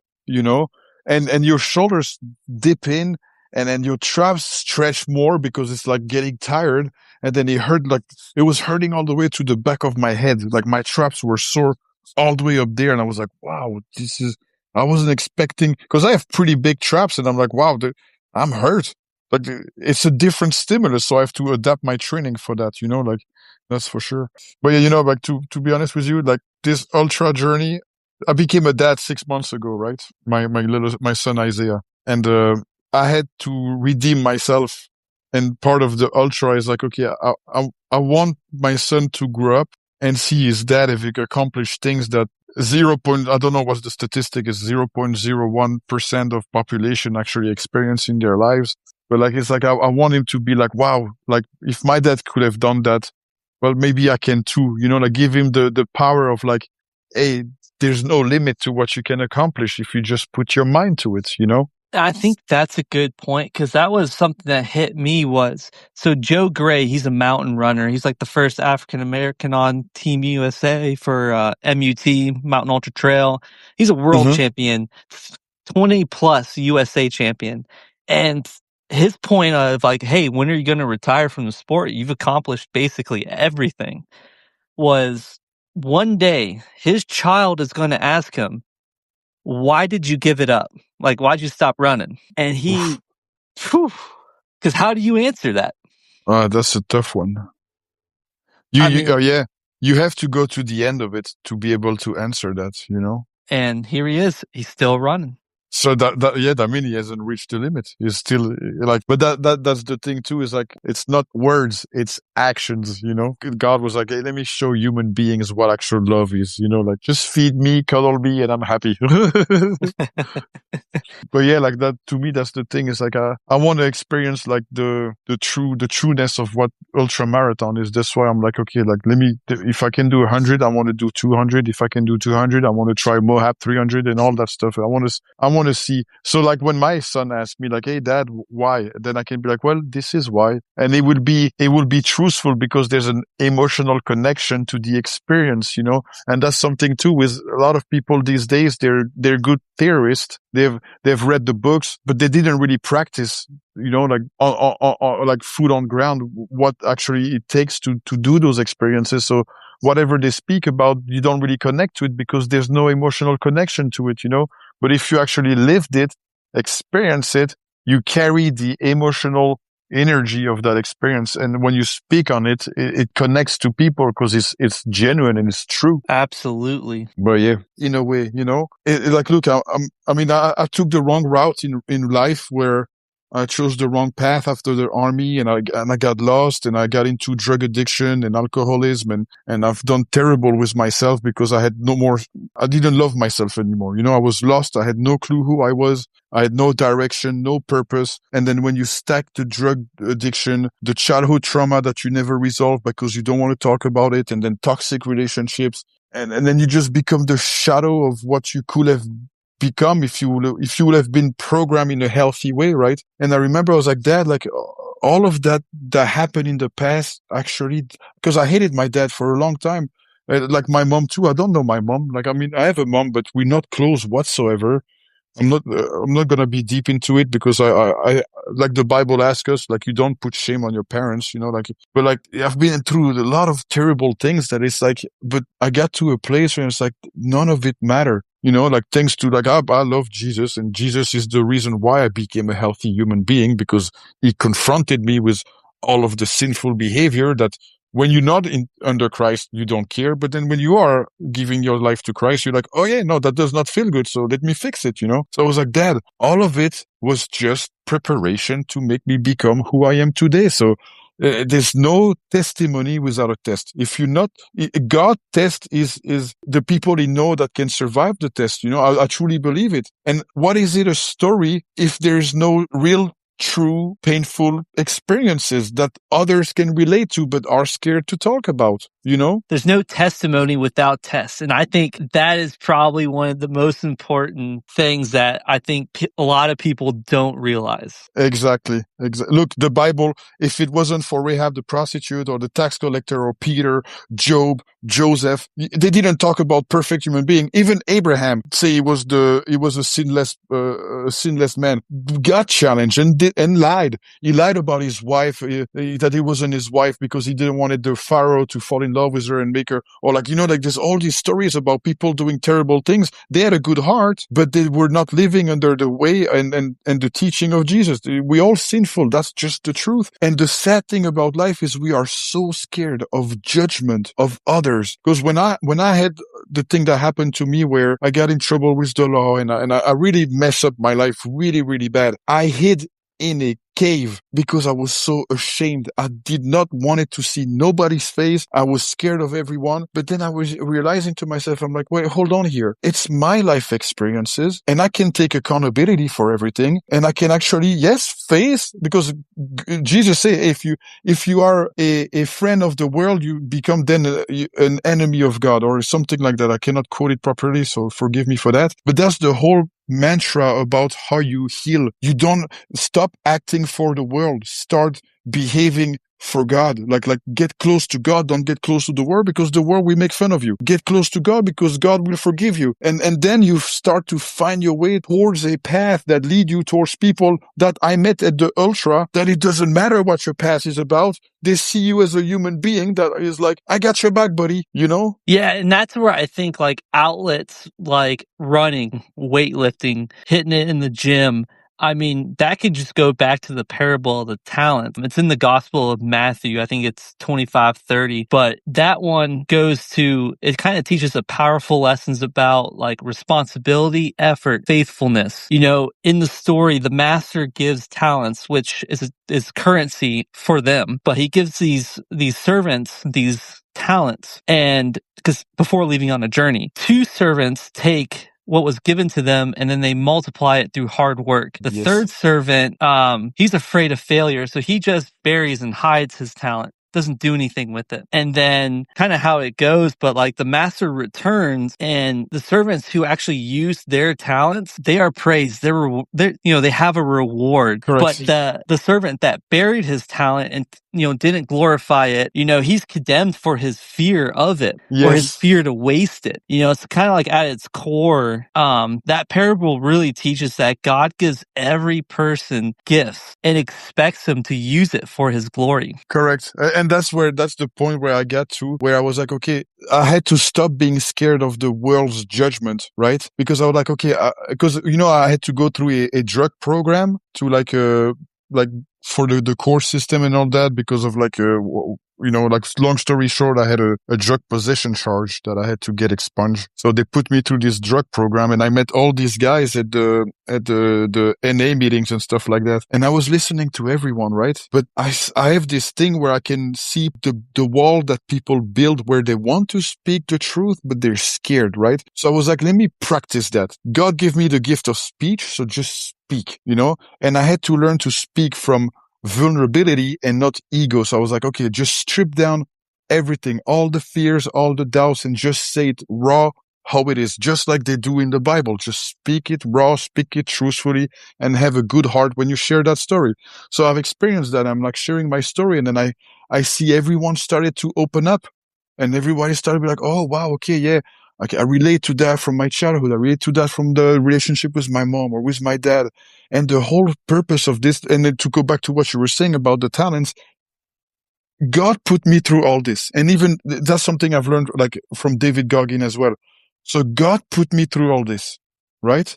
and your shoulders dip in, and then your traps stretch more because it's like getting tired. And then it was hurting all the way to the back of my head. Like my traps were sore all the way up there. And I was like, wow, I wasn't expecting, because I have pretty big traps, and I'm like, wow, I'm hurt. like it's a different stimulus, so I have to adapt my training for that, like that's for sure. But yeah, like to be honest with you, like this ultra journey, I became a dad 6 months ago, right? My son Isaiah, and I had to redeem myself. And part of the ultra is like, okay, I want my son to grow up and see his dad if he can accomplish things that I don't know what the statistic is, 0.01% of population actually experience in their lives. But like, it's like, I want him to be like, wow, like if my dad could have done that, well, maybe I can too, like give him the power of like, hey, there's no limit to what you can accomplish if you just put your mind to it, I think that's a good point, because that was something that hit me so Joe Gray, he's a mountain runner. He's like the first African American on Team USA for MUT, Mountain Ultra Trail. He's a world champion, 20 plus USA champion. And his point of like, hey, when are you going to retire from the sport? You've accomplished basically everything. Was one day his child is going to ask him, why did you give it up? Like, why'd you stop running? And because how do you answer that? That's a tough one. Yeah, you have to go to the end of it to be able to answer that, And here he is. He's still running. So that means he hasn't reached the limit. He's still like, but that's the thing too, is like, it's not words, it's actions, God was like, hey, let me show human beings what actual love is, like just feed me, cuddle me, and I'm happy. But yeah, like that, to me, that's the thing, is like, I want to experience like the trueness of what ultra marathon is. That's why I'm like, okay, like if I can do 100, I want to do 200. If I can do 200, I want to try Mohab 300 and all that stuff. I want to see. So like when my son asks me like, hey dad, why? Then I can be like, well, this is why. And it will be truthful, because there's an emotional connection to the experience, and that's something too with a lot of people these days. They're good theorists. They've read the books, but they didn't really practice, like like foot on ground, what actually it takes to do those experiences. So whatever they speak about, you don't really connect to it because there's no emotional connection to it, But if you actually lived it, experience it, you carry the emotional energy of that experience. And when you speak on it, it connects to people because it's genuine and it's true. Absolutely. But yeah, in a way, like, look, I took the wrong route in life, where I chose the wrong path after the army, and I got lost, and I got into drug addiction and alcoholism, and I've done terrible with myself because I didn't love myself anymore. I was lost. I had no clue who I was. I had no direction, no purpose. And then when you stack the drug addiction, the childhood trauma that you never resolved because you don't want to talk about it, and then toxic relationships, and then you just become the shadow of what you could have become if you would have been programmed in a healthy way, right? And I remember I was like, Dad, like all of that happened in the past, actually, because I hated my dad for a long time. Like my mom too. I don't know my mom. Like, I have a mom, but we're not close whatsoever. I'm not gonna be deep into it because I like the Bible asks us, like, you don't put shame on your parents, but like, I've been through a lot of terrible things that it's like, but I got to a place where it's like, none of it matter, like, thanks to like, I love Jesus, and Jesus is the reason why I became a healthy human being, because he confronted me with all of the sinful behavior that, when you're not under Christ, you don't care. But then when you are giving your life to Christ, you're like, oh yeah, no, that does not feel good. So let me fix it, So I was like, Dad, all of it was just preparation to make me become who I am today. So there's no testimony without a test. If you're not, God test is the people he know that can survive the test. I truly believe it. And what is it a story if there's no real, true, painful experiences that others can relate to but are scared to talk about, There's no testimony without tests. And I think that is probably one of the most important things that I think a lot of people don't realize. Exactly. Look, the Bible, if it wasn't for Rahab the prostitute, or the tax collector, or Peter, Job, Joseph, they didn't talk about perfect human being. Even Abraham, say he was a sinless man, got challenged, and and lied. He lied about his wife, that he wasn't his wife because he didn't want the Pharaoh to fall in love with her and make her, or like, like there's all these stories about people doing terrible things. They had a good heart, but they were not living under the way and the teaching of Jesus. We all sinful. That's just the truth. And the sad thing about life is we are so scared of judgment of others. Because when I had the thing that happened to me where I got in trouble with the law and I really messed up my life really, really bad, I hid in a cave because I was so ashamed. I did not want it to see nobody's face. I was scared of everyone. But then I was realizing to myself, I'm like, wait, hold on here. It's my life experiences and I can take accountability for everything. And I can actually, yes, face, because Jesus said, if you are a friend of the world, you become then an enemy of God or something like that. I cannot quote it properly, so forgive me for that. But that's the whole mantra about how you heal. You don't stop acting for the world. Start behaving for God. Like get close to God. Don't get close to the world because the world will make fun of you. Get close to God because God will forgive you. And then you start to find your way towards a path that lead you towards people that I met at the Ultra, that it doesn't matter what your past is about. They see you as a human being that is like, I got your back, buddy, Yeah, and that's where I think like outlets like running, weightlifting, hitting it in the gym, I mean, that could just go back to the parable of the talent. It's in the Gospel of Matthew. I think it's 25:30. But that one goes to, it kind of teaches the powerful lessons about like responsibility, effort, faithfulness. In the story, the master gives talents, which is currency for them. But he gives these servants these talents, and because before leaving on a journey, 2 servants take what was given to them and then they multiply it through hard work. The Yes. third servant, he's afraid of failure, so he just buries and hides his talent, doesn't do anything with it. And then kind of how it goes, but like the master returns and the servants who actually use their talents, they are praised. They have a reward. Correct. But the servant that buried his talent and didn't glorify it, he's condemned for his fear of it, or his Yes. fear to waste it. It's kind of like at its core, that parable really teaches that God gives every person gifts and expects them to use it for his glory. Correct. And that's the point where I got to, where I was like, okay, I had to stop being scared of the world's judgment, right? Because I was like, okay, because, I had to go through a drug program to like for the course system and all that because of like long story short, I had a drug possession charge that I had to get expunged. So they put me through this drug program and I met all these guys at the NA meetings and stuff like that. And I was listening to everyone, right? But I have this thing where I can see the wall that people build where they want to speak the truth, but they're scared, right? So I was like, let me practice that. God gave me the gift of speech. So just speak, and I had to learn to speak from vulnerability and not ego. So I was like, okay, just strip down everything, all the fears, all the doubts, and just say it raw how it is, just like they do in the Bible. Just speak it raw, speak it truthfully, and have a good heart when you share that story. So I've experienced that. I'm like sharing my story, and then I see everyone started to open up, and everybody started to be like, oh, wow, okay, yeah. Okay, I relate to that from my childhood. I relate to that from the relationship with my mom or with my dad. And the whole purpose of this, and then to go back to what you were saying about the talents, God put me through all this. And even that's something I've learned like from David Goggin as well. So God put me through all this, right?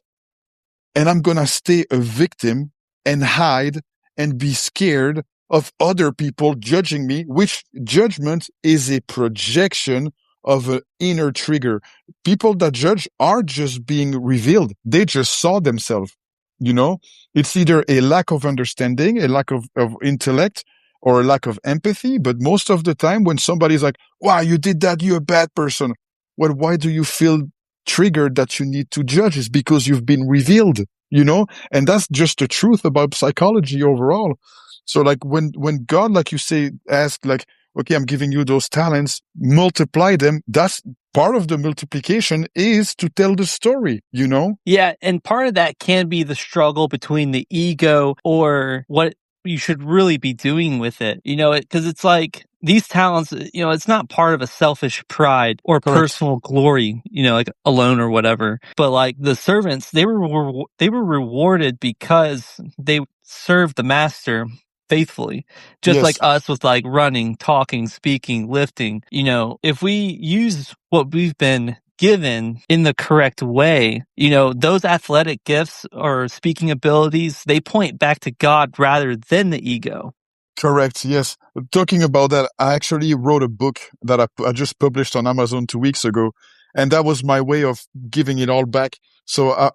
And I'm going to stay a victim and hide and be scared of other people judging me, which judgment is a projection of an inner trigger. People that judge are just being revealed. They just saw themselves, It's either a lack of understanding, a lack of intellect, or a lack of empathy. But most of the time when somebody's like, wow, you did that, you're a bad person. Well, why do you feel triggered that you need to judge? Is because you've been revealed, and that's just the truth about psychology overall. So like when God, like you say, asked like, okay, I'm giving you those talents, multiply them. That's part of the multiplication is to tell the story, Yeah, and part of that can be the struggle between the ego or what you should really be doing with it. Because it's like these talents, it's not part of a selfish pride or Correct. personal glory, like alone or whatever. But like the servants, they were rewarded because they serve the master faithfully, just like Yes, us with like running, talking, speaking, lifting. If we use what we've been given in the correct way, those athletic gifts or speaking abilities, they point back to God rather than the ego. correct. Yes. Talking about that, I actually wrote a book that I just published on Amazon 2 weeks ago, and that was my way of giving it all back. So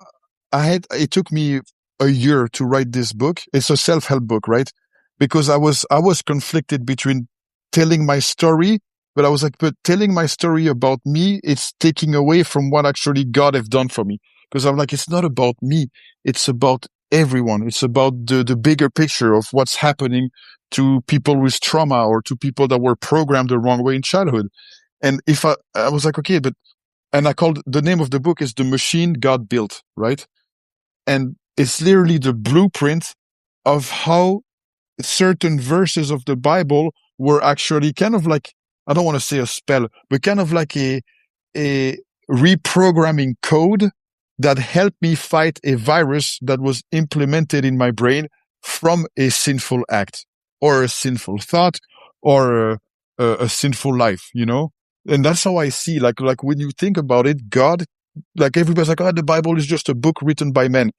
it took me a year to write this book. It's a self-help book, right? Because I was conflicted between telling my story, but I was like, but telling my story about me, it's taking away from what actually God have done for me. Because I'm like, it's not about me. It's about everyone. It's about the bigger picture of what's happening to people with trauma or to people that were programmed the wrong way in childhood. And if I was like, okay, and I called, the name of the book is The Machine God Built, right? And it's literally the blueprint of how certain verses of the Bible were actually kind of like, I don't want to say a spell, but kind of like a reprogramming code that helped me fight a virus that was implemented in my brain from a sinful act or a sinful thought or a sinful life, And that's how I see, like when you think about it, God, like everybody's like, oh, the Bible is just a book written by men.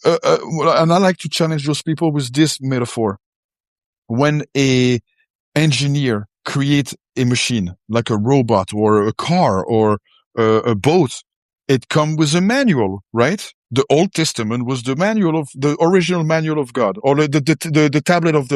And I like to challenge those people with this metaphor. When a engineer creates a machine, like a robot or a car or a boat, it comes with a manual, right? The Old Testament was the original manual of God, or the tablet of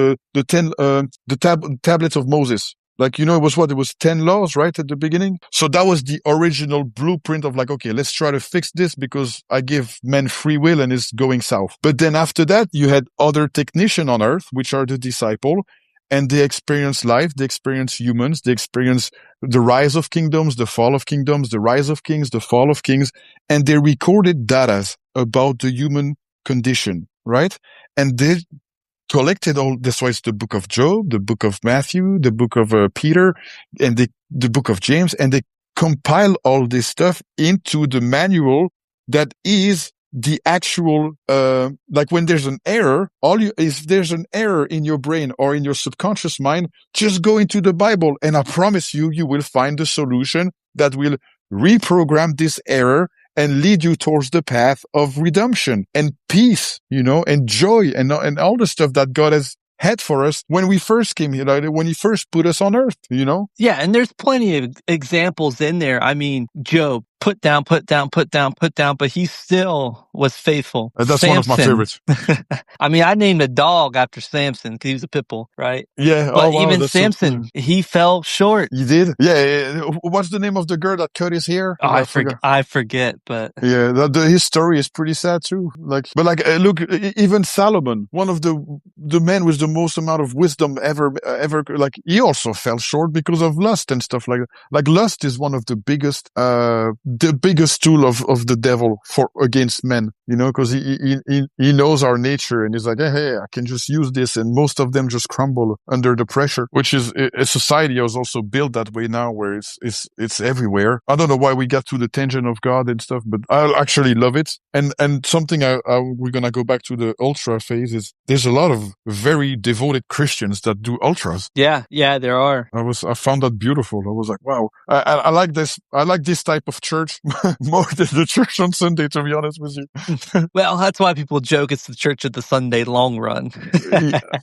tablets of Moses. Like, it was 10 laws, right, at the beginning? So that was the original blueprint of like, okay, let's try to fix this because I give men free will and it's going south. But then after that, you had other technicians on earth, which are the disciple, and they experience life, they experience humans, they experience the rise of kingdoms, the fall of kingdoms, the rise of kings, the fall of kings, and they recorded data about the human condition, right? And they collected all, that's why it's the book of Job, the book of Matthew, the book of Peter, and the book of James, and they compile all this stuff into the manual that is the actual, like when there's an error, if there's an error in your brain or in your subconscious mind, just go into the Bible and I promise you, you will find the solution that will reprogram this error and lead you towards the path of redemption and peace, and joy and all the stuff that God has had for us when we first came here, when he first put us on earth, Yeah, and there's plenty of examples in there. I mean, Job, put down, but he still was faithful. That's one of my favorites. I mean, I named a dog after Samson because he was a pit bull, right? Yeah. But oh, wow, even that's Samson, so cool. he fell short. You did? Yeah. What's the name of the girl that cut his hair? Oh, I forget, but yeah, his story is pretty sad too. Look, even Solomon, one of the men with the most amount of wisdom ever, like he also fell short because of lust and stuff like that. Like lust is one of the biggest tool of the devil against men, because he knows our nature and he's like, hey, I can just use this, and most of them just crumble under the pressure, which is a society is also built that way now, where it's everywhere. I don't know why we got to the tangent of God and stuff, but I actually love it. And something we're gonna go back to the ultra phase is there's a lot of very devoted Christians that do ultras. Yeah, there are. I found that beautiful. I was like, wow, I like this. I like this type of church more than the church on Sunday, to be honest with you. Well, that's why people joke it's the church of the Sunday long run.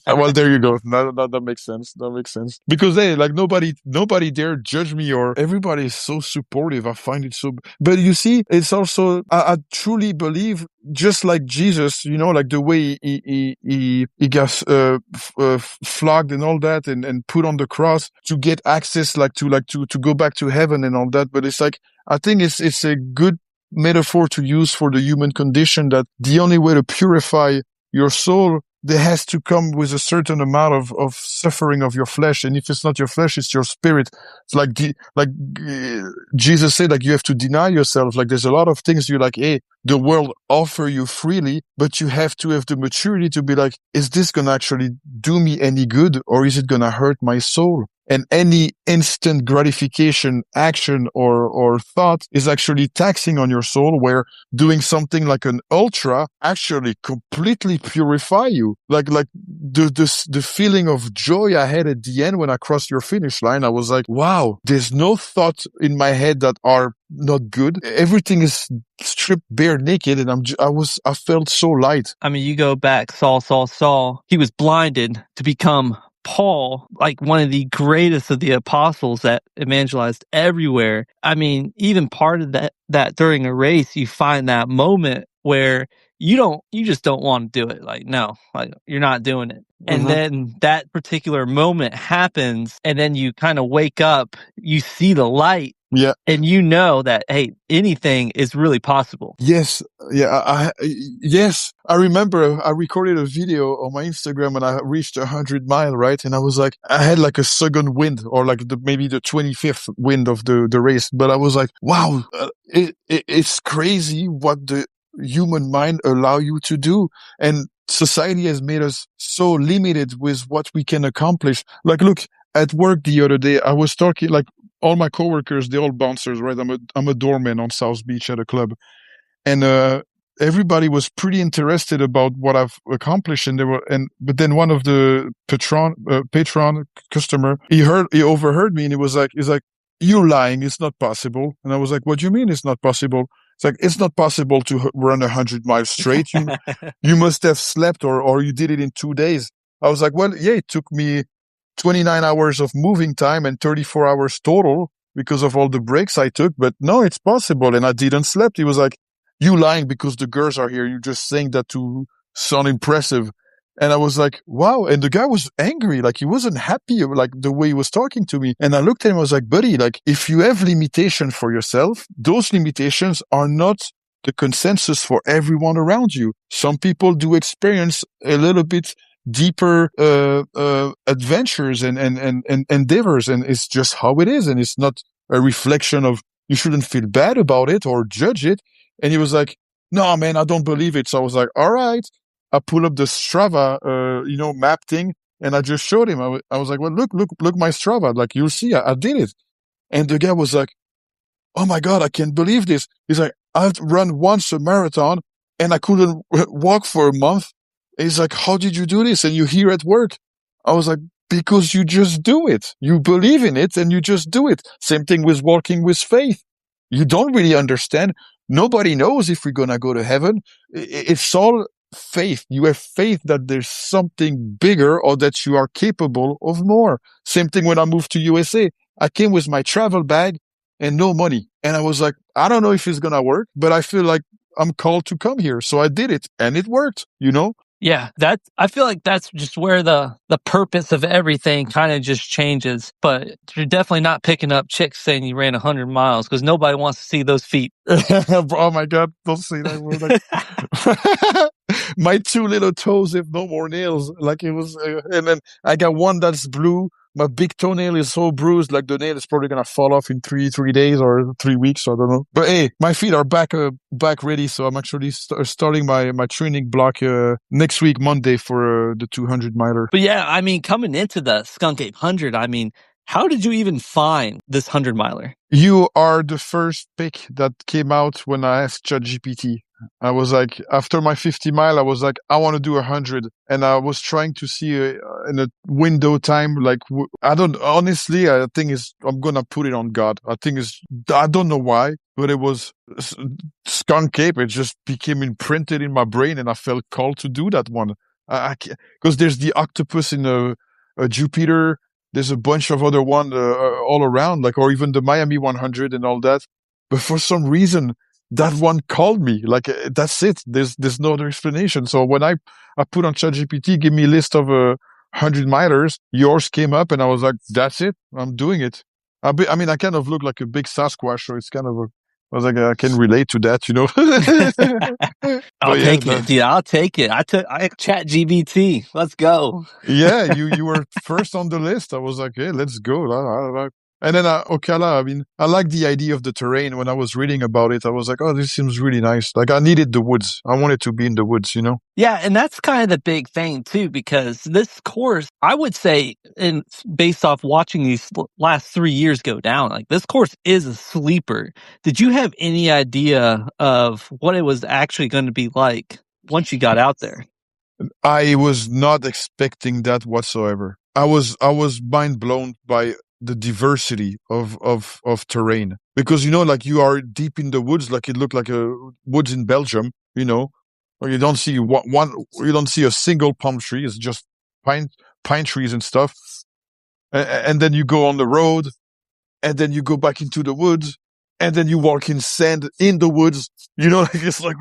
Well, there you go. That makes sense. That makes sense. Because hey, like nobody dare judge me, or everybody is so supportive. I find it so. But you see, it's also I truly believe, just like Jesus, like the way he got flogged and all that, and put on the cross to get access, to go back to heaven and all that. But it's like, I think it's a good metaphor to use for the human condition, that the only way to purify your soul, there has to come with a certain amount of suffering of your flesh. And if it's not your flesh, it's your spirit. It's like Jesus said, like, you have to deny yourself. Like, there's a lot of things you're like, hey, the world offer you freely, but you have to have the maturity to be like, is this going to actually do me any good, or is it going to hurt my soul? And any instant gratification action or thought is actually taxing on your soul, where doing something like an ultra actually completely purify you. Like the feeling of joy I had at the end when I crossed your finish line, I was like, wow, there's no thought in my head that are not good. Everything is stripped bare naked, and I felt so light. I mean, you go back, Saul. He was blinded to become Paul, like one of the greatest of the apostles that evangelized everywhere. I mean, even part of that during a race, you find that moment where you just don't want to do it. Like, no, like you're not doing it. And then that particular moment happens, and then you kind of wake up, you see the light. Yeah. And you know that, hey, anything is really possible. Yes. Yeah. Yes. I remember I recorded a video on my Instagram when I reached 100 mile, right? And I was like, I had like a second wind, or like maybe the 25th wind of the race. But I was like, wow, it's crazy what the human mind allow you to do. And society has made us so limited with what we can accomplish. Like, look, at work the other day, I was talking, like, all my coworkers, they're all bouncers, right? I'm a doorman on South Beach at a club. And everybody was pretty interested about what I've accomplished, and but then one of the patron customer, he overheard me, and he's like, "You're lying. It's not possible." And I was like, "What do you mean it's not possible?" It's like, "It's not possible to run 100 miles straight. You must have slept, or you did it in 2 days." I was like, "Well, yeah, it took me 29 hours of moving time and 34 hours total because of all the breaks I took, but no, it's possible. And I didn't sleep." He was like, "You lying because the girls are here. You're just saying that to sound impressive." And I was like, wow. And the guy was angry. Like, he wasn't happy, like, the way he was talking to me. And I looked at him, I was like, buddy, like, if you have limitations for yourself, those limitations are not the consensus for everyone around you. Some people do experience a little bit deeper adventures and endeavors, and it's just how it is, and it's not a reflection of, you shouldn't feel bad about it or judge it. And he was like, "No, man, I don't believe it." So I was like, all right. I pull up the Strava map thing, and I just showed him. I was like, well, look my Strava, like, you'll see I did it. And the guy was like, "Oh my God, I can't believe this." He's like, "I've run once a marathon and I couldn't walk for a month." He's like, "How did you do this? And you're here at work?" I was like, "Because you just do it. You believe in it and you just do it." Same thing with walking with faith. You don't really understand. Nobody knows if we're going to go to heaven. It's all faith. You have faith that there's something bigger, or that you are capable of more. Same thing when I moved to USA. I came with my travel bag and no money. And I was like, I don't know if it's going to work, but I feel like I'm called to come here. So I did it, and it worked, Yeah, I feel like that's just where the purpose of everything kind of just changes. But you're definitely not picking up chicks saying you ran 100 miles, because nobody wants to see those feet. Oh my God, don't say that word. Like, my 2 little toes have no more nails. Like, it was, and then I got one that's blue. My big toenail is so bruised, like the nail is probably gonna fall off in 3 days or 3 weeks. So I don't know. But hey, my feet are back ready. So I'm actually starting my training block next week, Monday, for the 200 miler. But yeah, I mean, coming into the Skunk Ape 100, I mean, how did you even find this 100 miler? You are the first pick that came out when I asked ChatGPT. I was like, after my 50 mile, I was like, I want to do 100. And I was trying to see in a window time, like, honestly, I think I'm going to put it on God. I don't know why, but it was Skunk Ape. It just became imprinted in my brain, and I felt called to do that one. Because there's the octopus in a Jupiter. There's a bunch of other one all around, like, or even the Miami 100 and all that. But for some reason, that one called me. Like, that's it. There's no other explanation. So when I put on ChatGPT, give me a list of 100 milers, yours came up, and I was like, that's it. I'm doing it. I mean, I kind of look like a big Sasquatch, so it's kind of I was like, I can relate to that, I'll take it, dude. I'll take it. I ChatGPT. Let's go. Yeah, you were first on the list. I was like, hey, let's go. And then Ocala, I mean, I like the idea of the terrain. When I was reading about it, I was like, oh, this seems really nice. Like I needed the woods. I wanted to be in the woods, you know? Yeah, and that's kind of the big thing too, because this course, I would say, and based off watching these last 3 years go down, like this course is a sleeper. Did you have any idea of what it was actually going to be like once you got out there? I was not expecting that whatsoever. I was mind blown by the diversity of terrain because like you are deep in the woods, like it looked like a woods in Belgium, or you don't see you don't see a single palm tree. It's just pine trees and stuff. And then you go on the road, and then you go back into the woods, and then you walk in sand in the woods. Like it's like,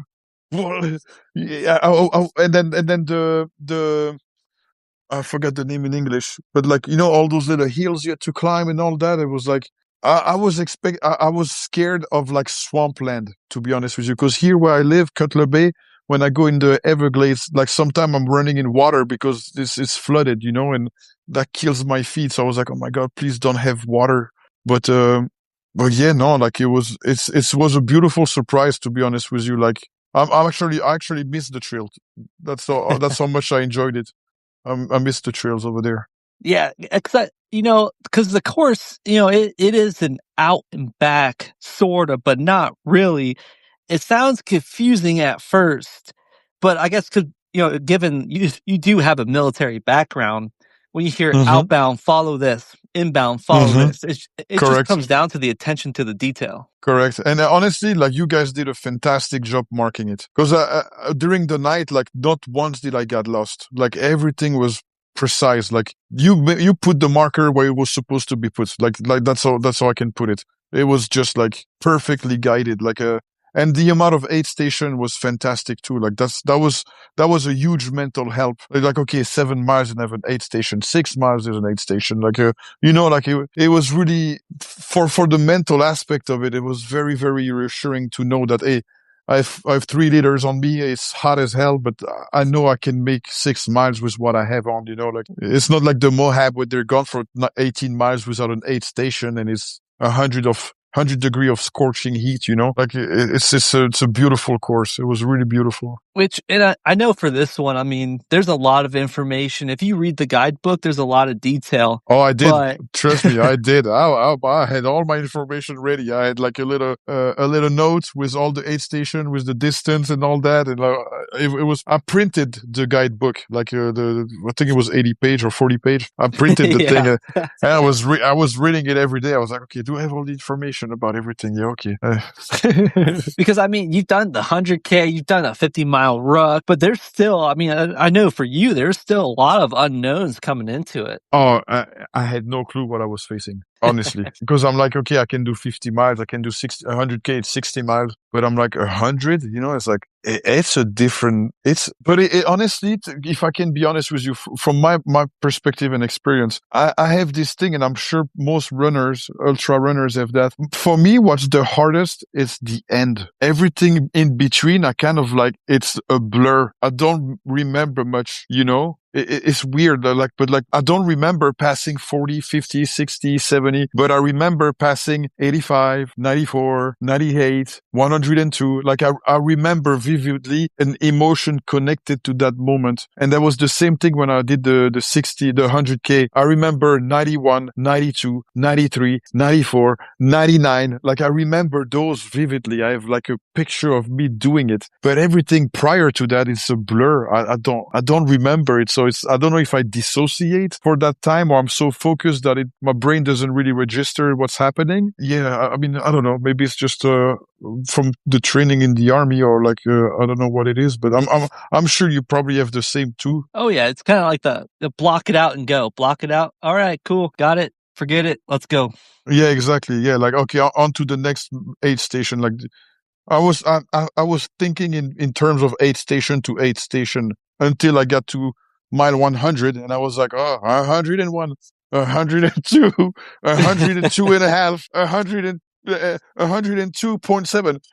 what? Yeah. And then the I forgot the name in English, but like all those little hills you had to climb and all that. It was like I was scared of like swampland, to be honest with you, because here where I live, Cutler Bay, when I go in the Everglades, like sometimes I'm running in water because this is flooded, and that kills my feet. So I was like, oh my God, please don't have water. But but yeah, no, like it was a beautiful surprise, to be honest with you. Like I actually missed the trail. That's how much I enjoyed it. I missed the trails over there. Yeah, because the course, it is an out and back sort of, but not really. It sounds confusing at first, but I guess given you do have a military background, when you hear Mm-hmm. outbound, follow this, inbound, follow Mm-hmm. this, it just Correct. comes down to the attention to the detail. Correct. And honestly, like you guys did a fantastic job marking it. Because during the night, like not once did I get lost. Like everything was precise. Like you put the marker where it was supposed to be put. Like that's how I can put it. It was just like perfectly guided. And the amount of aid station was fantastic too. Like that was a huge mental help. Like okay, 7 miles and have an aid station. 6 miles is an aid station. Like like it was really for the mental aspect of it. It was very, very reassuring to know that, hey, I have 3 liters on me. It's hot as hell, but I know I can make 6 miles with what I have on. Like it's not like the Moab where they're gone for 18 miles without an aid station and it's 100 degree of scorching heat. Like it's a beautiful course. It was really beautiful. Which, and I know for this one, I mean, there's a lot of information. If you read the guidebook, there's a lot of detail. Oh, I did. But Trust me, I did. I had all my information ready. I had like a little note with all the aid station, with the distance and all that. And it was. I printed the guidebook, like I think it was 80 page or 40 page. I printed the thing, yeah. and I was reading it every day. I was like, okay, do I have all the information about everything? Yeah, okay. Because I mean, you've done the 100K, you've done a 50-mile ruck, but there's still, I mean, I know for you, there's still a lot of unknowns coming into it. Oh, I had no clue what I was facing, honestly, because I'm like, okay, I can do 50 miles, I can do 100K, it's 60 miles, but I'm like 100, it's like, it's a different, but honestly, if I can be honest with you, from my perspective and experience, I have this thing, and I'm sure most runners, ultra runners have that. For me, what's the hardest is the end. Everything in between, I kind of like, it's a blur. I don't remember much, It's weird, but I don't remember passing 40, 50, 60, 70, but I remember passing 85, 94, 98, 102. Like I remember vividly an emotion connected to that moment. And that was the same thing when I did the 60, the 100K. I remember 91, 92, 93, 94, 99. Like I remember those vividly. I have like a picture of me doing it, but everything prior to that is a blur. I don't remember it. So I don't know if I dissociate for that time or I'm so focused that my brain doesn't really register what's happening. Yeah, I mean, I don't know. Maybe it's just from the training in the army or like I don't know what it is, but I'm sure you probably have the same too. Oh yeah, it's kind of like the block it out and go. Block it out. All right, cool, got it. Forget it. Let's go. Yeah, exactly. Yeah, like okay, on to the next aid station. Like I was thinking in terms of aid station to aid station until I got to mile 100, and I was like, oh, 101, 102, 102 and a half, 102.7,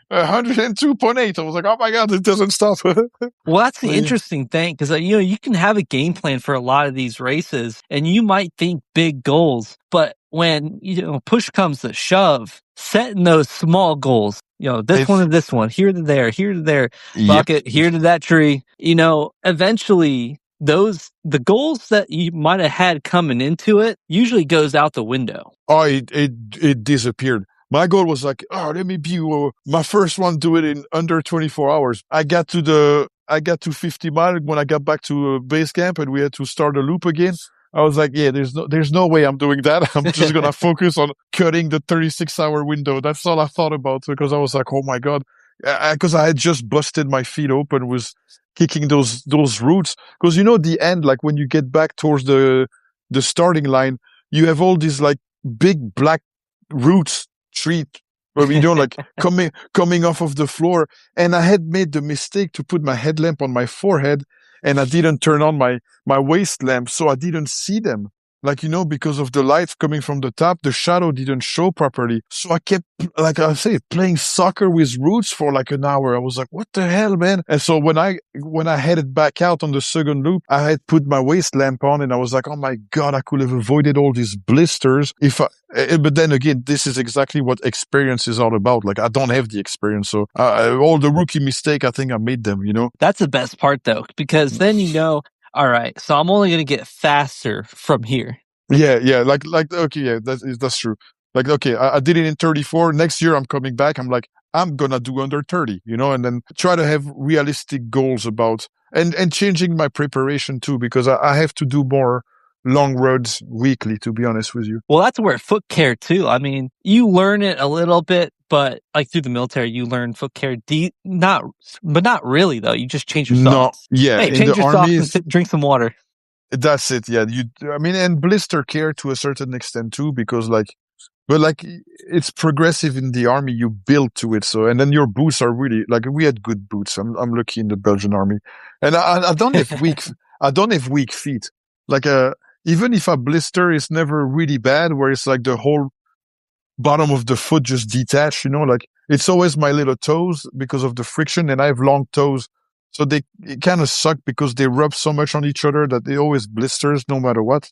102.8. I was like, oh my God, it doesn't stop. Well, that's the Yeah. interesting thing because you can have a game plan for a lot of these races, and you might think big goals, but when, push comes to shove, setting those small goals, this one It's to this one, here to there, here to there, yep. bucket, here to that tree, eventually the goals that you might have had coming into it usually goes out the window. Oh, it disappeared. My goal was like, oh, let me be my first one, do it in under 24 hours. I got to 50 miles when I got back to base camp and we had to start a loop again. I was like, yeah, there's no way I'm doing that. I'm just going to focus on cutting the 36-hour window. That's all I thought about because I was like, oh my God. Because I had just busted my feet open, was kicking those roots. Because the end, like when you get back towards the starting line, you have all these like big black roots tree, like coming off of the floor. And I had made the mistake to put my headlamp on my forehead, and I didn't turn on my waist lamp, so I didn't see them. Like, because of the light coming from the top, the shadow didn't show properly. So I kept, like I say, playing soccer with roots for like an hour. I was like, what the hell, man? And so when I headed back out on the second loop, I had put my waist lamp on and I was like, oh my God, I could have avoided all these blisters but then again, this is exactly what experience is all about. Like, I don't have the experience. So all the rookie mistake, I think I made them, That's the best part though, because then all right, so I'm only going to get faster from here. Yeah. Like, okay, yeah, that's true. Like, okay, I did it in 34. Next year, I'm coming back. I'm like, I'm going to do under 30, and then try to have realistic goals about, and changing my preparation too, because I have to do more long roads weekly, to be honest with you. Well, that's where foot care too. I mean, you learn it a little bit, but like through the military, you learn foot care not really though. You just change your socks. No, yeah. Hey, change your socks and drink some water. That's it. Yeah. And blister care to a certain extent too, because it's progressive in the army. You build to it. So, and then your boots are really like, we had good boots. I'm lucky in the Belgian army, and I don't have weak feet. Like, even if a blister is never really bad, where it's like the whole bottom of the foot just detached, like it's always my little toes because of the friction, and I have long toes. So it kind of suck because they rub so much on each other that they always blisters no matter what.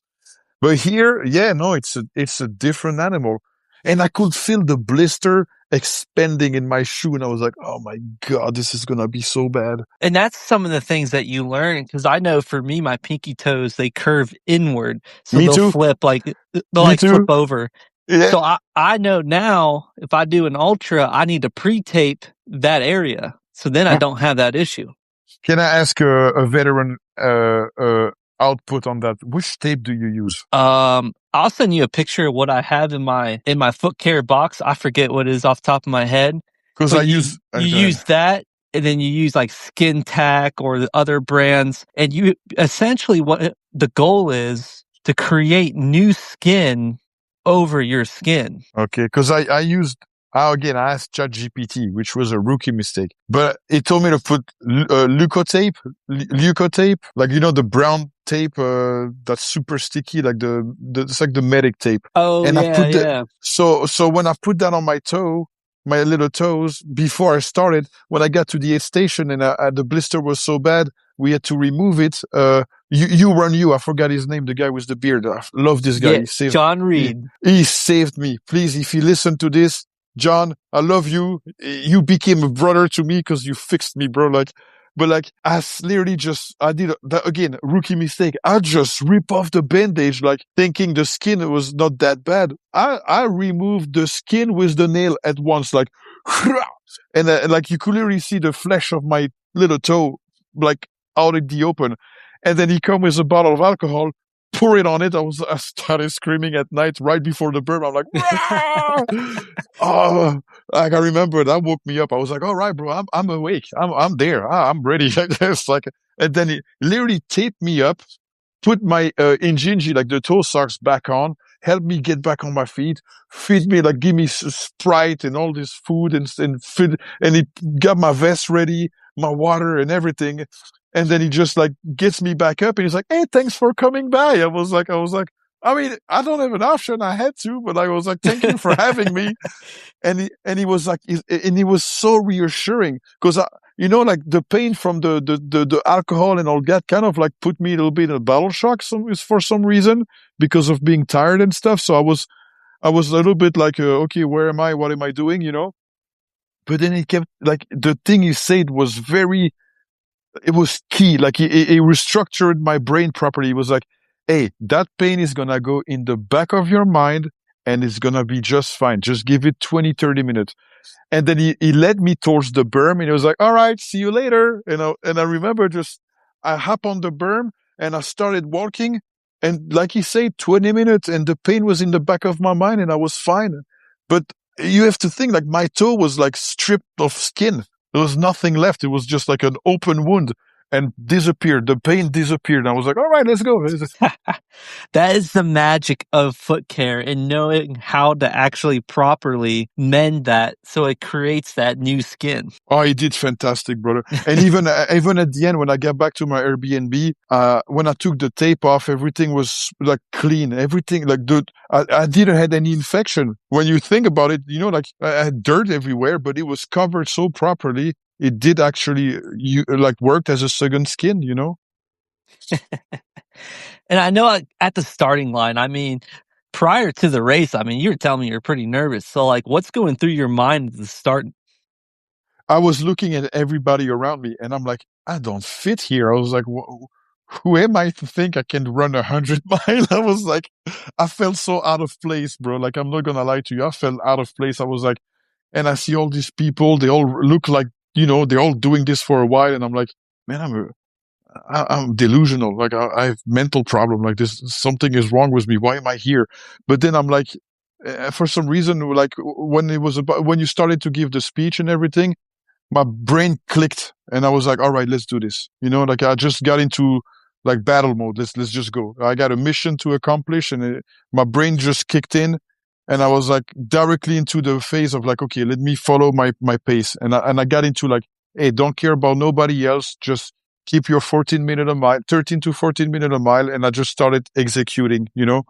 But here, yeah, no, it's a different animal. And I could feel the blister expanding in my shoe. And I was like, oh my God, this is going to be so bad. And that's some of the things that you learn. Because I know for me, my pinky toes, they curve inward. So Me they'll too. flip flip over. Yeah. So I know now if I do an ultra, I need to pre-tape that area. So then I don't have that issue. Can I ask a veteran output on that? Which tape do you use? I'll send you a picture of what I have in my foot care box. I forget what it is off the top of my head. Because you use that, and then you use like Skin Tack or the other brands, and you essentially what the goal is to create new skin over your skin. Okay, because I asked ChatGPT, which was a rookie mistake, but it told me to put leukotape, like, the brown tape that's super sticky, like it's like the medic tape. Oh, and yeah. So when I put that on my toe, my little toes, before I started, when I got to the aid station and the blister was so bad, we had to remove it. I forgot his name, the guy with the beard. I love this guy. Yeah, John Reed. He saved me. Please, if you listen to this, John, I love you. You became a brother to me because you fixed me, bro. I literally I did that again, rookie mistake. I just rip off the bandage, like thinking the skin was not that bad. I removed the skin with the nail at once, like, and like you could literally see the flesh of my little toe, like out in the open. And then he come with a bottle of alcohol, pour it on it. I started screaming at night right before the burn. I'm like, oh, like I remember that woke me up. I was like, all right, bro, I'm awake. I'm there. I'm ready. It's like, and then he literally taped me up, put my Injinji, like the toe socks, back on, helped me get back on my feet, feed me, like give me Sprite and all this food and feed, and he got my vest ready, my water and everything. And then he just like gets me back up and he's like, hey, thanks for coming by. I was like, I mean, I don't have an option. I had to, but I was like, thank you for having me. And he was like, and he was so reassuring because, like the pain from the alcohol and all that kind of like put me a little bit in a battle shock for some reason because of being tired and stuff. So I was I was a little bit like, okay, where am I? What am I doing? But then it kept like the thing he said was it was key. Like it restructured my brain properly. It was like, hey, that pain is going to go in the back of your mind and it's going to be just fine. Just give it 20, 30 minutes. And then he led me towards the berm and he was like, all right, see you later. And I remember I hopped on the berm and I started walking. And like he said, 20 minutes and the pain was in the back of my mind and I was fine. But you have to think like my toe was like stripped of skin. There was nothing left. It was just like an open wound and disappeared. The pain disappeared. I was like, all right, let's go. That is the magic of foot care and knowing how to actually properly mend that so it creates that new skin. Oh, he did fantastic, brother. And even at the end, when I got back to my Airbnb, when I took the tape off, everything was like clean. Everything like I didn't have any infection. When you think about it, like I had dirt everywhere, but it was covered so properly. It did actually like worked as a second skin, And I know at the starting line, I mean, prior to the race, I mean, you were telling me you're pretty nervous. So, like, what's going through your mind at the start? I was looking at everybody around me and I'm like, I don't fit here. I was like, who am I to think I can run 100 miles? I was like, I felt so out of place, bro. Like, I'm not going to lie to you. I felt out of place. I was like, and I see all these people, they all look like, they're all doing this for a while. And I'm like, man, I'm delusional. Like I have mental problem. Like something is wrong with me. Why am I here? But then I'm like, for some reason, like when you started to give the speech and everything, my brain clicked and I was like, all right, let's do this. Like I just got into like battle mode. Let's just go. I got a mission to accomplish and my brain just kicked in and I was like directly into the phase of like, okay, let me follow my pace. And I got into like, hey, don't care about nobody else. Just keep your 13 to 14 minutes a mile. And I just started executing, I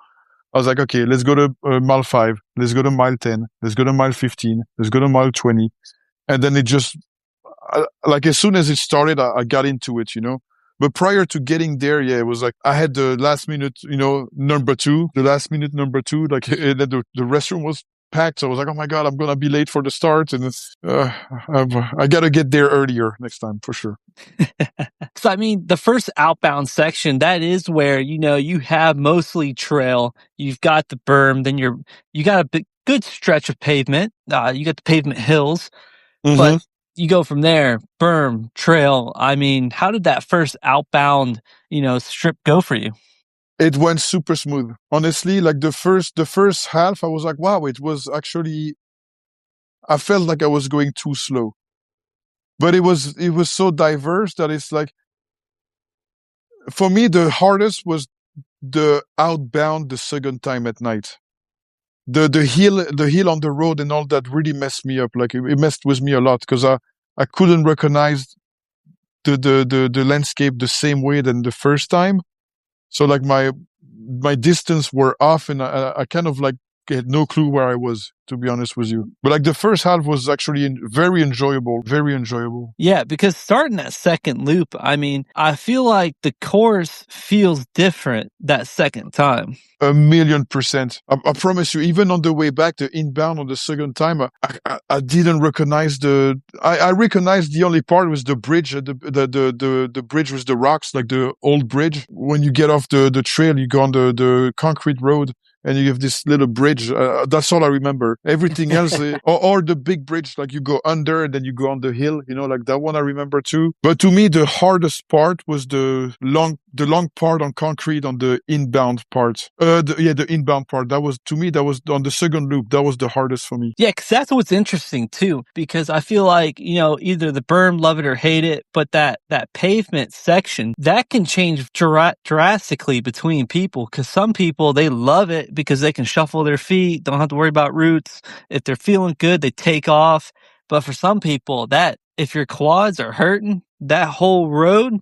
was like, okay, let's go to mile 5. Let's go to mile 10. Let's go to mile 15. Let's go to mile 20. And then it just, like as soon as it started, I got into it, But prior to getting there, yeah, it was like I had the last minute, number 2, like the restroom was packed. So I was like, oh my God, I'm going to be late for the start. And I got to get there earlier next time for sure. So, I mean, the first outbound section, that is where, you have mostly trail. You've got the berm, then you got a good stretch of pavement. You got the pavement hills, but you go from there, berm, trail. I mean, how did that first outbound, strip go for you? It went super smooth. Honestly, like the first half, I was like, wow, it was actually, I felt like I was going too slow. But it was so diverse that it's like, for me, the hardest was the outbound the second time at night. The hill on the road and all that really messed me up. Like it messed with me a lot because I couldn't recognize the landscape the same way than the first time. So like my distance were off and I kind of like had no clue where I was, to be honest with you. But like the first half was actually very enjoyable, very enjoyable. Yeah, because starting that second loop, I mean, I feel like the course feels different that second time. 1,000,000%. I promise you, even on the way back, the inbound on the second time, I didn't recognize I recognized the only part was the bridge, the bridge with the rocks, like the old bridge. When you get off the trail, you go on the concrete road and you have this little bridge. That's all I remember. Everything else, or the big bridge, like you go under and then you go on the hill, like that one I remember too. But to me, the hardest part was the long part on concrete on the inbound part. The inbound part. That was, to me, that was on the second loop. That was the hardest for me. Yeah, because that's what's interesting too, because I feel like, either the berm, love it or hate it, but that pavement section, that can change drastically between people, because some people, they love it because they can shuffle their feet, don't have to worry about roots. If they're feeling good, they take off. But for some people, that if your quads are hurting, that whole road,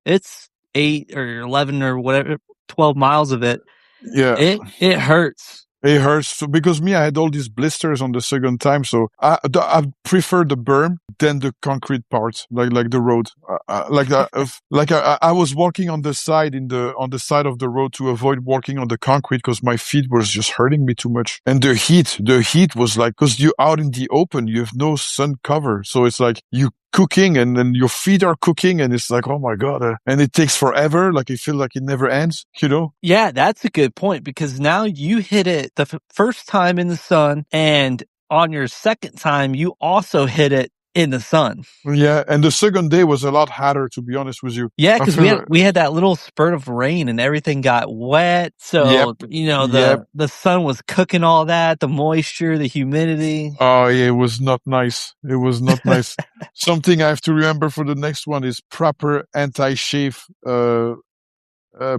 it's 8 or 11 or whatever, 12 miles of it. Yeah. It hurts. It hurts because me, I had all these blisters on the second time, so I prefer the berm than the concrete part, like the road. I was walking on the side on the side of the road to avoid walking on the concrete because my feet was just hurting me too much, and the heat was like because you're out in the open, you have no sun cover, so it's like you cooking and then your feet are cooking and it's like, oh my God. And it takes forever. Like you feel like it never ends, you know? Yeah, that's a good point because now you hit it the first time in the sun, and on your second time, you also hit it in the sun. Yeah. And the second day was a lot hotter, to be honest with you. Yeah, I because feel, we had that little spurt of rain and everything got wet. yep. So, Yep. the sun was cooking all that, the moisture, the humidity. Oh, yeah. It was not nice. It was not nice. Something I have to remember for the next one is proper anti-shave,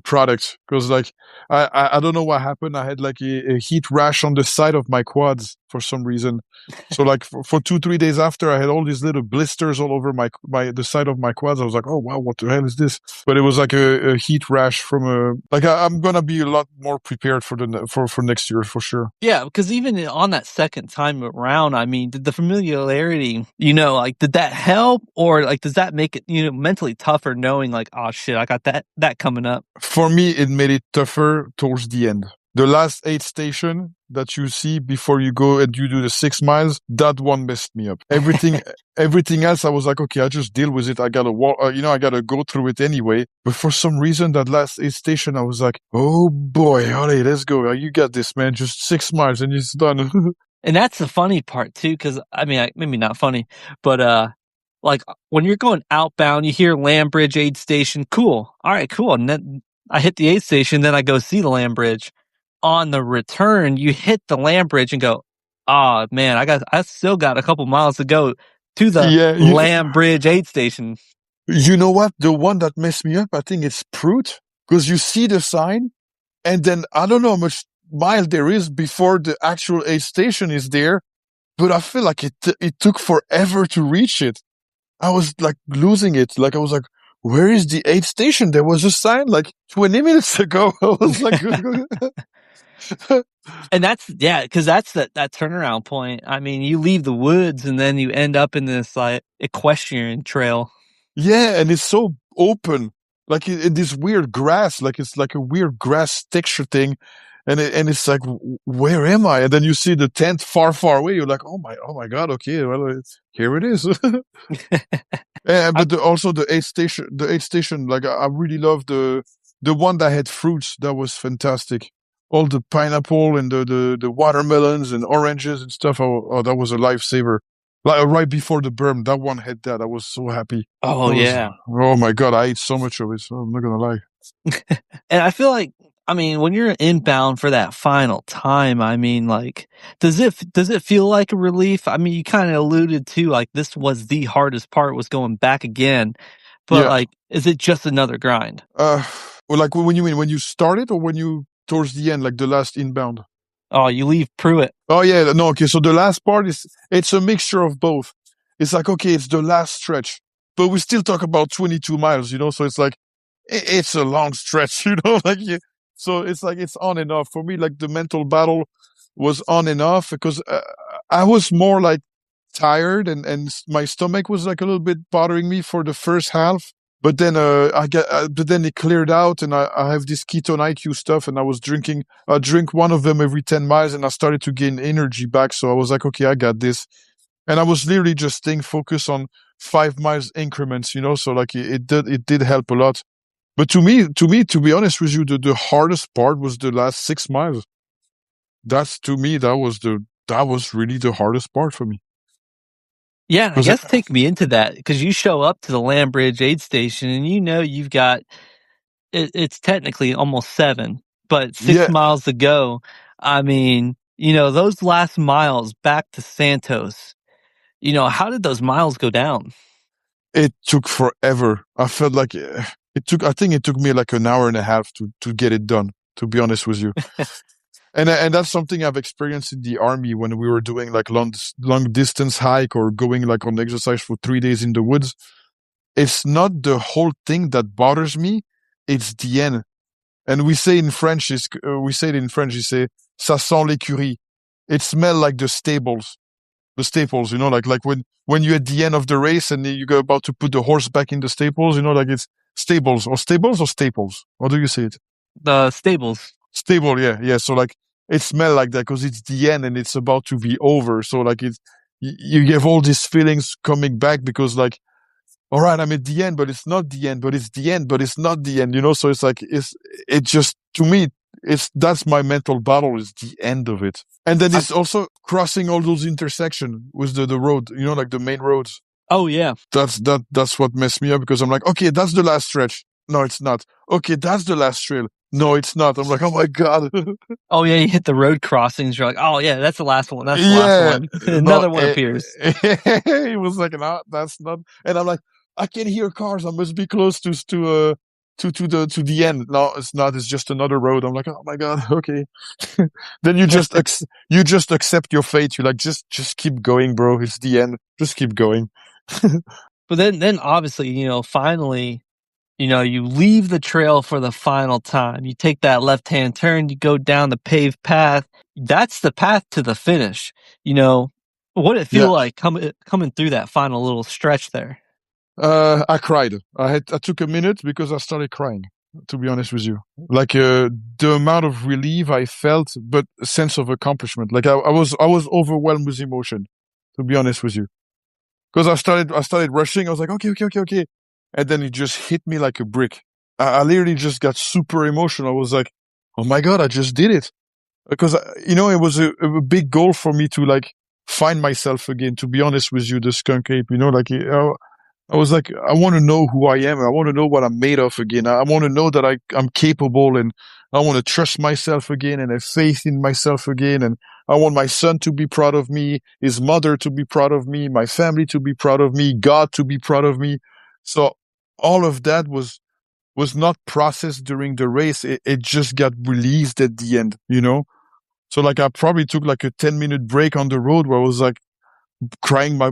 products because like I don't know what happened. I had like a heat rash on the side of my quads for some reason. So like for 2-3 days after, I had all these little blisters all over the side of my quads. I was like, oh wow, what the hell is this? But it was like a heat rash from I'm gonna be a lot more prepared for for next year for sure. Yeah, because even on that second time around, I mean, did the familiarity, like, did that help, or like, does that make it, mentally tougher knowing like, oh shit, I got that coming up? For me, it made it tougher towards the end. The last 8 station that you see before you go and you do the 6 miles, that one messed me up. Everything else, I was like, okay, I just deal with it. I gotta walk, I gotta go through it anyway. But for some reason, that last 8 station, I was like, oh boy, alright, let's go. You got this, man. Just 6 miles and it's done. And that's the funny part too, because I mean, maybe not funny, but like when you're going outbound, you hear Land Bridge aid station, cool, all right, cool, and then I hit the aid station, then I go see the land bridge. On the return, you hit the land bridge and go, oh man, I still got a couple miles to go to the Yeah, land bridge aid station. you know what? The one that messed me up, I think it's Prout, because you see the sign, and then I don't know how much mile there is before the actual aid station is there, but I feel like it took forever to reach it. I was like losing it. Like I was like, where is the aid station? There was a sign like 20 minutes ago. I was like, And because that's that turnaround point. I mean, you leave the woods and then you end up in this like equestrian trail. yeah, and it's so open, like this weird grass, like it's like a weird grass texture thing, and it's like, where am I? And then you see the tent far, far away. You're like, oh my God, okay, well, here it is. But also the aid station, like I really love the one that had fruits. That was fantastic. All the pineapple and the watermelons and oranges and stuff. Oh, that was a lifesaver. Like right before the berm, that one had that. I was so happy. Oh yeah. Oh my God, I ate so much of it. So I'm not gonna lie. And I feel like, I mean, when you're inbound for that final time, I mean, like, does it feel like a relief? I mean, you kind of alluded to like this was the hardest part, was going back again, but Yeah. like, is it just another grind? Well, like when you mean when you started or when you towards the end, like the last inbound? Oh, you leave Pruitt. Oh yeah, no, okay. So the last part it's a mixture of both. It's like, okay, it's the last stretch, but we still talk about 22 miles, So it's like, it's a long stretch, like so it's like, it's on and off for me. Like the mental battle was on and off because I was more like tired and my stomach was like a little bit bothering me for the first half. But then but then it cleared out, and I have this ketone IQ stuff, and I drink one of them every 10 miles, and I started to gain energy back. So I was like, okay, I got this. And I was literally just staying focused on 5 miles increments, So like it did help a lot. But to me, to be honest with you, the hardest part was the last 6 miles. To me, that was really the hardest part for me. Yeah, I 'Cause guess take me into that, because you show up to the land bridge aid station and you've got it's technically almost 7, but 6 yeah, miles to go. I mean, those last miles back to Santos, how did those miles go down? it took forever. I felt like I think it took me like an hour and a half to get it done, to be honest with you. And that's something I've experienced in the army when we were doing like long distance hike or going like on exercise for 3 days in the woods. It's not the whole thing that bothers me. It's the end. And we say it in French, you say, Ça sent l'écurie. It smelled like the stables. The staples, like when you're at the end of the race and you're about to put the horse back in the staples, like it's stables or staples. How do you say it? The stables. Stable, yeah, yeah. So like it smelled like that because it's the end and it's about to be over. So like you have all these feelings coming back because like, all right, I'm at the end, but it's not the end, but it's the end, but it's not the end, So it's like, it just, to me, that's my mental battle is the end of it. And then it's also crossing all those intersections with the road, like the main roads. Oh yeah. That's what messed me up because I'm like, okay, that's the last stretch. No, it's not. Okay, that's the last trail. No, it's not. I'm like, oh my God. Oh yeah, you hit the road crossings. You're like, oh yeah, that's the last one. That's the Yeah, last one. no, Another one appears. it was like, no, that's not. And I'm like, I can hear cars. I must be close to the end. No, it's not. It's just another road. I'm like, oh my God, okay. Then you just accept your fate. You're like, just keep going, bro. It's the end. Just keep going. But then obviously, finally, you leave the trail for the final time. You take that left-hand turn, you go down the paved path. That's the path to the finish. What did it feel Yeah. like coming through that final little stretch there? I cried. I took a minute because I started crying, to be honest with you. Like, the amount of relief I felt, but a sense of accomplishment. Like I was overwhelmed with emotion, to be honest with you. Because I started rushing. I was like, okay. And then it just hit me like a brick. I literally just got super emotional. I was like, oh my God, I just did it. Because, it was a big goal for me to like find myself again, to be honest with you, the Skunk Ape, like, I was like, I want to know who I am. I want to know what I'm made of again. I want to know that I'm capable and I want to trust myself again and have faith in myself again. And I want my son to be proud of me, his mother to be proud of me, my family to be proud of me, God to be proud of me. So all of that was not processed during the race. It just got released at the end, So like I probably took like a 10-minute break on the road where I was like, crying my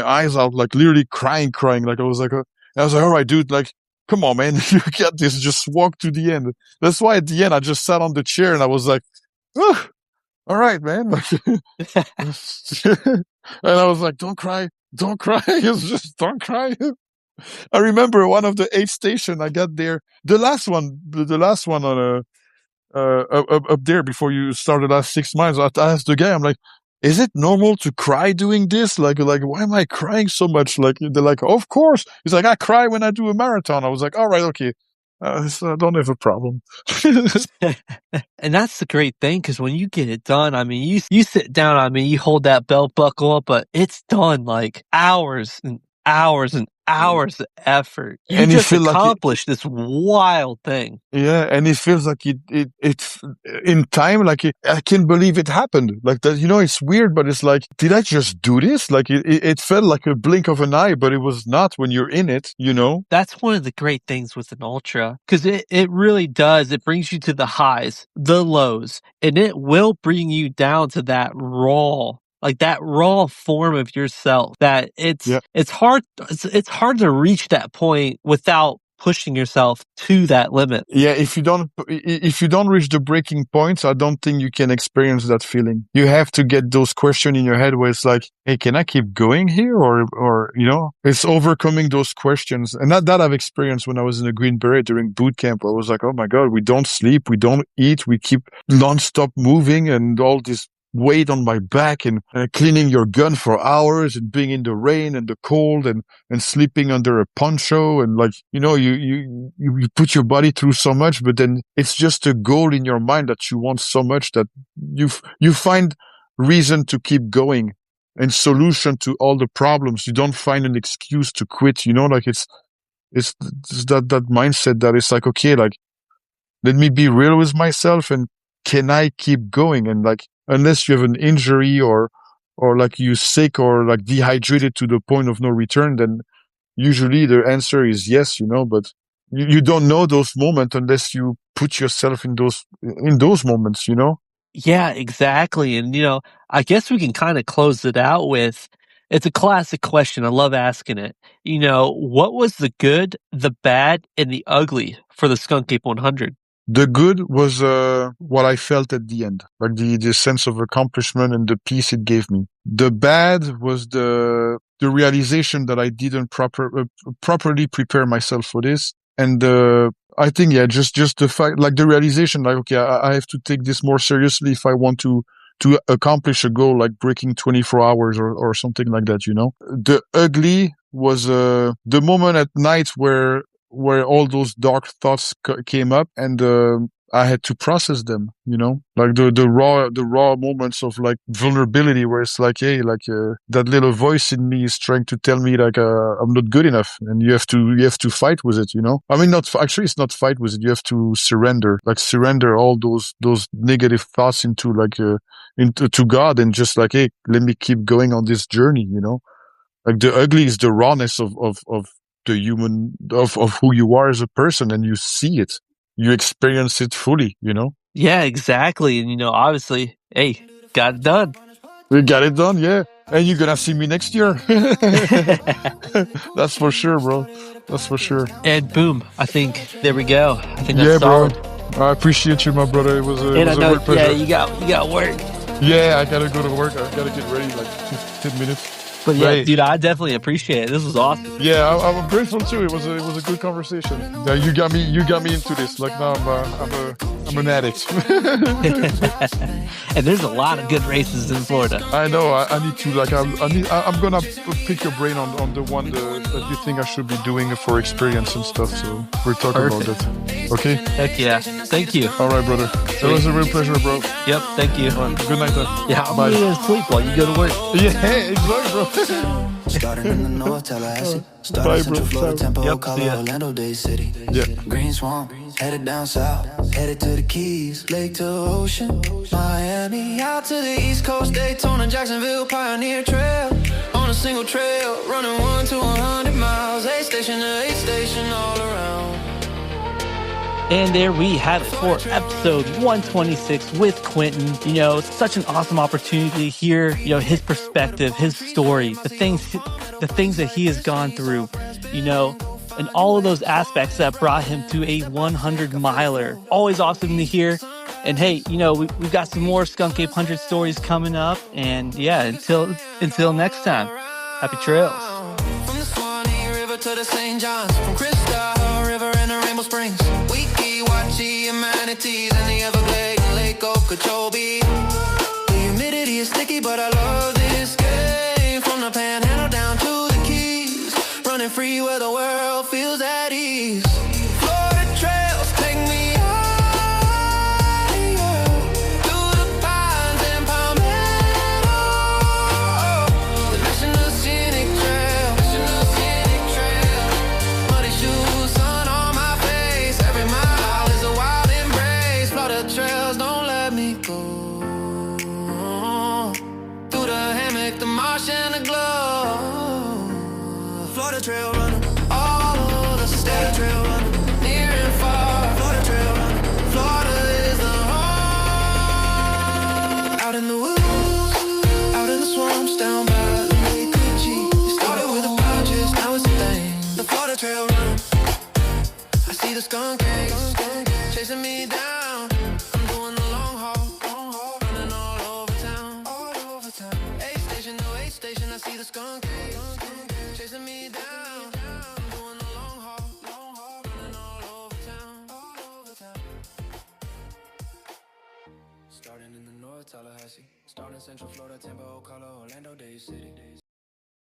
eyes out, like literally crying. Like I was like, all right, dude, like, come on, man, you got this. Just walk to the end. That's why at the end I just sat on the chair and I was like, oh, all right, man. And I was like, don't cry. It's just don't cry. I remember one of the 8 station I got there, the last one on up there before you start the last 6 miles. I asked the guy, I'm like, is it normal to cry doing this? Like, why am I crying so much? Like, they're like, of course. He's like, I cry when I do a marathon. I was like, all right, okay. So I don't have a problem. And that's the great thing, because when you get it done, I mean, you sit down, I mean, you hold that belt buckle up, but it's done like hours and hours and hours of effort. You And you just feel like accomplished this wild thing. yeah, and it feels like it's in time, like I can't believe it happened. Like that, it's weird, but it's like, did I just do this? Like it felt like a blink of an eye, but it was not when you're in it, That's one of the great things with an ultra, because it really does. It brings you to the highs, the lows, and it will bring you down to that raw form of yourself. That Yeah. it's hard. It's hard to reach that point without pushing yourself to that limit. Yeah, if you don't reach the breaking points, I don't think you can experience that feeling. You have to get those questions in your head where it's like, hey, can I keep going here? Or it's overcoming those questions. And that I've experienced when I was in a Green Beret during boot camp. I was like, oh my God, we don't sleep, we don't eat, we keep nonstop moving and all this weight on my back and cleaning your gun for hours and being in the rain and the cold and sleeping under a poncho and like, you put your body through so much, but then it's just a goal in your mind that you want so much that you find reason to keep going and solution to all the problems. You don't find an excuse to quit, like it's that mindset that it's like, okay, like, let me be real with myself and can I keep going? And like, unless you have an injury or like you sick or like dehydrated to the point of no return, then usually the answer is yes, but you don't know those moments unless you put yourself in those moments, Yeah, exactly. And, I guess we can kind of close it out with, it's a classic question. I love asking it. What was the good, the bad, and the ugly for the Skunk Ape 100? The good was what I felt at the end, like the sense of accomplishment and the peace it gave me. The bad was the realization that I didn't properly prepare myself for this, and I think just the fact, like the realization, like okay, I have to take this more seriously if I want to accomplish a goal like breaking 24 hours or something like that. The ugly was the moment at night where all those dark thoughts came up, and I had to process them, like the raw moments of like vulnerability, where it's like, hey, like that little voice in me is trying to tell me like I'm not good enough, and you have to fight with it. I mean, not actually, it's not fight with it. You have to surrender all those negative thoughts into to God, and just like, hey, let me keep going on this journey. Like the ugly is the rawness of the human of who you are as a person, and you see it, you experience it fully. Yeah, exactly. And obviously, hey, got it done. We got it done, yeah. And you're gonna see me next year. That's for sure, bro. That's for sure. And boom, I think there we go. I think that's Yeah, bro. solid. I appreciate you, my brother. It was a And I know, real pleasure. yeah, you got work. Yeah, I gotta go to work. I gotta get ready like 15 minutes. But yeah, Right. dude, I definitely appreciate it. This was awesome. Yeah, I'm grateful too. It was a good conversation. Yeah, you got me into this. Like now I'm an addict. And there's a lot of good races in Florida. I know. I need to I'm gonna pick your brain on the one that you think I should be doing for experience and stuff. So we're talking about that. Okay. Heck yeah. Thank you. All right, brother. It was a real pleasure, bro. Yep. Thank you. All right, good night, then. Yeah, I'll Bye. be in sleep while you go to work. Yeah, exactly, bro. Starting in the north, Tallahassee. Bye, Starting Central bro. Florida, Temple, Yep, see Ocala, ya. Orlando, Day City. Yeah. Green Swamp, headed down south. Headed to the Keys, Lake to Ocean. Miami, out to the East Coast, Daytona, Jacksonville, Pioneer Trail. On a single trail, running 1 to 100 miles. 8 station to 8 station, all around. And there we have it for episode 126 with Quentin. It's such an awesome opportunity to hear, his perspective, his story, the things that he has gone through, and all of those aspects that brought him to a 100 miler. Always awesome to hear. And hey, we've got some more Skunk Ape 100 stories coming up. And yeah, until next time, happy trails. From the Swanee River to the St. Johns, from Crystal River and the Rainbow Springs, Weeki, Watchee, and Manatees, and the Everglades, and Lake Okeechobee. The humidity is sticky, but I love this game. From the Panhandle down to the Keys, running free where the world feels at ease. Florida trails take me higher, through the pines and Palmetto. The National Scenic Trail, muddy shoes, sun on my face. Every mile is a wild embrace. Florida trails don't let me go. Through the hammock, the marsh, and the glow. Florida trail runner, all over the state. Trail runner, near and far. Florida trail runner, Florida is the home. Out in the woods, out in the swamps, down by the Lake Coachee. It started with the pouches, now it's a thing. The Florida trail runner, I see the skunk ape chasing me down. I'm doing the long haul, running all over town. 8 station to 8 station, I see the skunk ape chasing me down. I'm doing the long haul, running all over town. Starting in the north, Tallahassee. Starting Central Florida, Tampa, Ocala, Orlando, Day City.